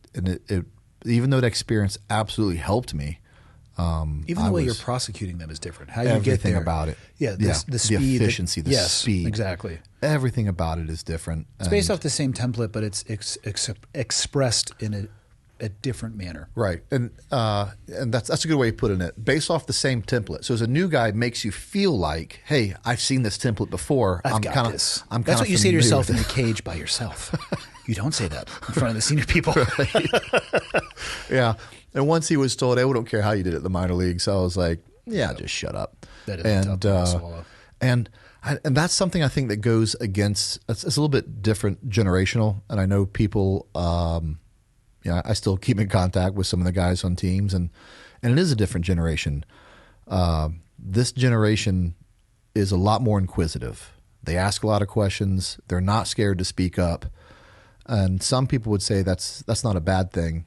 even though that experience absolutely helped me, even the way you're prosecuting them is different. How you get everything there. about it. Yeah. The speed. The efficiency, the speed. Exactly. Everything about it is different. It's based off the same template, but it's expressed in a different manner. Right. And that's a good way of putting it. Based off the same template. So as a new guy makes you feel like, hey, I've seen this template before. I've got this. That's what you say to yourself in the cage by yourself. You don't say that in front of the senior people. Yeah. And once he was told, hey, we don't care how you did it in the minor leagues, I was like, yeah, just shut up. That is tough to swallow. And that's something I think that goes against, it's a little bit different generational. And I know people, I still keep in contact with some of the guys on teams, and it is a different generation. This generation is a lot more inquisitive. They ask a lot of questions. They're not scared to speak up. And some people would say that's not a bad thing,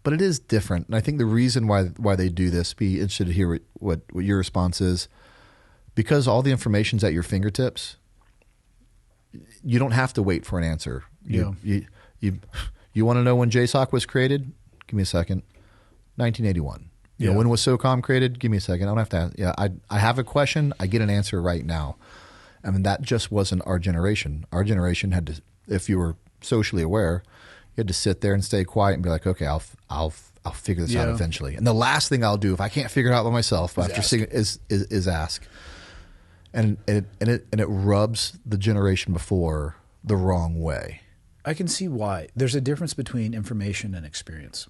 but it is different. And I think the reason why they do this, be interested to hear what your response is, because all the information's at your fingertips. You don't have to wait for an answer. You want to know when JSOC was created? Give me a second. 1981. When was SOCOM created? Give me a second. I don't have to. I have a question. I get an answer right now. I mean, that just wasn't our generation. Our generation had to, if you were socially aware, you had to sit there and stay quiet and be like, okay, I'll figure this out eventually. And the last thing I'll do if I can't figure it out by myself is ask. And it rubs the generation before the wrong way. I can see why. There's a difference between information and experience.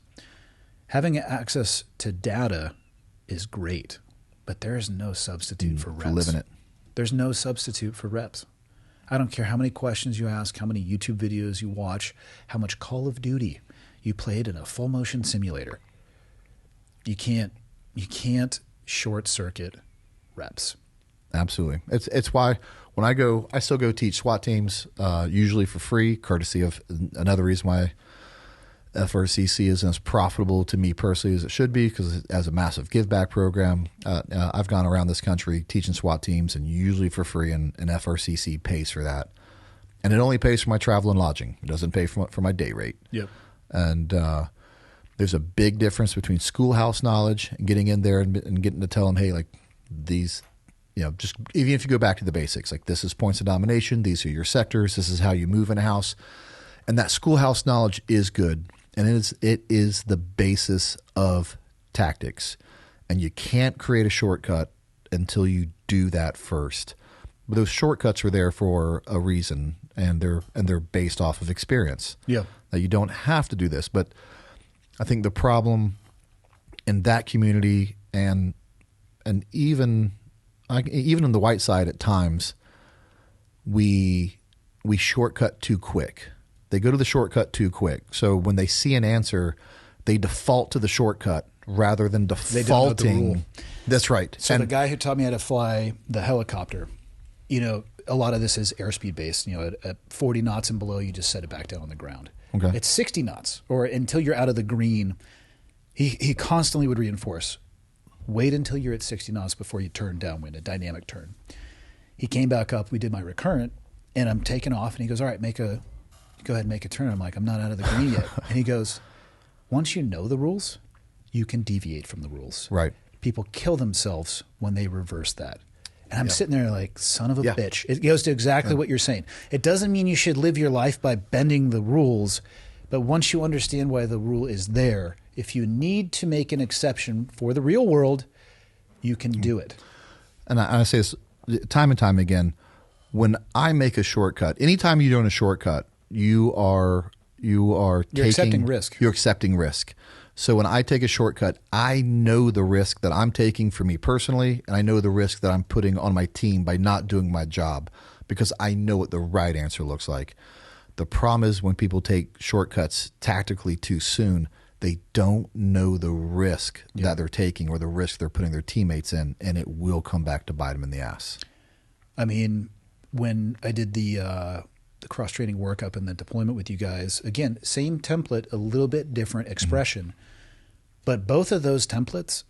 Having access to data is great, but there is no substitute for reps. Living it. There's no substitute for reps. I don't care how many questions you ask, how many YouTube videos you watch, how much Call of Duty you played in a full motion simulator. You can't short circuit reps. Absolutely. It's why when I still go teach SWAT teams, usually for free, courtesy of another reason why FRCC isn't as profitable to me personally as it should be, because it has a massive give back program. I've gone around this country teaching SWAT teams, and usually for free, and FRCC pays for that. And it only pays for my travel and lodging. It doesn't pay for my day rate. Yep. And there's a big difference between schoolhouse knowledge and getting in there and getting to tell them, hey, like these, just even if you go back to the basics, like this is points of domination, these are your sectors, this is how you move in a house. And that schoolhouse knowledge is good. And it is the basis of tactics. And you can't create a shortcut until you do that first. But those shortcuts are there for a reason, and they're based off of experience. Yeah. That you don't have to do this. But I think the problem in that community and even on the white side at times, we shortcut too quick. They go to the shortcut too quick. So when they see an answer, they default to the shortcut rather than defaulting. They don't know the rule. That's right. So the guy who taught me how to fly the helicopter, a lot of this is airspeed based. At 40 knots and below, you just set it back down on the ground. Okay. It's 60 knots, or until you're out of the green. He constantly would reinforce, wait until you're at 60 knots before you turn downwind, a dynamic turn. He came back up. We did my recurrent, and I'm taking off, and he goes, all right, go ahead and make a turn. I'm like, I'm not out of the green yet. And he goes, once you know the rules, you can deviate from the rules. Right. People kill themselves when they reverse that. And I'm sitting there like, son of a Yeah. bitch. It goes to exactly what you're saying. It doesn't mean you should live your life by bending the rules, but once you understand why the rule is there, if you need to make an exception for the real world, you can do it. And I say this time and time again, when I make a shortcut, anytime you're doing a shortcut, you're accepting risk. You're accepting risk. So when I take a shortcut, I know the risk that I'm taking for me personally, and I know the risk that I'm putting on my team by not doing my job, because I know what the right answer looks like. The problem is when people take shortcuts tactically too soon, they don't know the risk that they're taking or the risk they're putting their teammates in, and it will come back to bite them in the ass. I mean, when I did the cross-training workup and the deployment with you guys, again, same template, a little bit different expression. But both of those templates,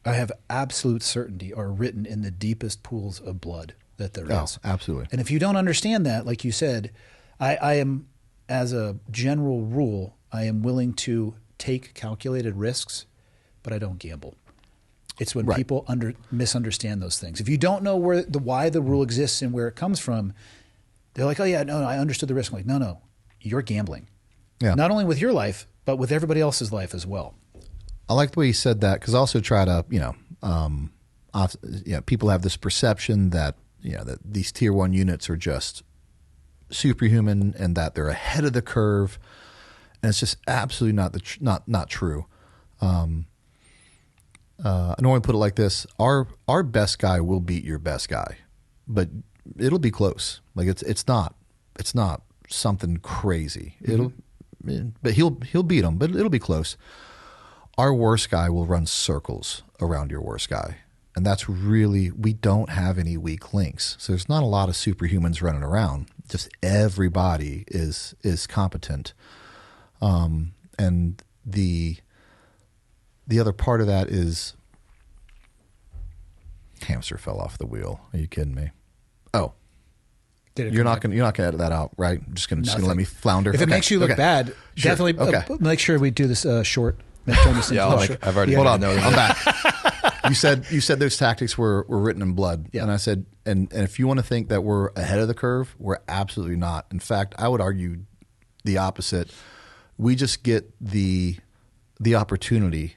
I have absolute certainty, are written in the deepest pools of blood that there is. Absolutely. And if you don't understand that, like you said, I am, as a general rule, I am willing to take calculated risks, but I don't gamble. It's when people misunderstand those things. If you don't know why the rule exists and where it comes from, they're like, oh, yeah, no, I understood the risk. I'm like, no, you're gambling. Yeah. Not only with your life, but with everybody else's life as well. I like the way you said that, because I also try to, people have this perception that, that these tier 1 units are just superhuman and that they're ahead of the curve. And it's just absolutely not true. I normally put it like this: our best guy will beat your best guy, but it'll be close. Like it's not something crazy. But he'll beat him, but it'll be close. Our worst guy will run circles around your worst guy, and that's really, we don't have any weak links. So there's not a lot of superhumans running around. Just everybody is competent. And the other part of that is, hamster fell off the wheel. Are you kidding me? Oh, you're not gonna edit that out, right? Just gonna let me flounder. If it makes you look bad, Sure. definitely make sure we do this short. I've already Hold on, noticed. I'm back. You said those tactics were written in blood, and I said, and if you want to think that we're ahead of the curve, we're absolutely not. In fact, I would argue the opposite. We just get the opportunity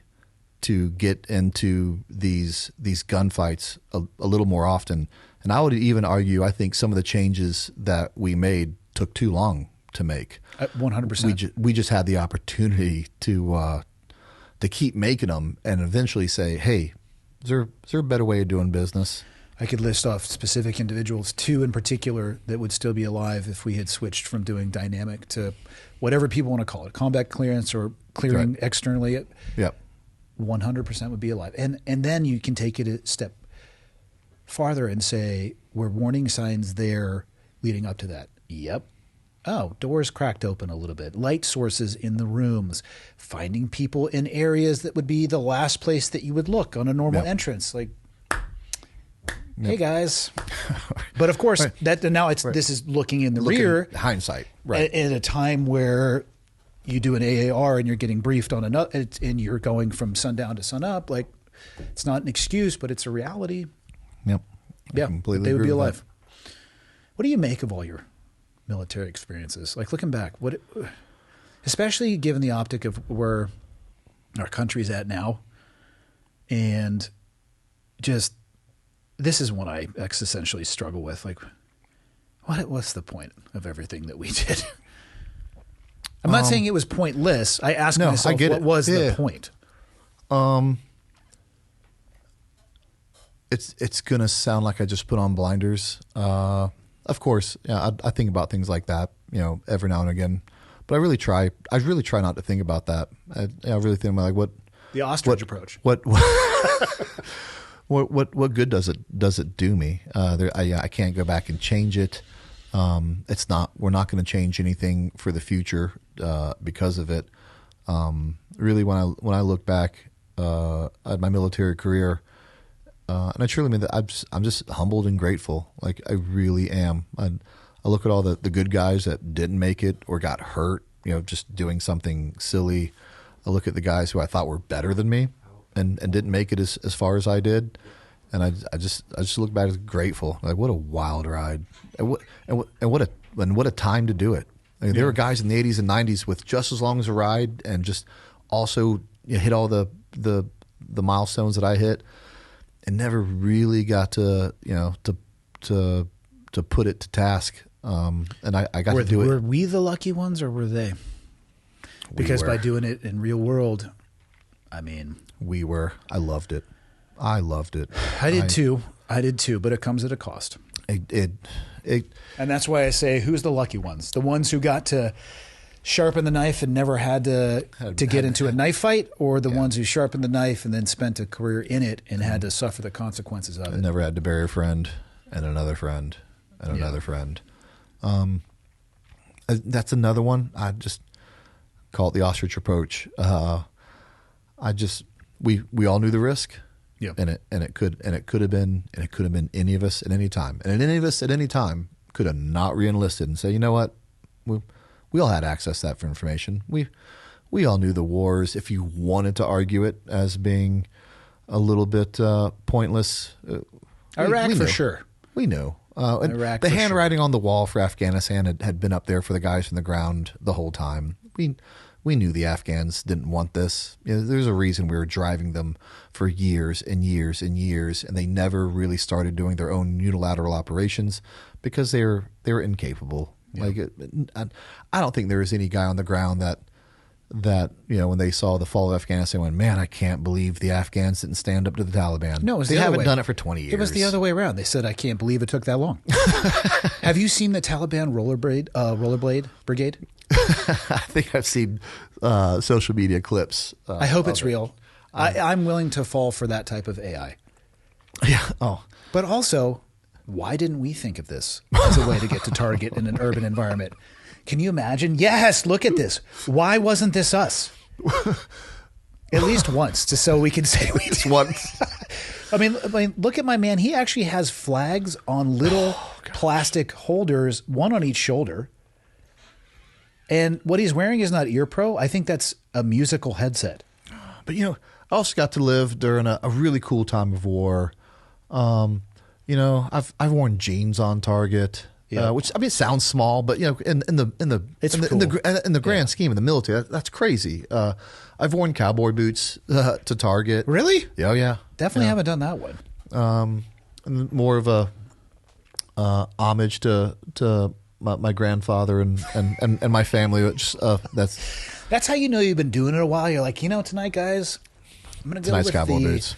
to get into these gunfights a little more often. And I would even argue, I think some of the changes that we made took too long to make. 100%. We just had the opportunity to keep making them and eventually say, hey, is there a better way of doing business? I could list off specific individuals, 2 in particular, that would still be alive if we had switched from doing dynamic to whatever people want to call it, combat clearance or clearing externally. Yep. 100% would be alive. And then you can take it a step farther and say, were warning signs there leading up to that? Yep. Oh, doors cracked open a little bit. Light sources in the rooms. Finding people in areas that would be the last place that you would look on a normal entrance. Like, hey guys. But of course, this is looking in the rear. Hindsight, right. At a time where you do an AAR and you're getting briefed on another, and you're going from sundown to sunup. Like, it's not an excuse, but it's a reality. Yep. Yeah, completely they would agree be with alive. What do you make of all your military experiences? Like, looking back, especially given the optic of where our country's at now, and just, this is one I existentially struggle with. Like, what's the point of everything that we did? I'm not saying it was pointless. I ask myself, what was the point? It's gonna sound like I just put on blinders. Of course, I think about things like that, every now and again. But I really try not to think about that. I really think about, like, what The ostrich approach. What good does it do me? I can't go back and change it. We're not going to change anything for the future because of it. Really, when I look back at my military career, and I truly mean that, I'm just humbled and grateful. Like, I really am. I look at all the good guys that didn't make it or got hurt, just doing something silly. I look at the guys who I thought were better than me and didn't make it as far as I did. And I just look back as grateful. Like, what a wild ride, and what a time to do it. I mean, there were guys in the 80s and 90s with just as long as a ride, and just also hit all the milestones that I hit, and never really got to to put it to task. And I got to do it. Were we the lucky ones, or were they? Because by doing it in real world, I mean, we were. I loved it. I did too. But it comes at a cost. And that's why I say, who's the lucky ones? The ones who got to sharpen the knife and never had to get into a knife fight, or the ones who sharpened the knife and then spent a career in it and had to suffer the consequences of it? Never had to bury a friend and another friend and another friend. That's another one. I just call it the ostrich approach. We all knew the risk. Yep. And it could have been any of us at any time. And any of us at any time could have not re-enlisted and say, you know what? We all had access to that for information. We all knew the wars. If you wanted to argue it as being a little bit pointless, Iraq for sure. We knew. Iraq, the handwriting on the wall for Afghanistan had been up there for the guys from the ground the whole time. We knew the Afghans didn't want this. There's a reason we were driving them for years and years and years, and they never really started doing their own unilateral operations because they were incapable. Yeah. Like, I don't think there was any guy on the ground that when they saw the fall of Afghanistan went, man, I can't believe the Afghans didn't stand up to the Taliban. No, they haven't done it for 20 years. It was the other way around. They said, I can't believe it took that long. Have you seen the Taliban rollerblade brigade? I think I've seen social media clips. I hope it's real. I'm willing to fall for that type of AI. Yeah. Oh, but also, why didn't we think of this as a way to get to target in an urban environment? Can you imagine? Yes, look at this. Why wasn't this us? At least once, just so we can say we did. Once. I mean, look at my man. He actually has flags on little plastic holders, one on each shoulder. And what he's wearing is not ear pro. I think that's a musical headset. But, I also got to live during a really cool time of war. I've worn jeans on target. Yeah. Which, I mean, it sounds small, but in the grand scheme of the military, that's crazy. I've worn cowboy boots to target. Really? Oh yeah, definitely haven't done that one. More of a homage to my grandfather and my family. Which that's how you know you've been doing it a while. You're like, tonight, guys, I'm gonna go with cowboy boots.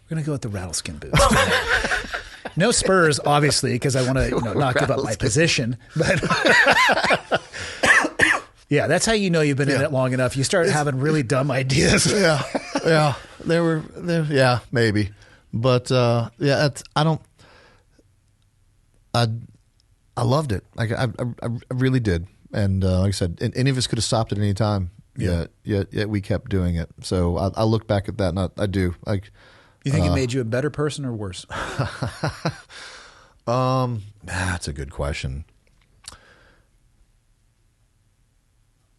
We're gonna go with the rattleskin boots. No spurs, obviously, because I want to not give up my position. But yeah, that's how you know you've been in it long enough. You start having really dumb ideas. Yeah, yeah, maybe, but I loved it. Like I really did, and like I said, any of us could have stopped at any time. Yeah, we kept doing it. So I look back at that, and I do like. You think it made you a better person or worse? That's a good question.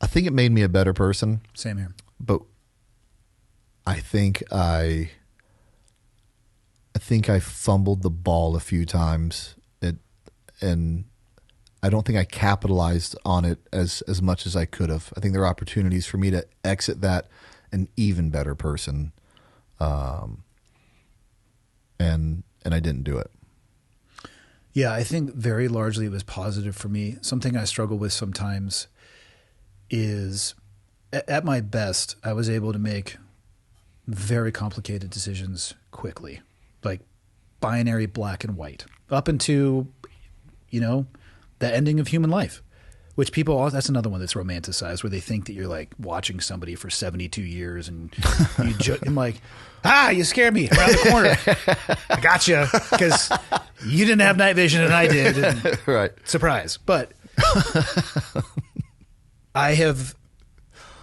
I think it made me a better person. Same here. But I think I fumbled the ball a few times, and I don't think I capitalized on it as much as I could have. I think there are opportunities for me to exit that an even better person. And I didn't do it. Yeah, I think very largely it was positive for me. Something I struggle with sometimes is, at my best, I was able to make very complicated decisions quickly, like binary black and white, up into, the ending of human life, which that's another one that's romanticized, where they think that you're like watching somebody for 72 years and I'm like, you scared me around the corner. I got you because you didn't have night vision and I did. And right. Surprise. But I have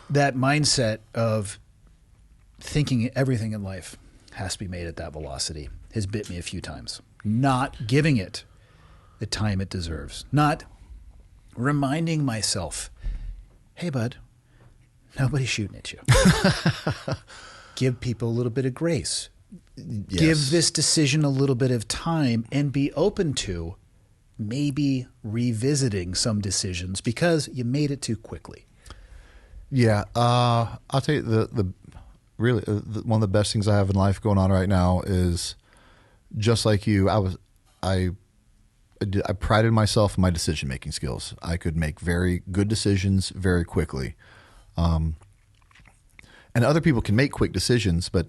that mindset of thinking everything in life has to be made at that velocity has bit me a few times. Not giving it the time it deserves. Not reminding myself, hey, bud, nobody's shooting at you. Give people a little bit of grace. give this decision a little bit of time and be open to maybe revisiting some decisions because you made it too quickly. Yeah, I'll tell you the really one of the best things I have in life going on right now is just like you. I prided myself in my decision making skills. I could make very good decisions very quickly, and other people can make quick decisions, but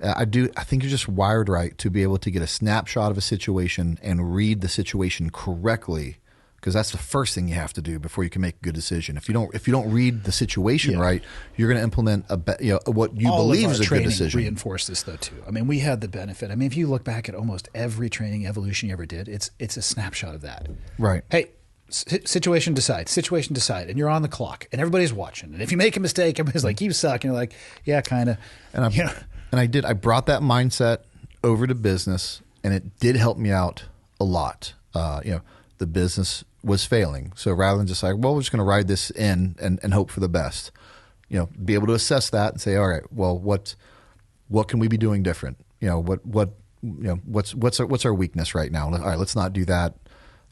I think you're just wired right to be able to get a snapshot of a situation and read the situation correctly. Because that's the first thing you have to do before you can make a good decision. If you don't read the situation right, you're going to implement what you believe is a good decision. Reinforce this though too. I mean, we had the benefit. I mean, if you look back at almost every training evolution you ever did, it's a snapshot of that. Right. Hey, situation decide, and you're on the clock, and everybody's watching. And if you make a mistake, everybody's like, "You suck," and you're like, "Yeah, kind of." And I brought that mindset over to business, and it did help me out a lot. The business was failing. So rather than just like, well, we're just going to ride this in and hope for the best, be able to assess that and say, all right, well, what can we be doing different? What's our weakness right now? All right, let's not do that.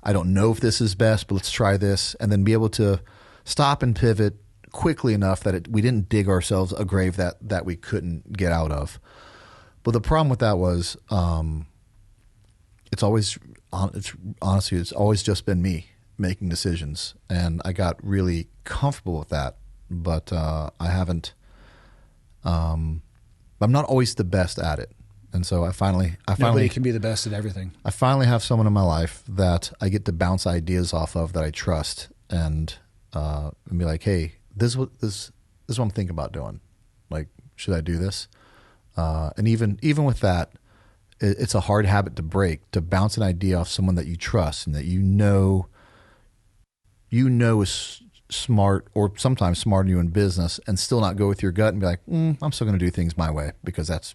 I don't know if this is best, but let's try this. And then be able to stop and pivot quickly enough that we didn't dig ourselves a grave that we couldn't get out of. But the problem with that was, it's always just been me making decisions, and I got really comfortable with that. But I haven't. I'm not always the best at it, and so I finally Nobody can be the best at everything. I finally have someone in my life that I get to bounce ideas off of that I trust, and be like, hey, this is what I'm thinking about doing. Like, should I do this? And even with that, it's a hard habit to break, to bounce an idea off someone that you trust and that you know is smart or sometimes smarter than you in business, and still not go with your gut and be like, I'm still going to do things my way because that's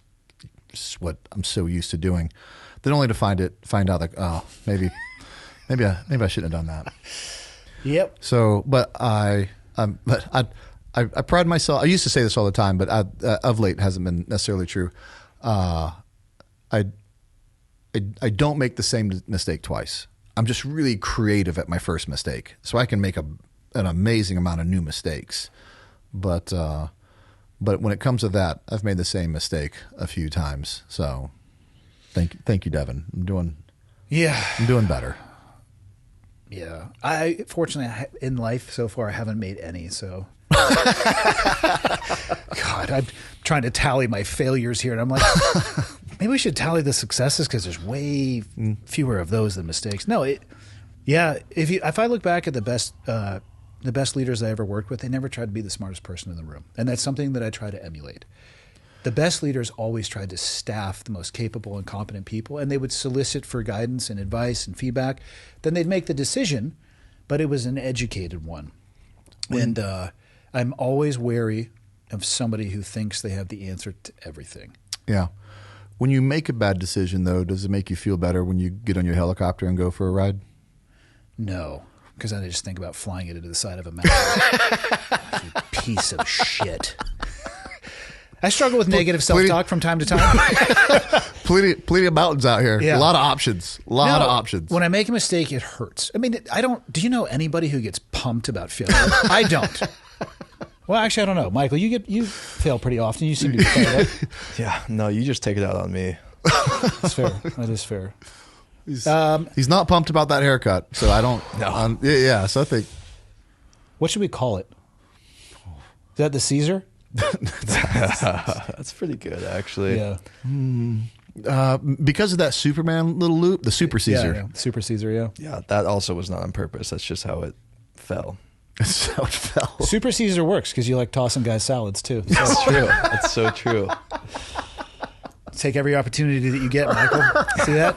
just what I'm so used to doing. Then only to find out like, oh, maybe I shouldn't have done that. Yep. So, but I pride myself. I used to say this all the time, but of late it hasn't been necessarily true. I don't make the same mistake twice. I'm just really creative at my first mistake, so I can make an amazing amount of new mistakes. But when it comes to that, I've made the same mistake a few times. So thank you, Devin. I'm doing better. Yeah, fortunately in life so far I haven't made any. So, God, I'm trying to tally my failures here, and I'm like, maybe we should tally the successes because there's way fewer of those than mistakes. No, if I look back at the best leaders I ever worked with, they never tried to be the smartest person in the room, and that's something that I try to emulate. The best leaders always tried to staff the most capable and competent people, and they would solicit for guidance and advice and feedback. Then they'd make the decision, but it was an educated one. And I'm always wary of somebody who thinks they have the answer to everything. Yeah. When you make a bad decision, though, does it make you feel better when you get on your helicopter and go for a ride? No, because I just think about flying it into the side of a mountain. You piece of shit. I struggle with negative self-talk from time to time. plenty of mountains out here. Yeah. A lot of options. A lot of options. When I make a mistake, it hurts. I mean, do you know anybody who gets pumped about failure? I don't. Well, actually, I don't know. Michael, you fail pretty often. You seem to be failed. Yeah, no, you just take it out on me. That's fair. That is fair. He's not pumped about that haircut, so I don't. No. Yeah, so I think. What should we call it? Is that the Caesar? That's pretty good, actually. Yeah. Because of that Superman little loop, the Super Caesar. Yeah. Super Caesar, yeah. Yeah, that also was not on purpose. That's just how it fell. That's how it fell. Super Caesar works because you like tossing guys salads too. So. That's true. That's so true. Take every opportunity that you get, Michael. See that?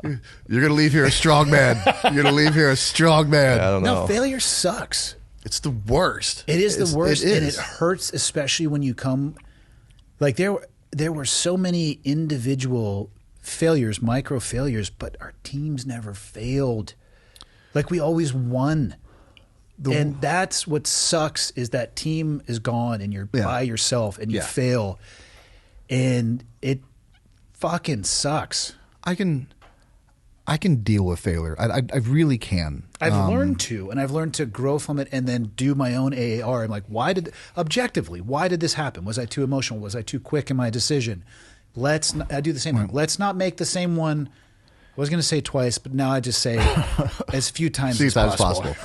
You're going to leave here a strong man. You're going to leave here a strong man. I don't know. No, failure sucks. It's the worst. It is the worst, it is. and it hurts, especially when you come. Like there were so many individual failures, micro failures, but our teams never failed. Like we always won, and that's what sucks is that team is gone, and you're by yourself, and you fail, and fucking sucks. I can deal with failure. I really can. I've learned to, and I've learned to grow from it and then do my own AAR. I'm like, objectively, why did this happen? Was I too emotional? Was I too quick in my decision? I do the same thing. Let's not make the same one. I was going to say twice, but now I just say as few times as possible.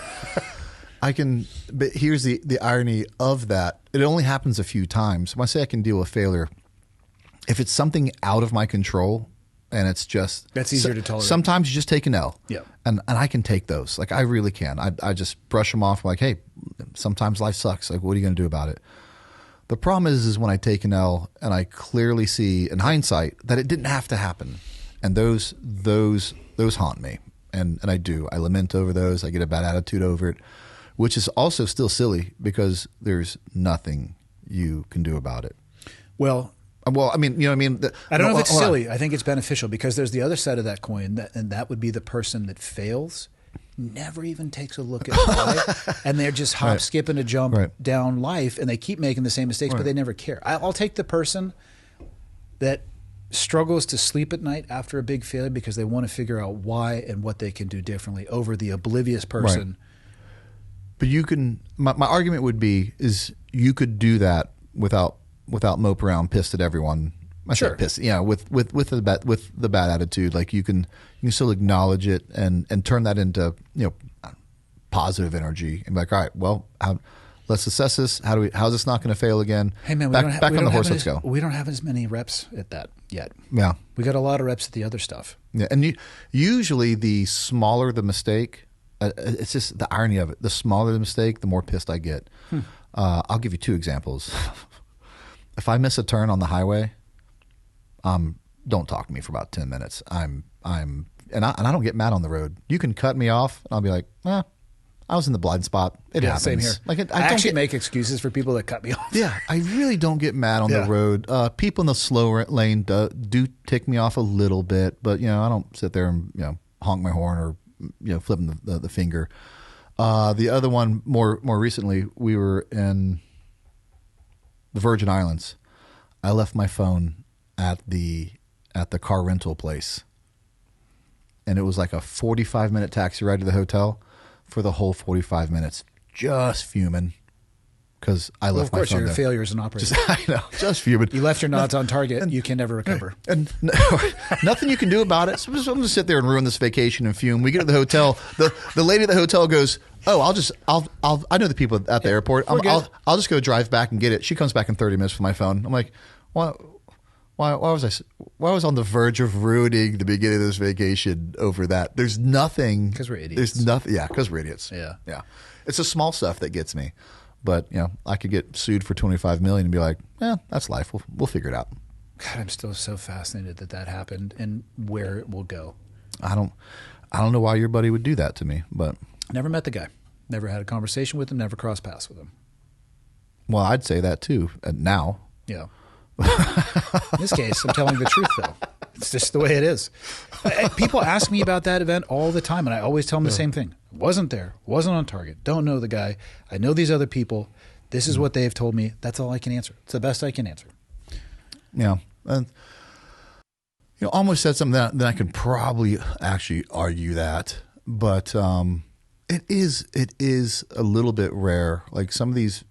But here's the irony of that. It only happens a few times. When I say I can deal with failure, if it's something out of my control and it's just... That's easier to tolerate. Sometimes you just take an L. Yeah. And I can take those. Like, I really can. I just brush them off like, hey, sometimes life sucks. Like, what are you going to do about it? The problem is when I take an L and I clearly see in hindsight that it didn't have to happen. And those haunt me. And I do. I lament over those. I get a bad attitude over it, which is also still silly because there's nothing you can do about it. Well, I mean, you know what I mean? I don't know if it's silly. I think it's beneficial because there's the other side of that coin, and that would be the person that fails, never even takes a look at why, and they're just hop, skip, and a jump down life, and they keep making the same mistakes, but they never care. I'll take the person that struggles to sleep at night after a big failure because they want to figure out why and what they can do differently over the oblivious person. But you can. My argument would be is you could do that without mope around pissed at everyone. I say pissed, with the bad attitude. Like you can still acknowledge it and turn that into positive energy and be like, all right, well, let's assess this. How's this not going to fail again? Hey man, back on the horse. Let's go. We don't have as many reps at that yet. Yeah, we got a lot of reps at the other stuff. Yeah, and usually the smaller the mistake, it's just the irony of it. The smaller the mistake, the more pissed I get. I'll give you two examples. If I miss a turn on the highway, don't talk to me for about 10 minutes. And I don't get mad on the road. You can cut me off, and I'll be like, I was in the blind spot. It happens. Same here. Like I actually make excuses for people that cut me off. Yeah, I really don't get mad on the road. People in the slow lane do tick me off a little bit, but I don't sit there and honk my horn or flipping the finger. The other one more recently, we were in the Virgin Islands. I left my phone at the car rental place, and it was like a 45-minute taxi ride to the hotel. For the whole 45 minutes, just fuming because I left my phone. Of course, you're a failure as an operator. I know, just fuming. You left your nods on target, and you can never recover. And nothing you can do about it. So I'm going to sit there and ruin this vacation and fume. We get to the hotel. The lady at the hotel goes, "Oh, I know the people at the airport. I'll just go drive back and get it." She comes back in 30 minutes with my phone. I'm like, "What? Why was I on the verge of ruining the beginning of this vacation over that?" There's nothing. Because we're idiots. There's nothing. Yeah, because we're idiots. Yeah. It's the small stuff that gets me. But I could get sued for $25 million and be like, that's life. We'll figure it out. God, I'm still so fascinated that happened and where it will go. I don't know why your buddy would do that to me, but never met the guy. Never had a conversation with him. Never crossed paths with him. Well, I'd say that too. Now. Yeah. In this case, I'm telling the truth, though. It's just the way it is. People ask me about that event all the time, and I always tell them the same thing. Wasn't there. Wasn't on target. Don't know the guy. I know these other people. This is what they've told me. That's all I can answer. It's the best I can answer. Yeah. And, almost said something that I can probably actually argue that. But it is a little bit rare. Like some of these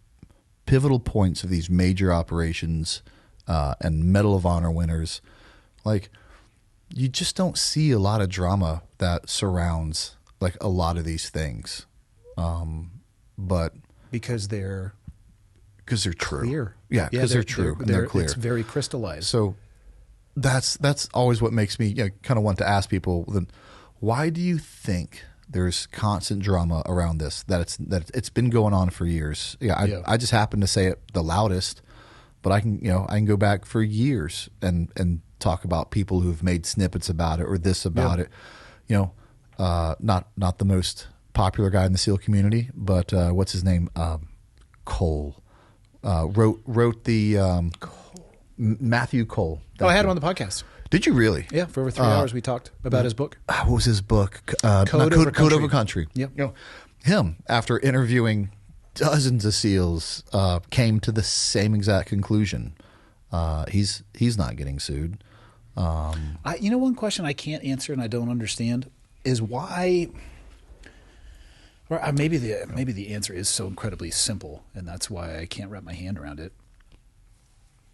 pivotal points of these major operations and Medal of Honor winners, like you just don't see a lot of drama that surrounds like a lot of these things, but because they're true, clear. Yeah, because they're true and they're clear. It's very crystallized. So that's always what makes me kind of want to ask people. Then, why do you think there's constant drama around this? That it's been going on for years. I just happen to say it the loudest. But I can go back for years and talk about people who've made snippets about it or this about it. Not the most popular guy in the SEAL community, but what's his name? Cole wrote the Matthew Cole. I had him on the podcast. Did you really? Yeah, for over 3 hours we talked about his book. What was his book? Code Over Country. Yep. Him, after interviewing dozens of SEALs, came to the same exact conclusion. He's not getting sued. One question I can't answer and I don't understand is why. Or maybe the answer is so incredibly simple, and that's why I can't wrap my hand around it.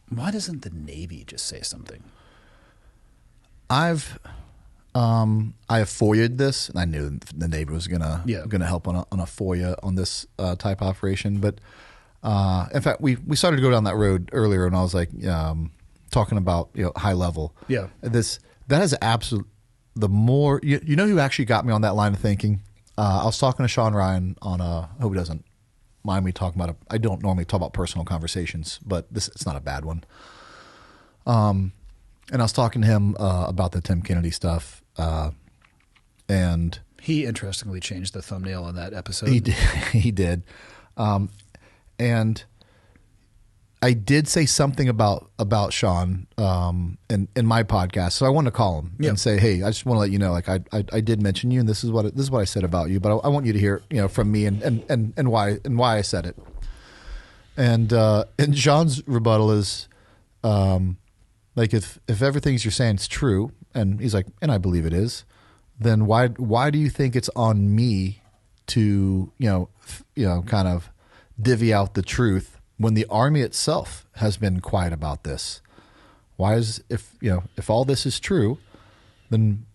Why doesn't the Navy just say something? I have FOIA'd this, and I knew the Navy was gonna help on a FOIA on this type of operation. But in fact, we started to go down that road earlier, and I was like talking about high level. Yeah, that is absolute. The more you know, who actually got me on that line of thinking. I was talking to Sean Ryan on I hope he doesn't mind me talking about I don't normally talk about personal conversations, but it's not a bad one. And I was talking to him about the Tim Kennedy stuff, and he interestingly changed the thumbnail on that episode. He did, and I did say something about Sean in my podcast, so I wanted to call him and say, hey, I just want to let you know, like I did mention you, and this is what I said about you, but I want you to hear from me and why I said it. And Sean's rebuttal is like if everything you're saying is true, and he's like, and I believe it is, then why do you think it's on me to kind of divvy out the truth when the Army itself has been quiet about this? Why is if all this is true, then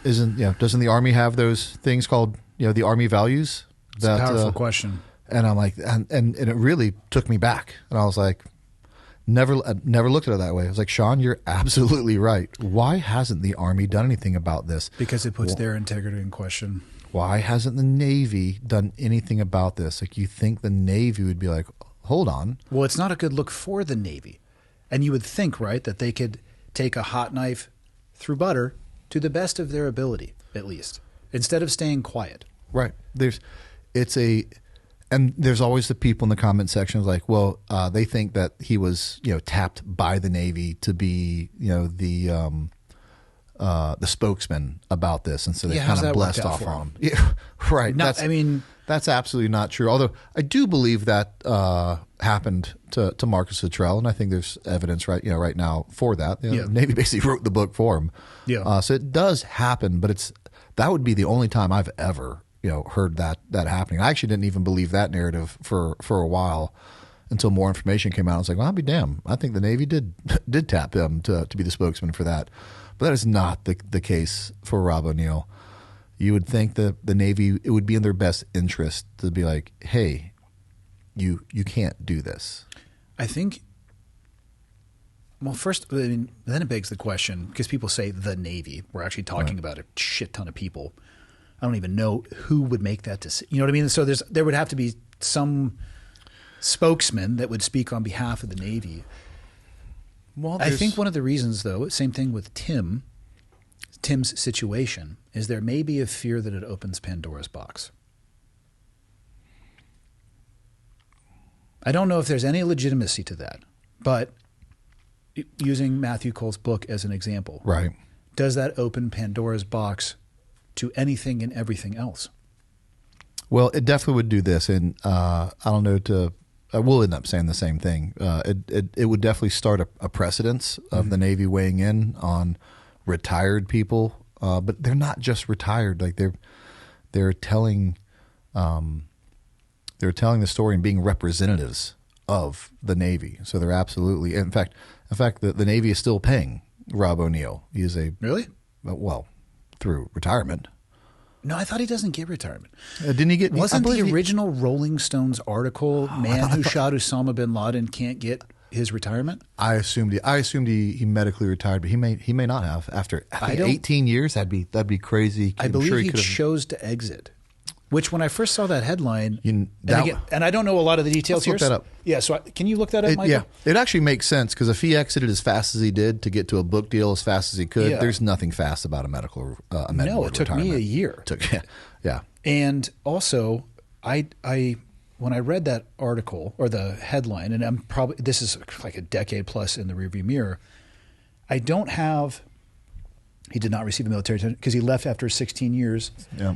doesn't the Army have those things called the Army values? It's a powerful question. And I'm like, and it really took me back, and I was like, never looked at it that way. I was like, Sean, you're absolutely right. Why hasn't the Army done anything about this? Because it puts their integrity in question. Why hasn't the Navy done anything about this? Like, you think the Navy would be like, hold on. Well, it's not a good look for the Navy. And you would think, right, that they could take a hot knife through butter to the best of their ability, at least, instead of staying quiet. Right. And there's always the people in the comment sections like, well, they think that he was, tapped by the Navy to be, the spokesman about this, and so they kind of blessed off on him. Yeah, right. That's absolutely not true. Although I do believe that happened to Marcus Luttrell, and I think there's evidence right now for that. The Navy basically wrote the book for him. Yeah. So it does happen, but that would be the only time I've ever heard that happening. I actually didn't even believe that narrative for a while until more information came out. I was like, well, I'll be damned. I think the Navy did tap him to be the spokesman for that. But that is not the case for Rob O'Neill. You would think that the Navy, it would be in their best interest to be like, hey, you can't do this. I think, well, first, then it begs the question, because people say the Navy. We're actually talking about a shit ton of people. I don't even know who would make that decision. You know what I mean? So there would have to be some spokesman that would speak on behalf of the Navy. Well, I think one of the reasons, though, same thing with Tim's situation, is there may be a fear that it opens Pandora's box. I don't know if there's any legitimacy to that, but using Matthew Cole's book as an example, right? Does that open Pandora's box to anything and everything else? Well, it definitely would do this, and I don't know we'll end up saying the same thing. It would definitely start a precedence of the Navy weighing in on retired people, but they're not just retired. Like they're telling the story and being representatives of the Navy. So they're absolutely, in fact, the Navy is still paying Rob O'Neill. He is through retirement. No, I thought he doesn't get retirement. Didn't he get? Wasn't the original Rolling Stones article, "Man who shot Osama bin Laden can't get his retirement"? I assumed he medically retired, but he may not have after 18 years. That'd be crazy. I believe he chose to exit. Which, when I first saw that headline, and I don't know a lot of the details here. Let's look that up. Yeah, so can you look that up, Michael? Yeah, it actually makes sense, because if he exited as fast as he did to get to a book deal as fast as he could, there's nothing fast about a medical no, it took retirement. me a year. Yeah. And also, I when I read that article or the headline, and this is like a decade plus in the rearview mirror, I don't have. He did not receive a military because he left after 16 years. Yeah.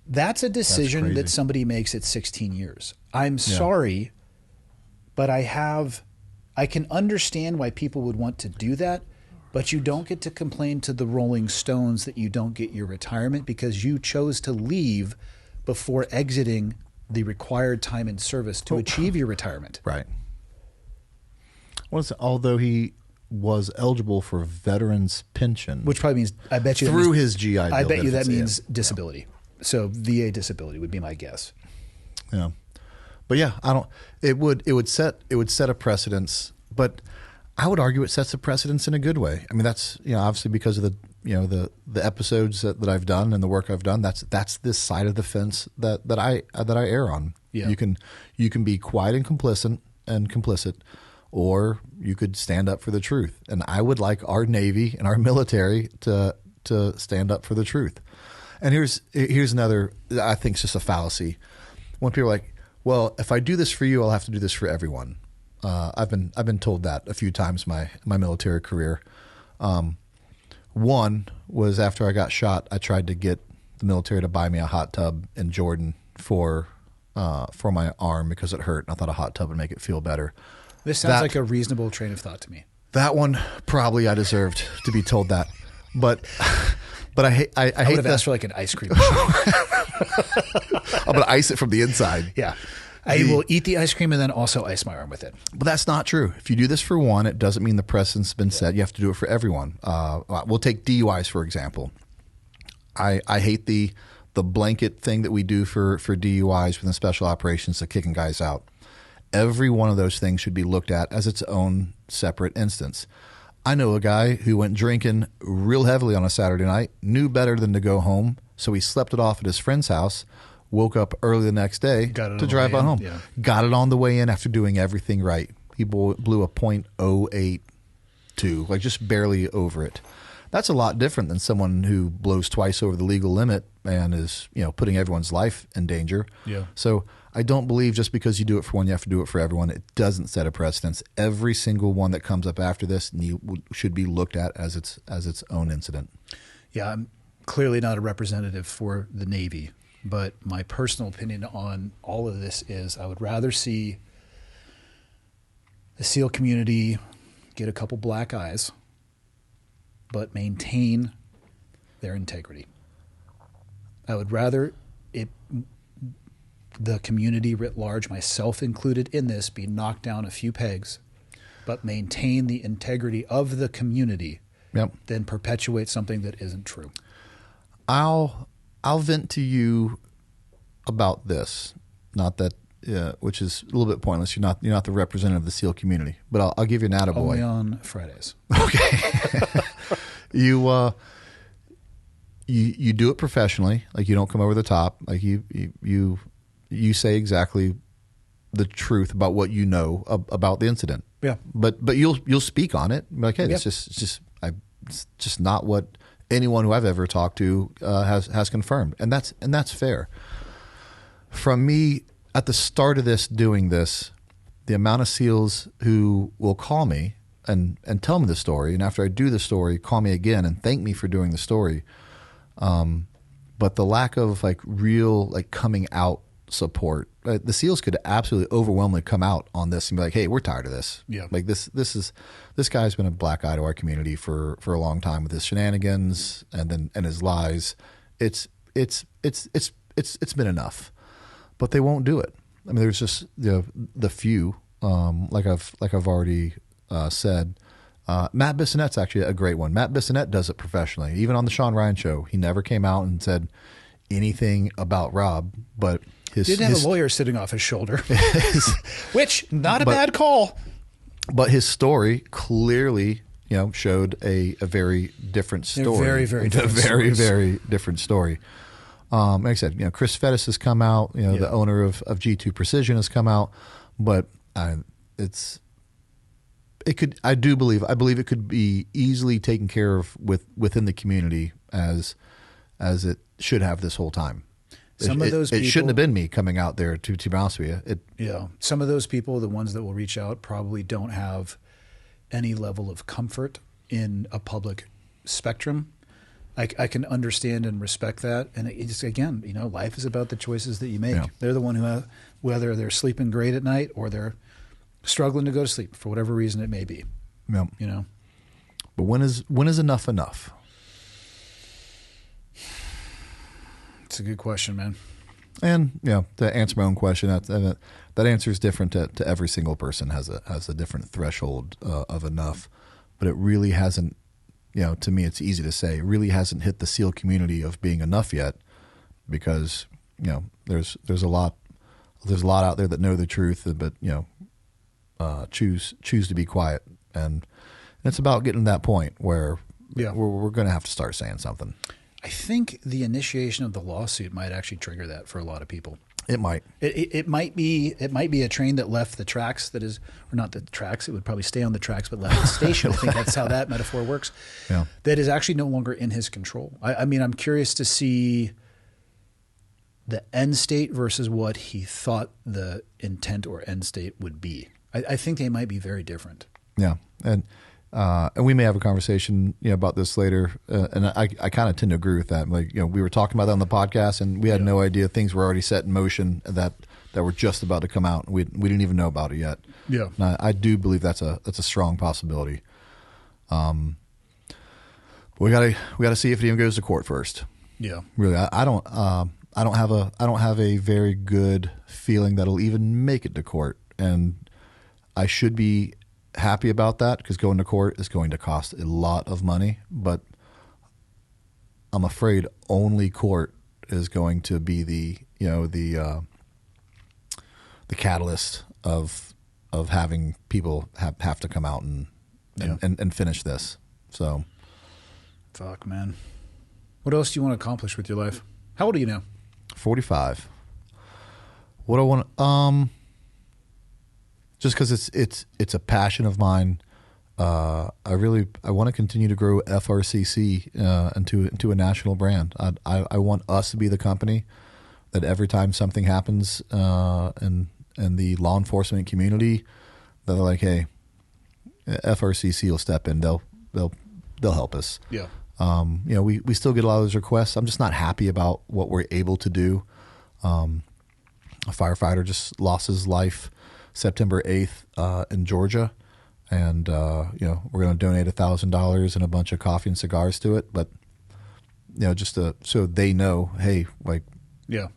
That's a decision that somebody makes at 16 years. I'm sorry, but I can understand why people would want to do that, But you don't get to complain to the Rolling Stones that you don't get your retirement because you chose to leave before exiting the required time in service to achieve your retirement. Right. Although he was eligible for veterans pension, Which probably means, I bet you, through his GI Bill I bet you that benefits, means disability. So VA disability would be my guess. Yeah. But yeah, it would set a precedence, but I would argue it sets a precedence in a good way. I mean, that's, obviously because of the episodes that I've done and the work I've done, that's this side of the fence that I err on. Yeah. You can be quiet and complicit, or you could stand up for the truth. And I would like our Navy and our military to stand up for the truth. And here's another, I think it's just a fallacy. When people are like, well, if I do this for you, I'll have to do this for everyone. I've been told that a few times my military career. One was after I got shot, I tried to get the military to buy me a hot tub in Jordan for my arm because it hurt. And I thought a hot tub would make it feel better. This sounds like a reasonable train of thought to me. That one, probably I deserved to be told that. But I hate I would have asked for like an ice cream. I'm going to ice it from the inside. Yeah. I will eat the ice cream and then also ice my arm with it. But that's not true. If you do this for one, it doesn't mean the precedent's been set. You have to do it for everyone. We'll take DUIs, for example. I hate the blanket thing that we do for DUIs within special operations, to kicking guys out. Every one of those things should be looked at as its own separate instance. I know a guy who went drinking real heavily on a Saturday night, knew better than to go home, so he slept it off at his friend's house, woke up early the next day to drive on home. Yeah. Got it on the way in after doing everything right. He blew a .082, like just barely over it. That's a lot different than someone who blows twice over the legal limit and is, putting everyone's life in danger. Yeah. So I don't believe just because you do it for one, you have to do it for everyone. It doesn't set a precedence. Every single one that comes up after this should be looked at as its own incident. Yeah, I'm clearly not a representative for the Navy, but my personal opinion on all of this is I would rather see the SEAL community get a couple black eyes, but maintain their integrity. I would rather the community writ large, myself included in this, be knocked down a few pegs, but maintain the integrity of the community than perpetuate something that isn't true. I'll vent to you about this, not that, which is a little bit pointless. You're not the representative of the SEAL community, but I'll give you an attaboy. Only on Fridays. Okay. You do it professionally. Like, you don't come over the top. Like, you say exactly the truth about what you know about the incident. Yeah. But you'll speak on it. Like, hey, it's just not what anyone who I've ever talked to has confirmed, and that's fair. From me at the start of doing this, the amount of SEALs who will call me and tell me the story, and after I do the story, call me again and thank me for doing the story. But the lack of real coming out support, the SEALs could absolutely overwhelmingly come out on this and be like, "Hey, we're tired of this. Yeah, this guy's been a black eye to our community for a long time with his shenanigans and his lies. It's been enough." But they won't do it. I mean, there's just the few, like I've already said. Matt Bissonette's actually a great one. Matt Bissonette does it professionally. Even on the Sean Ryan show, he never came out and said anything about Rob, but he did have a lawyer sitting off his shoulder, which not a bad call. But his story clearly, showed a very different story. Very different story. Like I said, Chris Fettis has come out. The owner of G2 Precision has come out, but I believe it could be easily taken care of within the community as it should have this whole time. It shouldn't have been me coming out there, to be honest with you. Some of those people, the ones that will reach out, probably don't have any level of comfort in a public spectrum. I can understand and respect that. And it's, again, life is about the choices that you make. Yeah. They're the one who, whether they're sleeping great at night or they're struggling to go to sleep for whatever reason it may be. Yeah. But when is enough enough? It's a good question, man. And to answer my own question, that answer is different to every single person. Has a different threshold of enough, but it really hasn't. To me, it's easy to say. It really hasn't hit the SEAL community of being enough yet, because there's a lot out there that know the truth, but choose to be quiet, and it's about getting to that point where we're going to have to start saying something. I think the initiation of the lawsuit might actually trigger that for a lot of people. It might. It might be a train that left the tracks, or not the tracks. It would probably stay on the tracks, but left the station. I think that's how that metaphor works. Yeah. That is actually no longer in his control. I mean, I'm curious to see the end state versus what he thought the intent or end state would be. I think they might be very different. Yeah, and we may have a conversation about this later, and I kind of tend to agree with that. Like, we were talking about that on the podcast, and we had no idea things were already set in motion that were just about to come out, and we didn't even know about it yet. Yeah, and I do believe that's a strong possibility. But we gotta see if it even goes to court first. Yeah, really, I don't have a very good feeling that'll even make it to court, and I should be happy about that, because going to court is going to cost a lot of money, but I'm afraid only court is going to be the catalyst of having people have to come out and finish this. So, fuck, man. What else do you want to accomplish with your life? How old are you now? 45. What I want just because it's a passion of mine. I want to continue to grow FRCC into a national brand. I want us to be the company that every time something happens in the law enforcement community, that they're like, hey, FRCC will step in. They'll help us. Yeah. We still get a lot of those requests. I'm just not happy about what we're able to do. A firefighter just lost his life September 8th in Georgia, and we're going to donate $1,000 and a bunch of coffee and cigars to it. But just so they know, hey, like,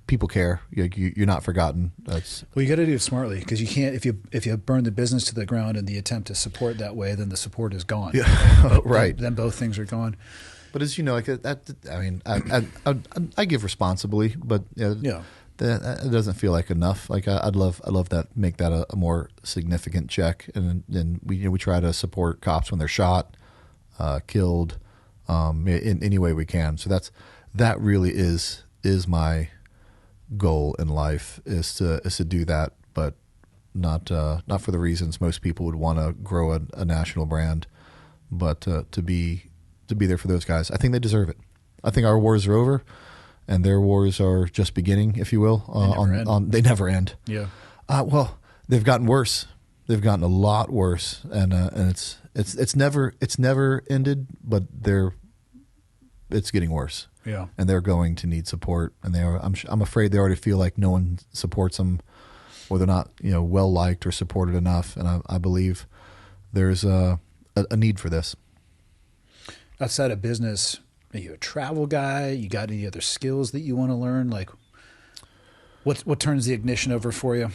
people care. You're not forgotten. Well, you got to do it smartly, because you can't, if you burn the business to the ground in the attempt to support that way, then the support is gone. Yeah, right. Then both things are gone. But as you know, like that, I mean, I give responsibly, but that doesn't feel like enough. Like I'd love that, make that a more significant check, and we try to support cops when they're shot, killed, in any way we can. So that really is my goal in life, is to do that, but not for the reasons most people would want to grow a national brand, but to be there for those guys. I think they deserve it. I think our wars are over, and their wars are just beginning, if you will. They never end. Yeah. Well, they've gotten worse. They've gotten a lot worse, and it's never ended, but it's getting worse. Yeah. And they're going to need support, and I'm afraid they already feel like no one supports them, or they're not well liked or supported enough. And I believe there's a need for this. Outside of business, are you a travel guy? You got any other skills that you want to learn? Like, what turns the ignition over for you?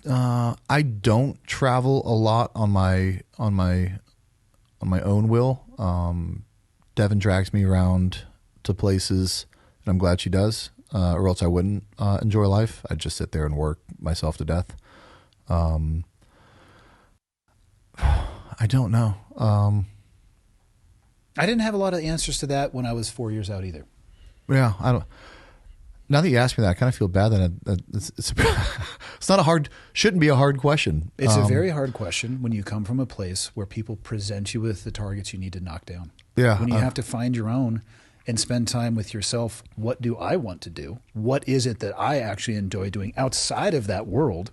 I don't travel a lot on my own will. Devin drags me around to places, and I'm glad she does, or else I wouldn't enjoy life. I'd just sit there and work myself to death. I don't know. I didn't have a lot of answers to that when I was 4 years out either. Yeah, I don't. Now that you ask me that, I kind of feel bad that it's not shouldn't be a hard question. It's a very hard question when you come from a place where people present you with the targets you need to knock down. Yeah. When you have to find your own and spend time with yourself, what do I want to do? What is it that I actually enjoy doing outside of that world?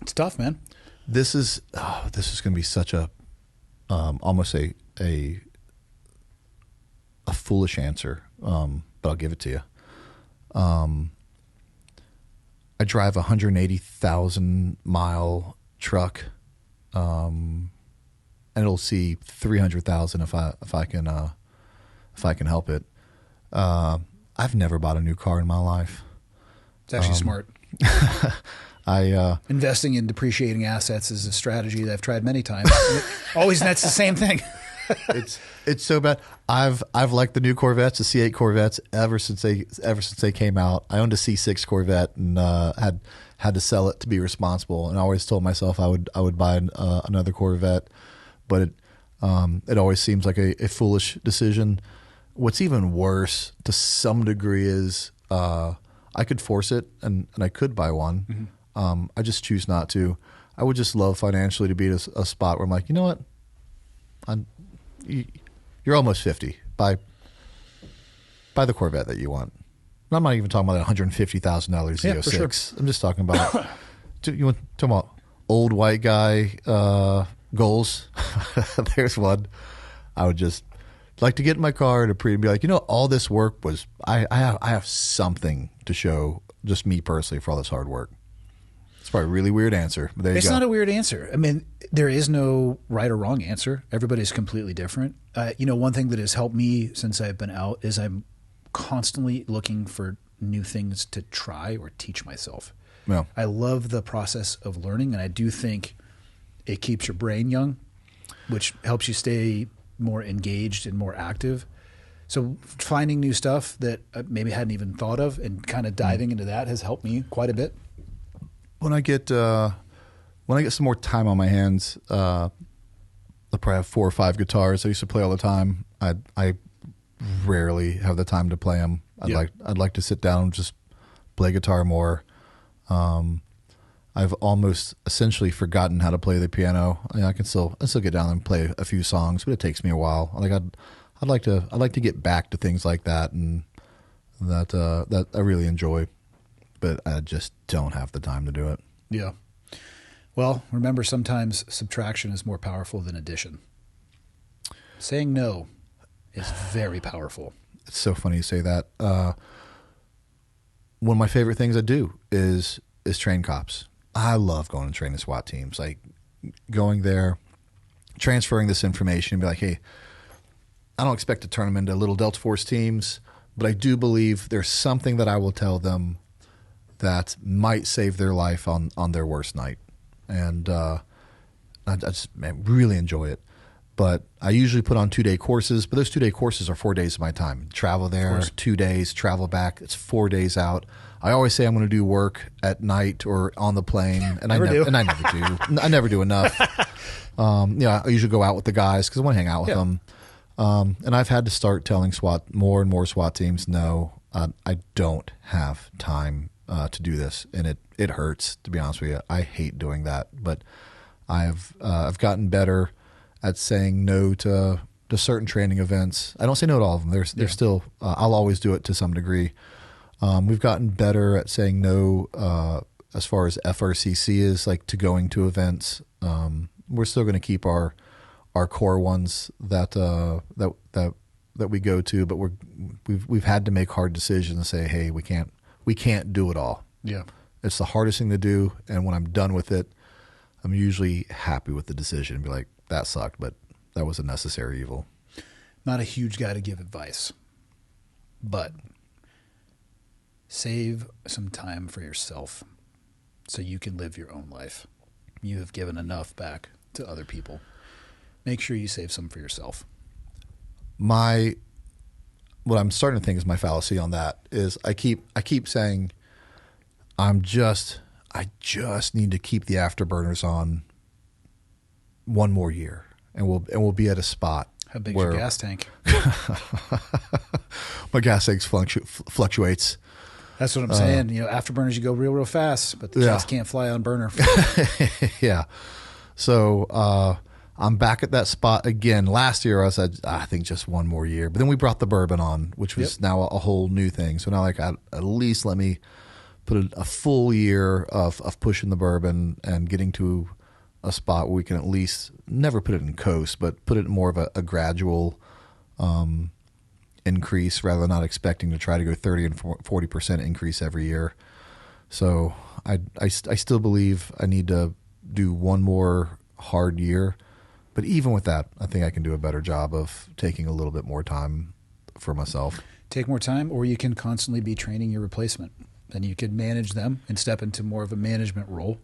It's tough, man. This is going to be such a almost a foolish answer, but I'll give it to you. I drive a 180,000 mile truck and it'll see 300,000 if I can help it. I've never bought a new car in my life. It's actually smart. Investing in depreciating assets is a strategy that I've tried many times. Always nets the same thing. It's so bad. I've liked the new Corvettes, the C8 Corvettes, ever since they came out. I owned a C6 Corvette and had to sell it to be responsible. And I always told myself I would buy another Corvette, but it always seems like a foolish decision. What's even worse to some degree is I could force it and I could buy one. Mm-hmm. I just choose not to. I would just love financially to be at a spot where I'm like, you know what? You're almost 50. Buy the Corvette that you want. And I'm not even talking about that $150,000 Z06. Yeah, for sure. I'm just talking about talking about old white guy goals. There's one. I would just like to get in my car and be like, all this work was I have something to show, just me personally, for all this hard work. It's probably a really weird answer, but there you go. It's not a weird answer. I mean, there is no right or wrong answer. Everybody's completely different. One thing that has helped me since I've been out is I'm constantly looking for new things to try or teach myself. Yeah. I love the process of learning, and I do think it keeps your brain young, which helps you stay more engaged and more active. So finding new stuff that I maybe hadn't even thought of and kind of diving into that has helped me quite a bit. When I get some more time on my hands, I'll probably have 4 or 5 guitars I used to play all the time. I rarely have the time to play them. I'd like to sit down and just play guitar more. I've almost essentially forgotten how to play the piano. I can still get down and play a few songs, but it takes me a while. I'd like to get back to things like that, and that I really enjoy. But I just don't have the time to do it. Yeah. Well, remember, sometimes subtraction is more powerful than addition. Saying no is very powerful. It's so funny you say that. One of my favorite things I do is train cops. I love going and training SWAT teams. Like going there, transferring this information, and be like, hey, I don't expect to turn them into little Delta Force teams, but I do believe there's something that I will tell them that might save their life on their worst night. And I just really enjoy it. But I usually put on 2-day courses, but those 2-day courses are 4 days of my time. Travel there, 2 days, travel back. It's 4 days out. I always say I'm going to do work at night or on the plane, and I never do. I never do enough. I usually go out with the guys because I want to hang out with them. And I've had to start telling more and more SWAT teams, no, I don't have time to do this, and it hurts, to be honest with you. I hate doing that, but I've gotten better at saying no to certain training events. I don't say no to all of them. There's still I'll always do it to some degree. We've gotten better at saying no as far as FRCC is, like to going to events. We're still going to keep our core ones that we go to, but we've had to make hard decisions and say, hey, we can't do it all. Yeah. It's the hardest thing to do, and when I'm done with it, I'm usually happy with the decision and be like, that sucked, but that was a necessary evil. Not a huge guy to give advice, but save some time for yourself so you can live your own life. You have given enough back to other people. Make sure you save some for yourself. What I'm starting to think is my fallacy on that is I keep saying I just need to keep the afterburners on one more year, and we'll be at a spot. How big's your gas tank? My gas tank fluctuates. That's what I'm saying. Afterburners, you go real fast, but the jets can't fly on burner. Yeah. So I'm back at that spot again. Last year I said, I think just one more year. But then we brought the bourbon on, which was now a whole new thing. So now at least let me put a full year of pushing the bourbon and getting to a spot where we can at least never put it in coast, but put it in more of a gradual increase rather than not expecting to try to go 30 and 40% increase every year. So I still believe I need to do one more hard year But even with that, I think I can do a better job of taking a little bit more time for myself. Take more time, or you can constantly be training your replacement. Then you could manage them and step into more of a management role.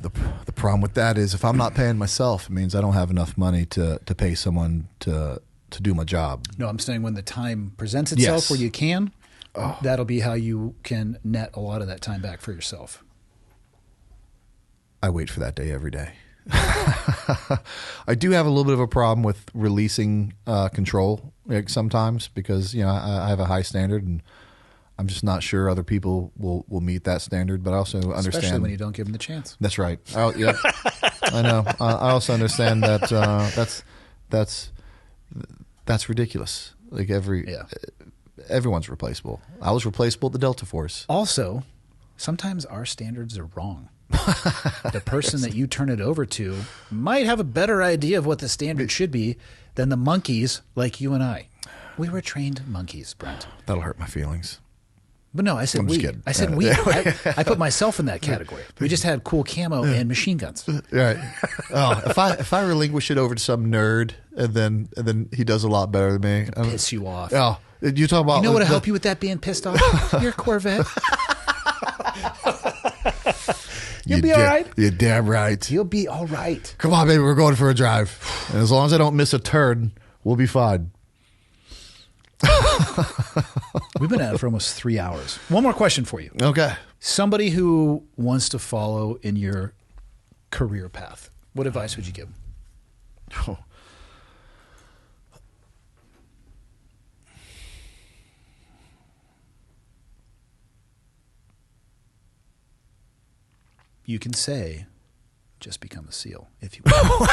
The problem with that is if I'm not paying myself, it means I don't have enough money to pay someone to do my job. No, I'm saying when the time presents itself Yes. where you can, that'll be how you can net a lot of that time back for yourself. I wait for that day every day. I do have a little bit of a problem with releasing control sometimes because I have a high standard and I'm just not sure other people will meet that standard. But I also understand, especially when you don't give them the chance. That's right. I know. I also understand that that's ridiculous. Like everyone's replaceable. I was replaceable at the Delta Force. Also, sometimes our standards are wrong. The person that you turn it over to might have a better idea of what the standard should be than the monkeys like you and I. We were trained monkeys, Brent. That'll hurt my feelings. But no, I said I'm we. just kidding. I said we. I put myself in that category. We just had cool camo and machine guns. Right. Oh, if I relinquish it over to some nerd and then he does a lot better than me, Piss you off. Oh, you talk about You know what'll help you with that being pissed off? Your Corvette. You'll be all right. You're damn right. You'll be all right. Come on, baby, we're going for a drive. And as long as I don't miss a turn, we'll be fine. We've been at it for almost 3 hours. One more question for you. Okay. Somebody who wants to follow in your career path, what advice would you give them? Oh. You can say, just become a SEAL if you want.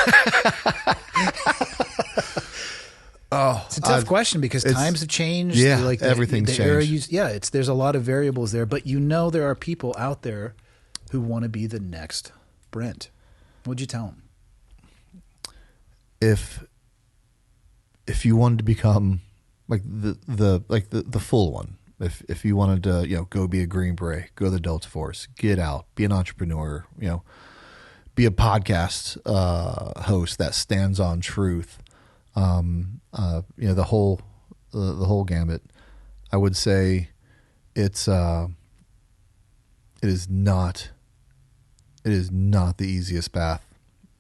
It's a tough question because times have changed. Yeah, like everything's changed. There's a lot of variables there, but there are people out there who want to be the next Brent. What'd you tell them? If you wanted to become like the full one, if you wanted to go be a Green Beret, go to the Delta Force, get out, be an entrepreneur, be a podcast host that stands on truth, the whole gambit, I would say it is not the easiest path,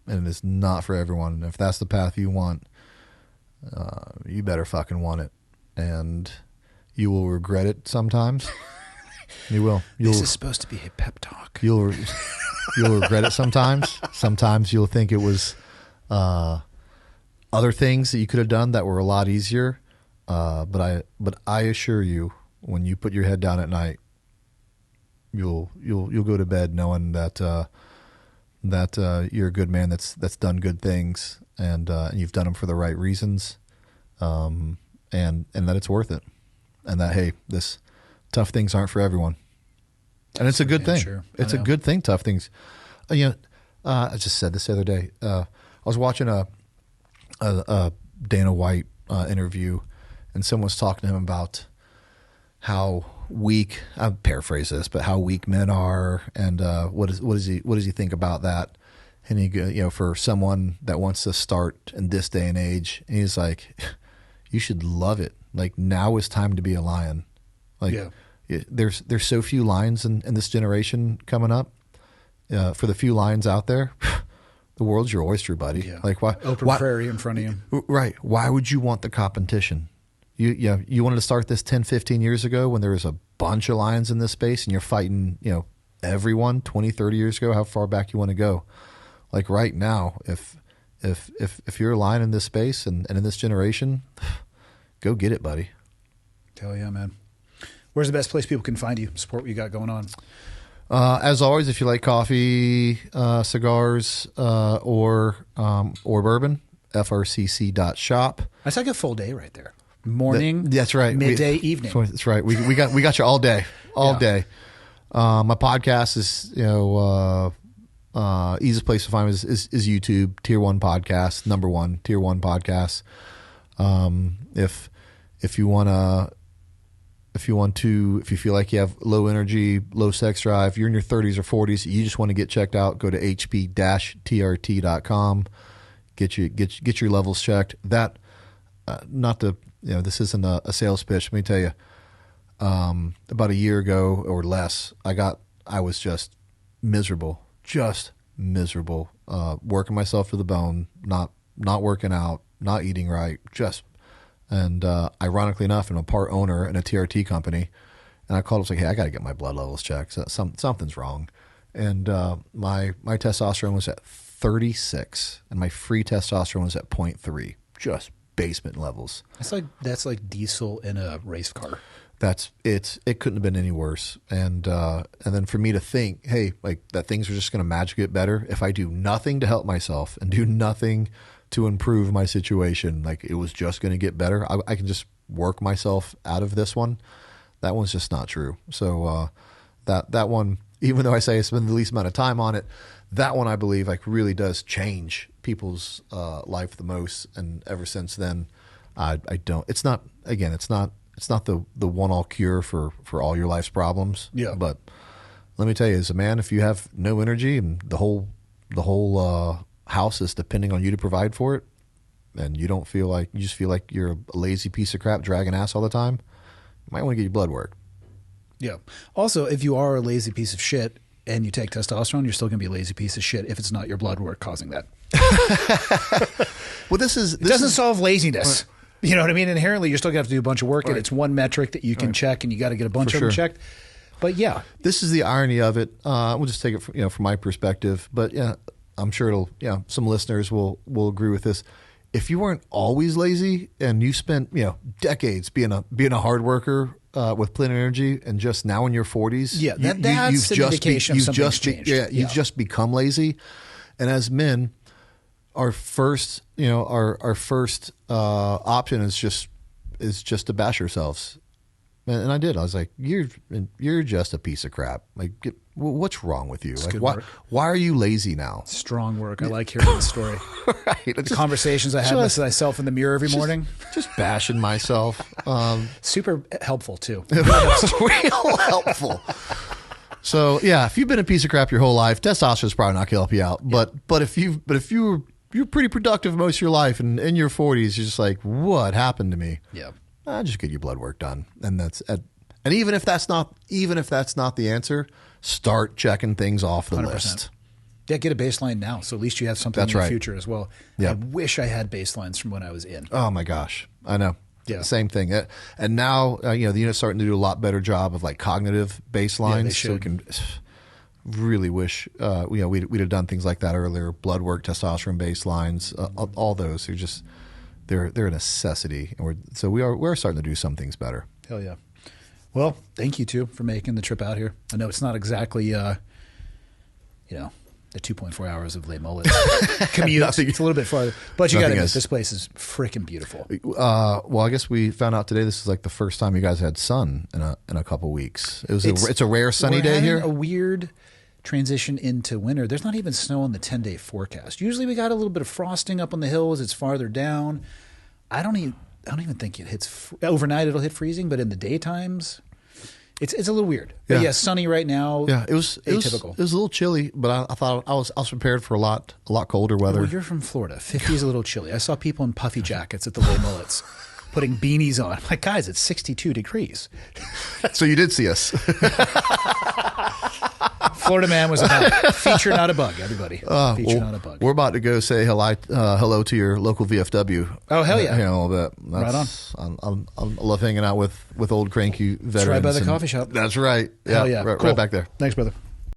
and it is not for everyone. And if that's the path you want, you better fucking want it, and you will regret it sometimes. You will. This is supposed to be a pep talk. You'll regret it sometimes. Sometimes you'll think it was other things that you could have done that were a lot easier. But I assure you, when you put your head down at night, you'll go to bed knowing that you're a good man that's done good things, and you've done them for the right reasons, and that it's worth it, and that hey, this tough things aren't for everyone, and it's a good thing. Sure. It's a good thing. Tough things. I just said this the other day. I was watching a Dana White interview, and someone was talking to him about how weak, I'll paraphrase this, but how weak men are, and what does he think about that? And he for someone that wants to start in this day and age, and he's like, you should love it. Like, now is time to be a lion. Like, there's so few lions in this generation coming up. For the few lions out there, the world's your oyster, buddy. Yeah. Like, why? Open prairie in front of you. Right. Why would you want the competition? You wanted to start this 10, 15 years ago when there was a bunch of lions in this space, and you're fighting, everyone 20, 30 years ago, how far back you want to go. Like right now, if you're a lion in this space and in this generation, go get it, buddy. Hell yeah, man. Where's the best place people can find you, support what you got going on? As always, if you like coffee, cigars, or bourbon, FRCC.shop. That's like a full day right there. Morning, that's right. midday, evening. That's right. We got you all day, day. My podcast is easiest place to find is YouTube, Tier 1 podcast, number 1 Tier 1 podcast. If you feel like you have low energy, low sex drive, you're in your 30s or 40s, you just want to get checked out, go to hp-trt.com. get your levels checked. That not to this isn't a sales pitch. Let me tell you, about a year ago or less, I was just miserable, working myself to the bone, not working out, not eating right, and ironically enough, I'm a part owner in a TRT company, and I called and was like, hey, I got to get my blood levels checked. Something's wrong, and my testosterone was at 36, and my free testosterone was at 0.3, just basement levels. That's like diesel in a race car. It couldn't have been any worse. And then for me to think, hey, like that things are just going to magically get better if I do nothing to help myself and do nothing to improve my situation, like it was just going to get better. I can just work myself out of this one. That one's just not true. So that one, even though I say I spend the least amount of time on it, that one I believe like really does change people's life the most. And ever since then, I don't. It's not the one-all cure for all your life's problems. Yeah. But let me tell you, as a man, if you have no energy and the whole house is depending on you to provide for it, and you just feel like you're a lazy piece of crap dragging ass all the time, you might want to get your blood work. Yeah. Also, if you are a lazy piece of shit and you take testosterone, you're still going to be a lazy piece of shit if it's not your blood work causing that. Well, it doesn't solve laziness. You know what I mean? Inherently, you're still going to have to do a bunch of work, and it's one metric that you can check, and you got to get a bunch of them checked. But yeah, this is the irony of it. We'll just take it from my perspective. But yeah, I'm sure some listeners will agree with this. If you weren't always lazy and you spent decades being a hard worker with plenty of energy, and just now in your 40s, that's an indication of something's changed. You've just become lazy. And as men, our first option is just to bash ourselves, and I did. I was like, "You're just a piece of crap. Like, what's wrong with you? Like, why are you lazy now?" Strong work. I like hearing the story. Right. The conversations I have with myself in the mirror every morning. Just bashing myself. Super helpful too. Real helpful. So yeah, if you've been a piece of crap your whole life, testosterone's probably not gonna help you out. But if you're pretty productive most of your life, and in your 40s, you're just like, what happened to me? Yeah. Just get your blood work done, and and even if that's not the answer, start checking things off the 100%. list. Yeah, get a baseline now, so at least you have something in the future as well. Yeah. I wish I had baselines from when I was in. Oh my gosh, I know. Yeah. Same thing. And now the unit's starting to do a lot better job of like cognitive baselines. Yeah, they should. So we can really wish we'd have done things like that earlier. Blood work, testosterone baselines, all those are just they're a necessity, and we're starting to do some things better. Hell yeah. Well, thank you too for making the trip out here. I know it's not exactly the 2.4 hours of Les Mullets commute. It's a little bit farther, but you got to admit, this place is freaking beautiful. Well, I guess we found out today this is like the first time you guys had sun in a couple weeks. It's a rare sunny day here. A weird transition into winter. There's not even snow on the 10-day forecast. Usually we got a little bit of frosting up on the hills. It's farther down. I don't even think it hits overnight. It'll hit freezing, but in the daytimes, it's a little weird. Yeah. But yeah, sunny right now. Yeah, it was atypical. It was a little chilly, but I thought I was prepared for a lot colder weather. Well, you're from Florida. 50 is a little chilly. I saw people in puffy jackets at the Les Mullets putting beanies on. I'm like, guys, it's 62 degrees. So you did see us. Florida man was a bug. Feature, not a bug, everybody. Feature, not a bug. We're about to go say hello to your local VFW. Oh, hell yeah. A little bit. Right on. I love hanging out with old cranky veterans. It's right by the coffee shop. That's right. Hell yeah. Right, Cool. right back there. Thanks, brother.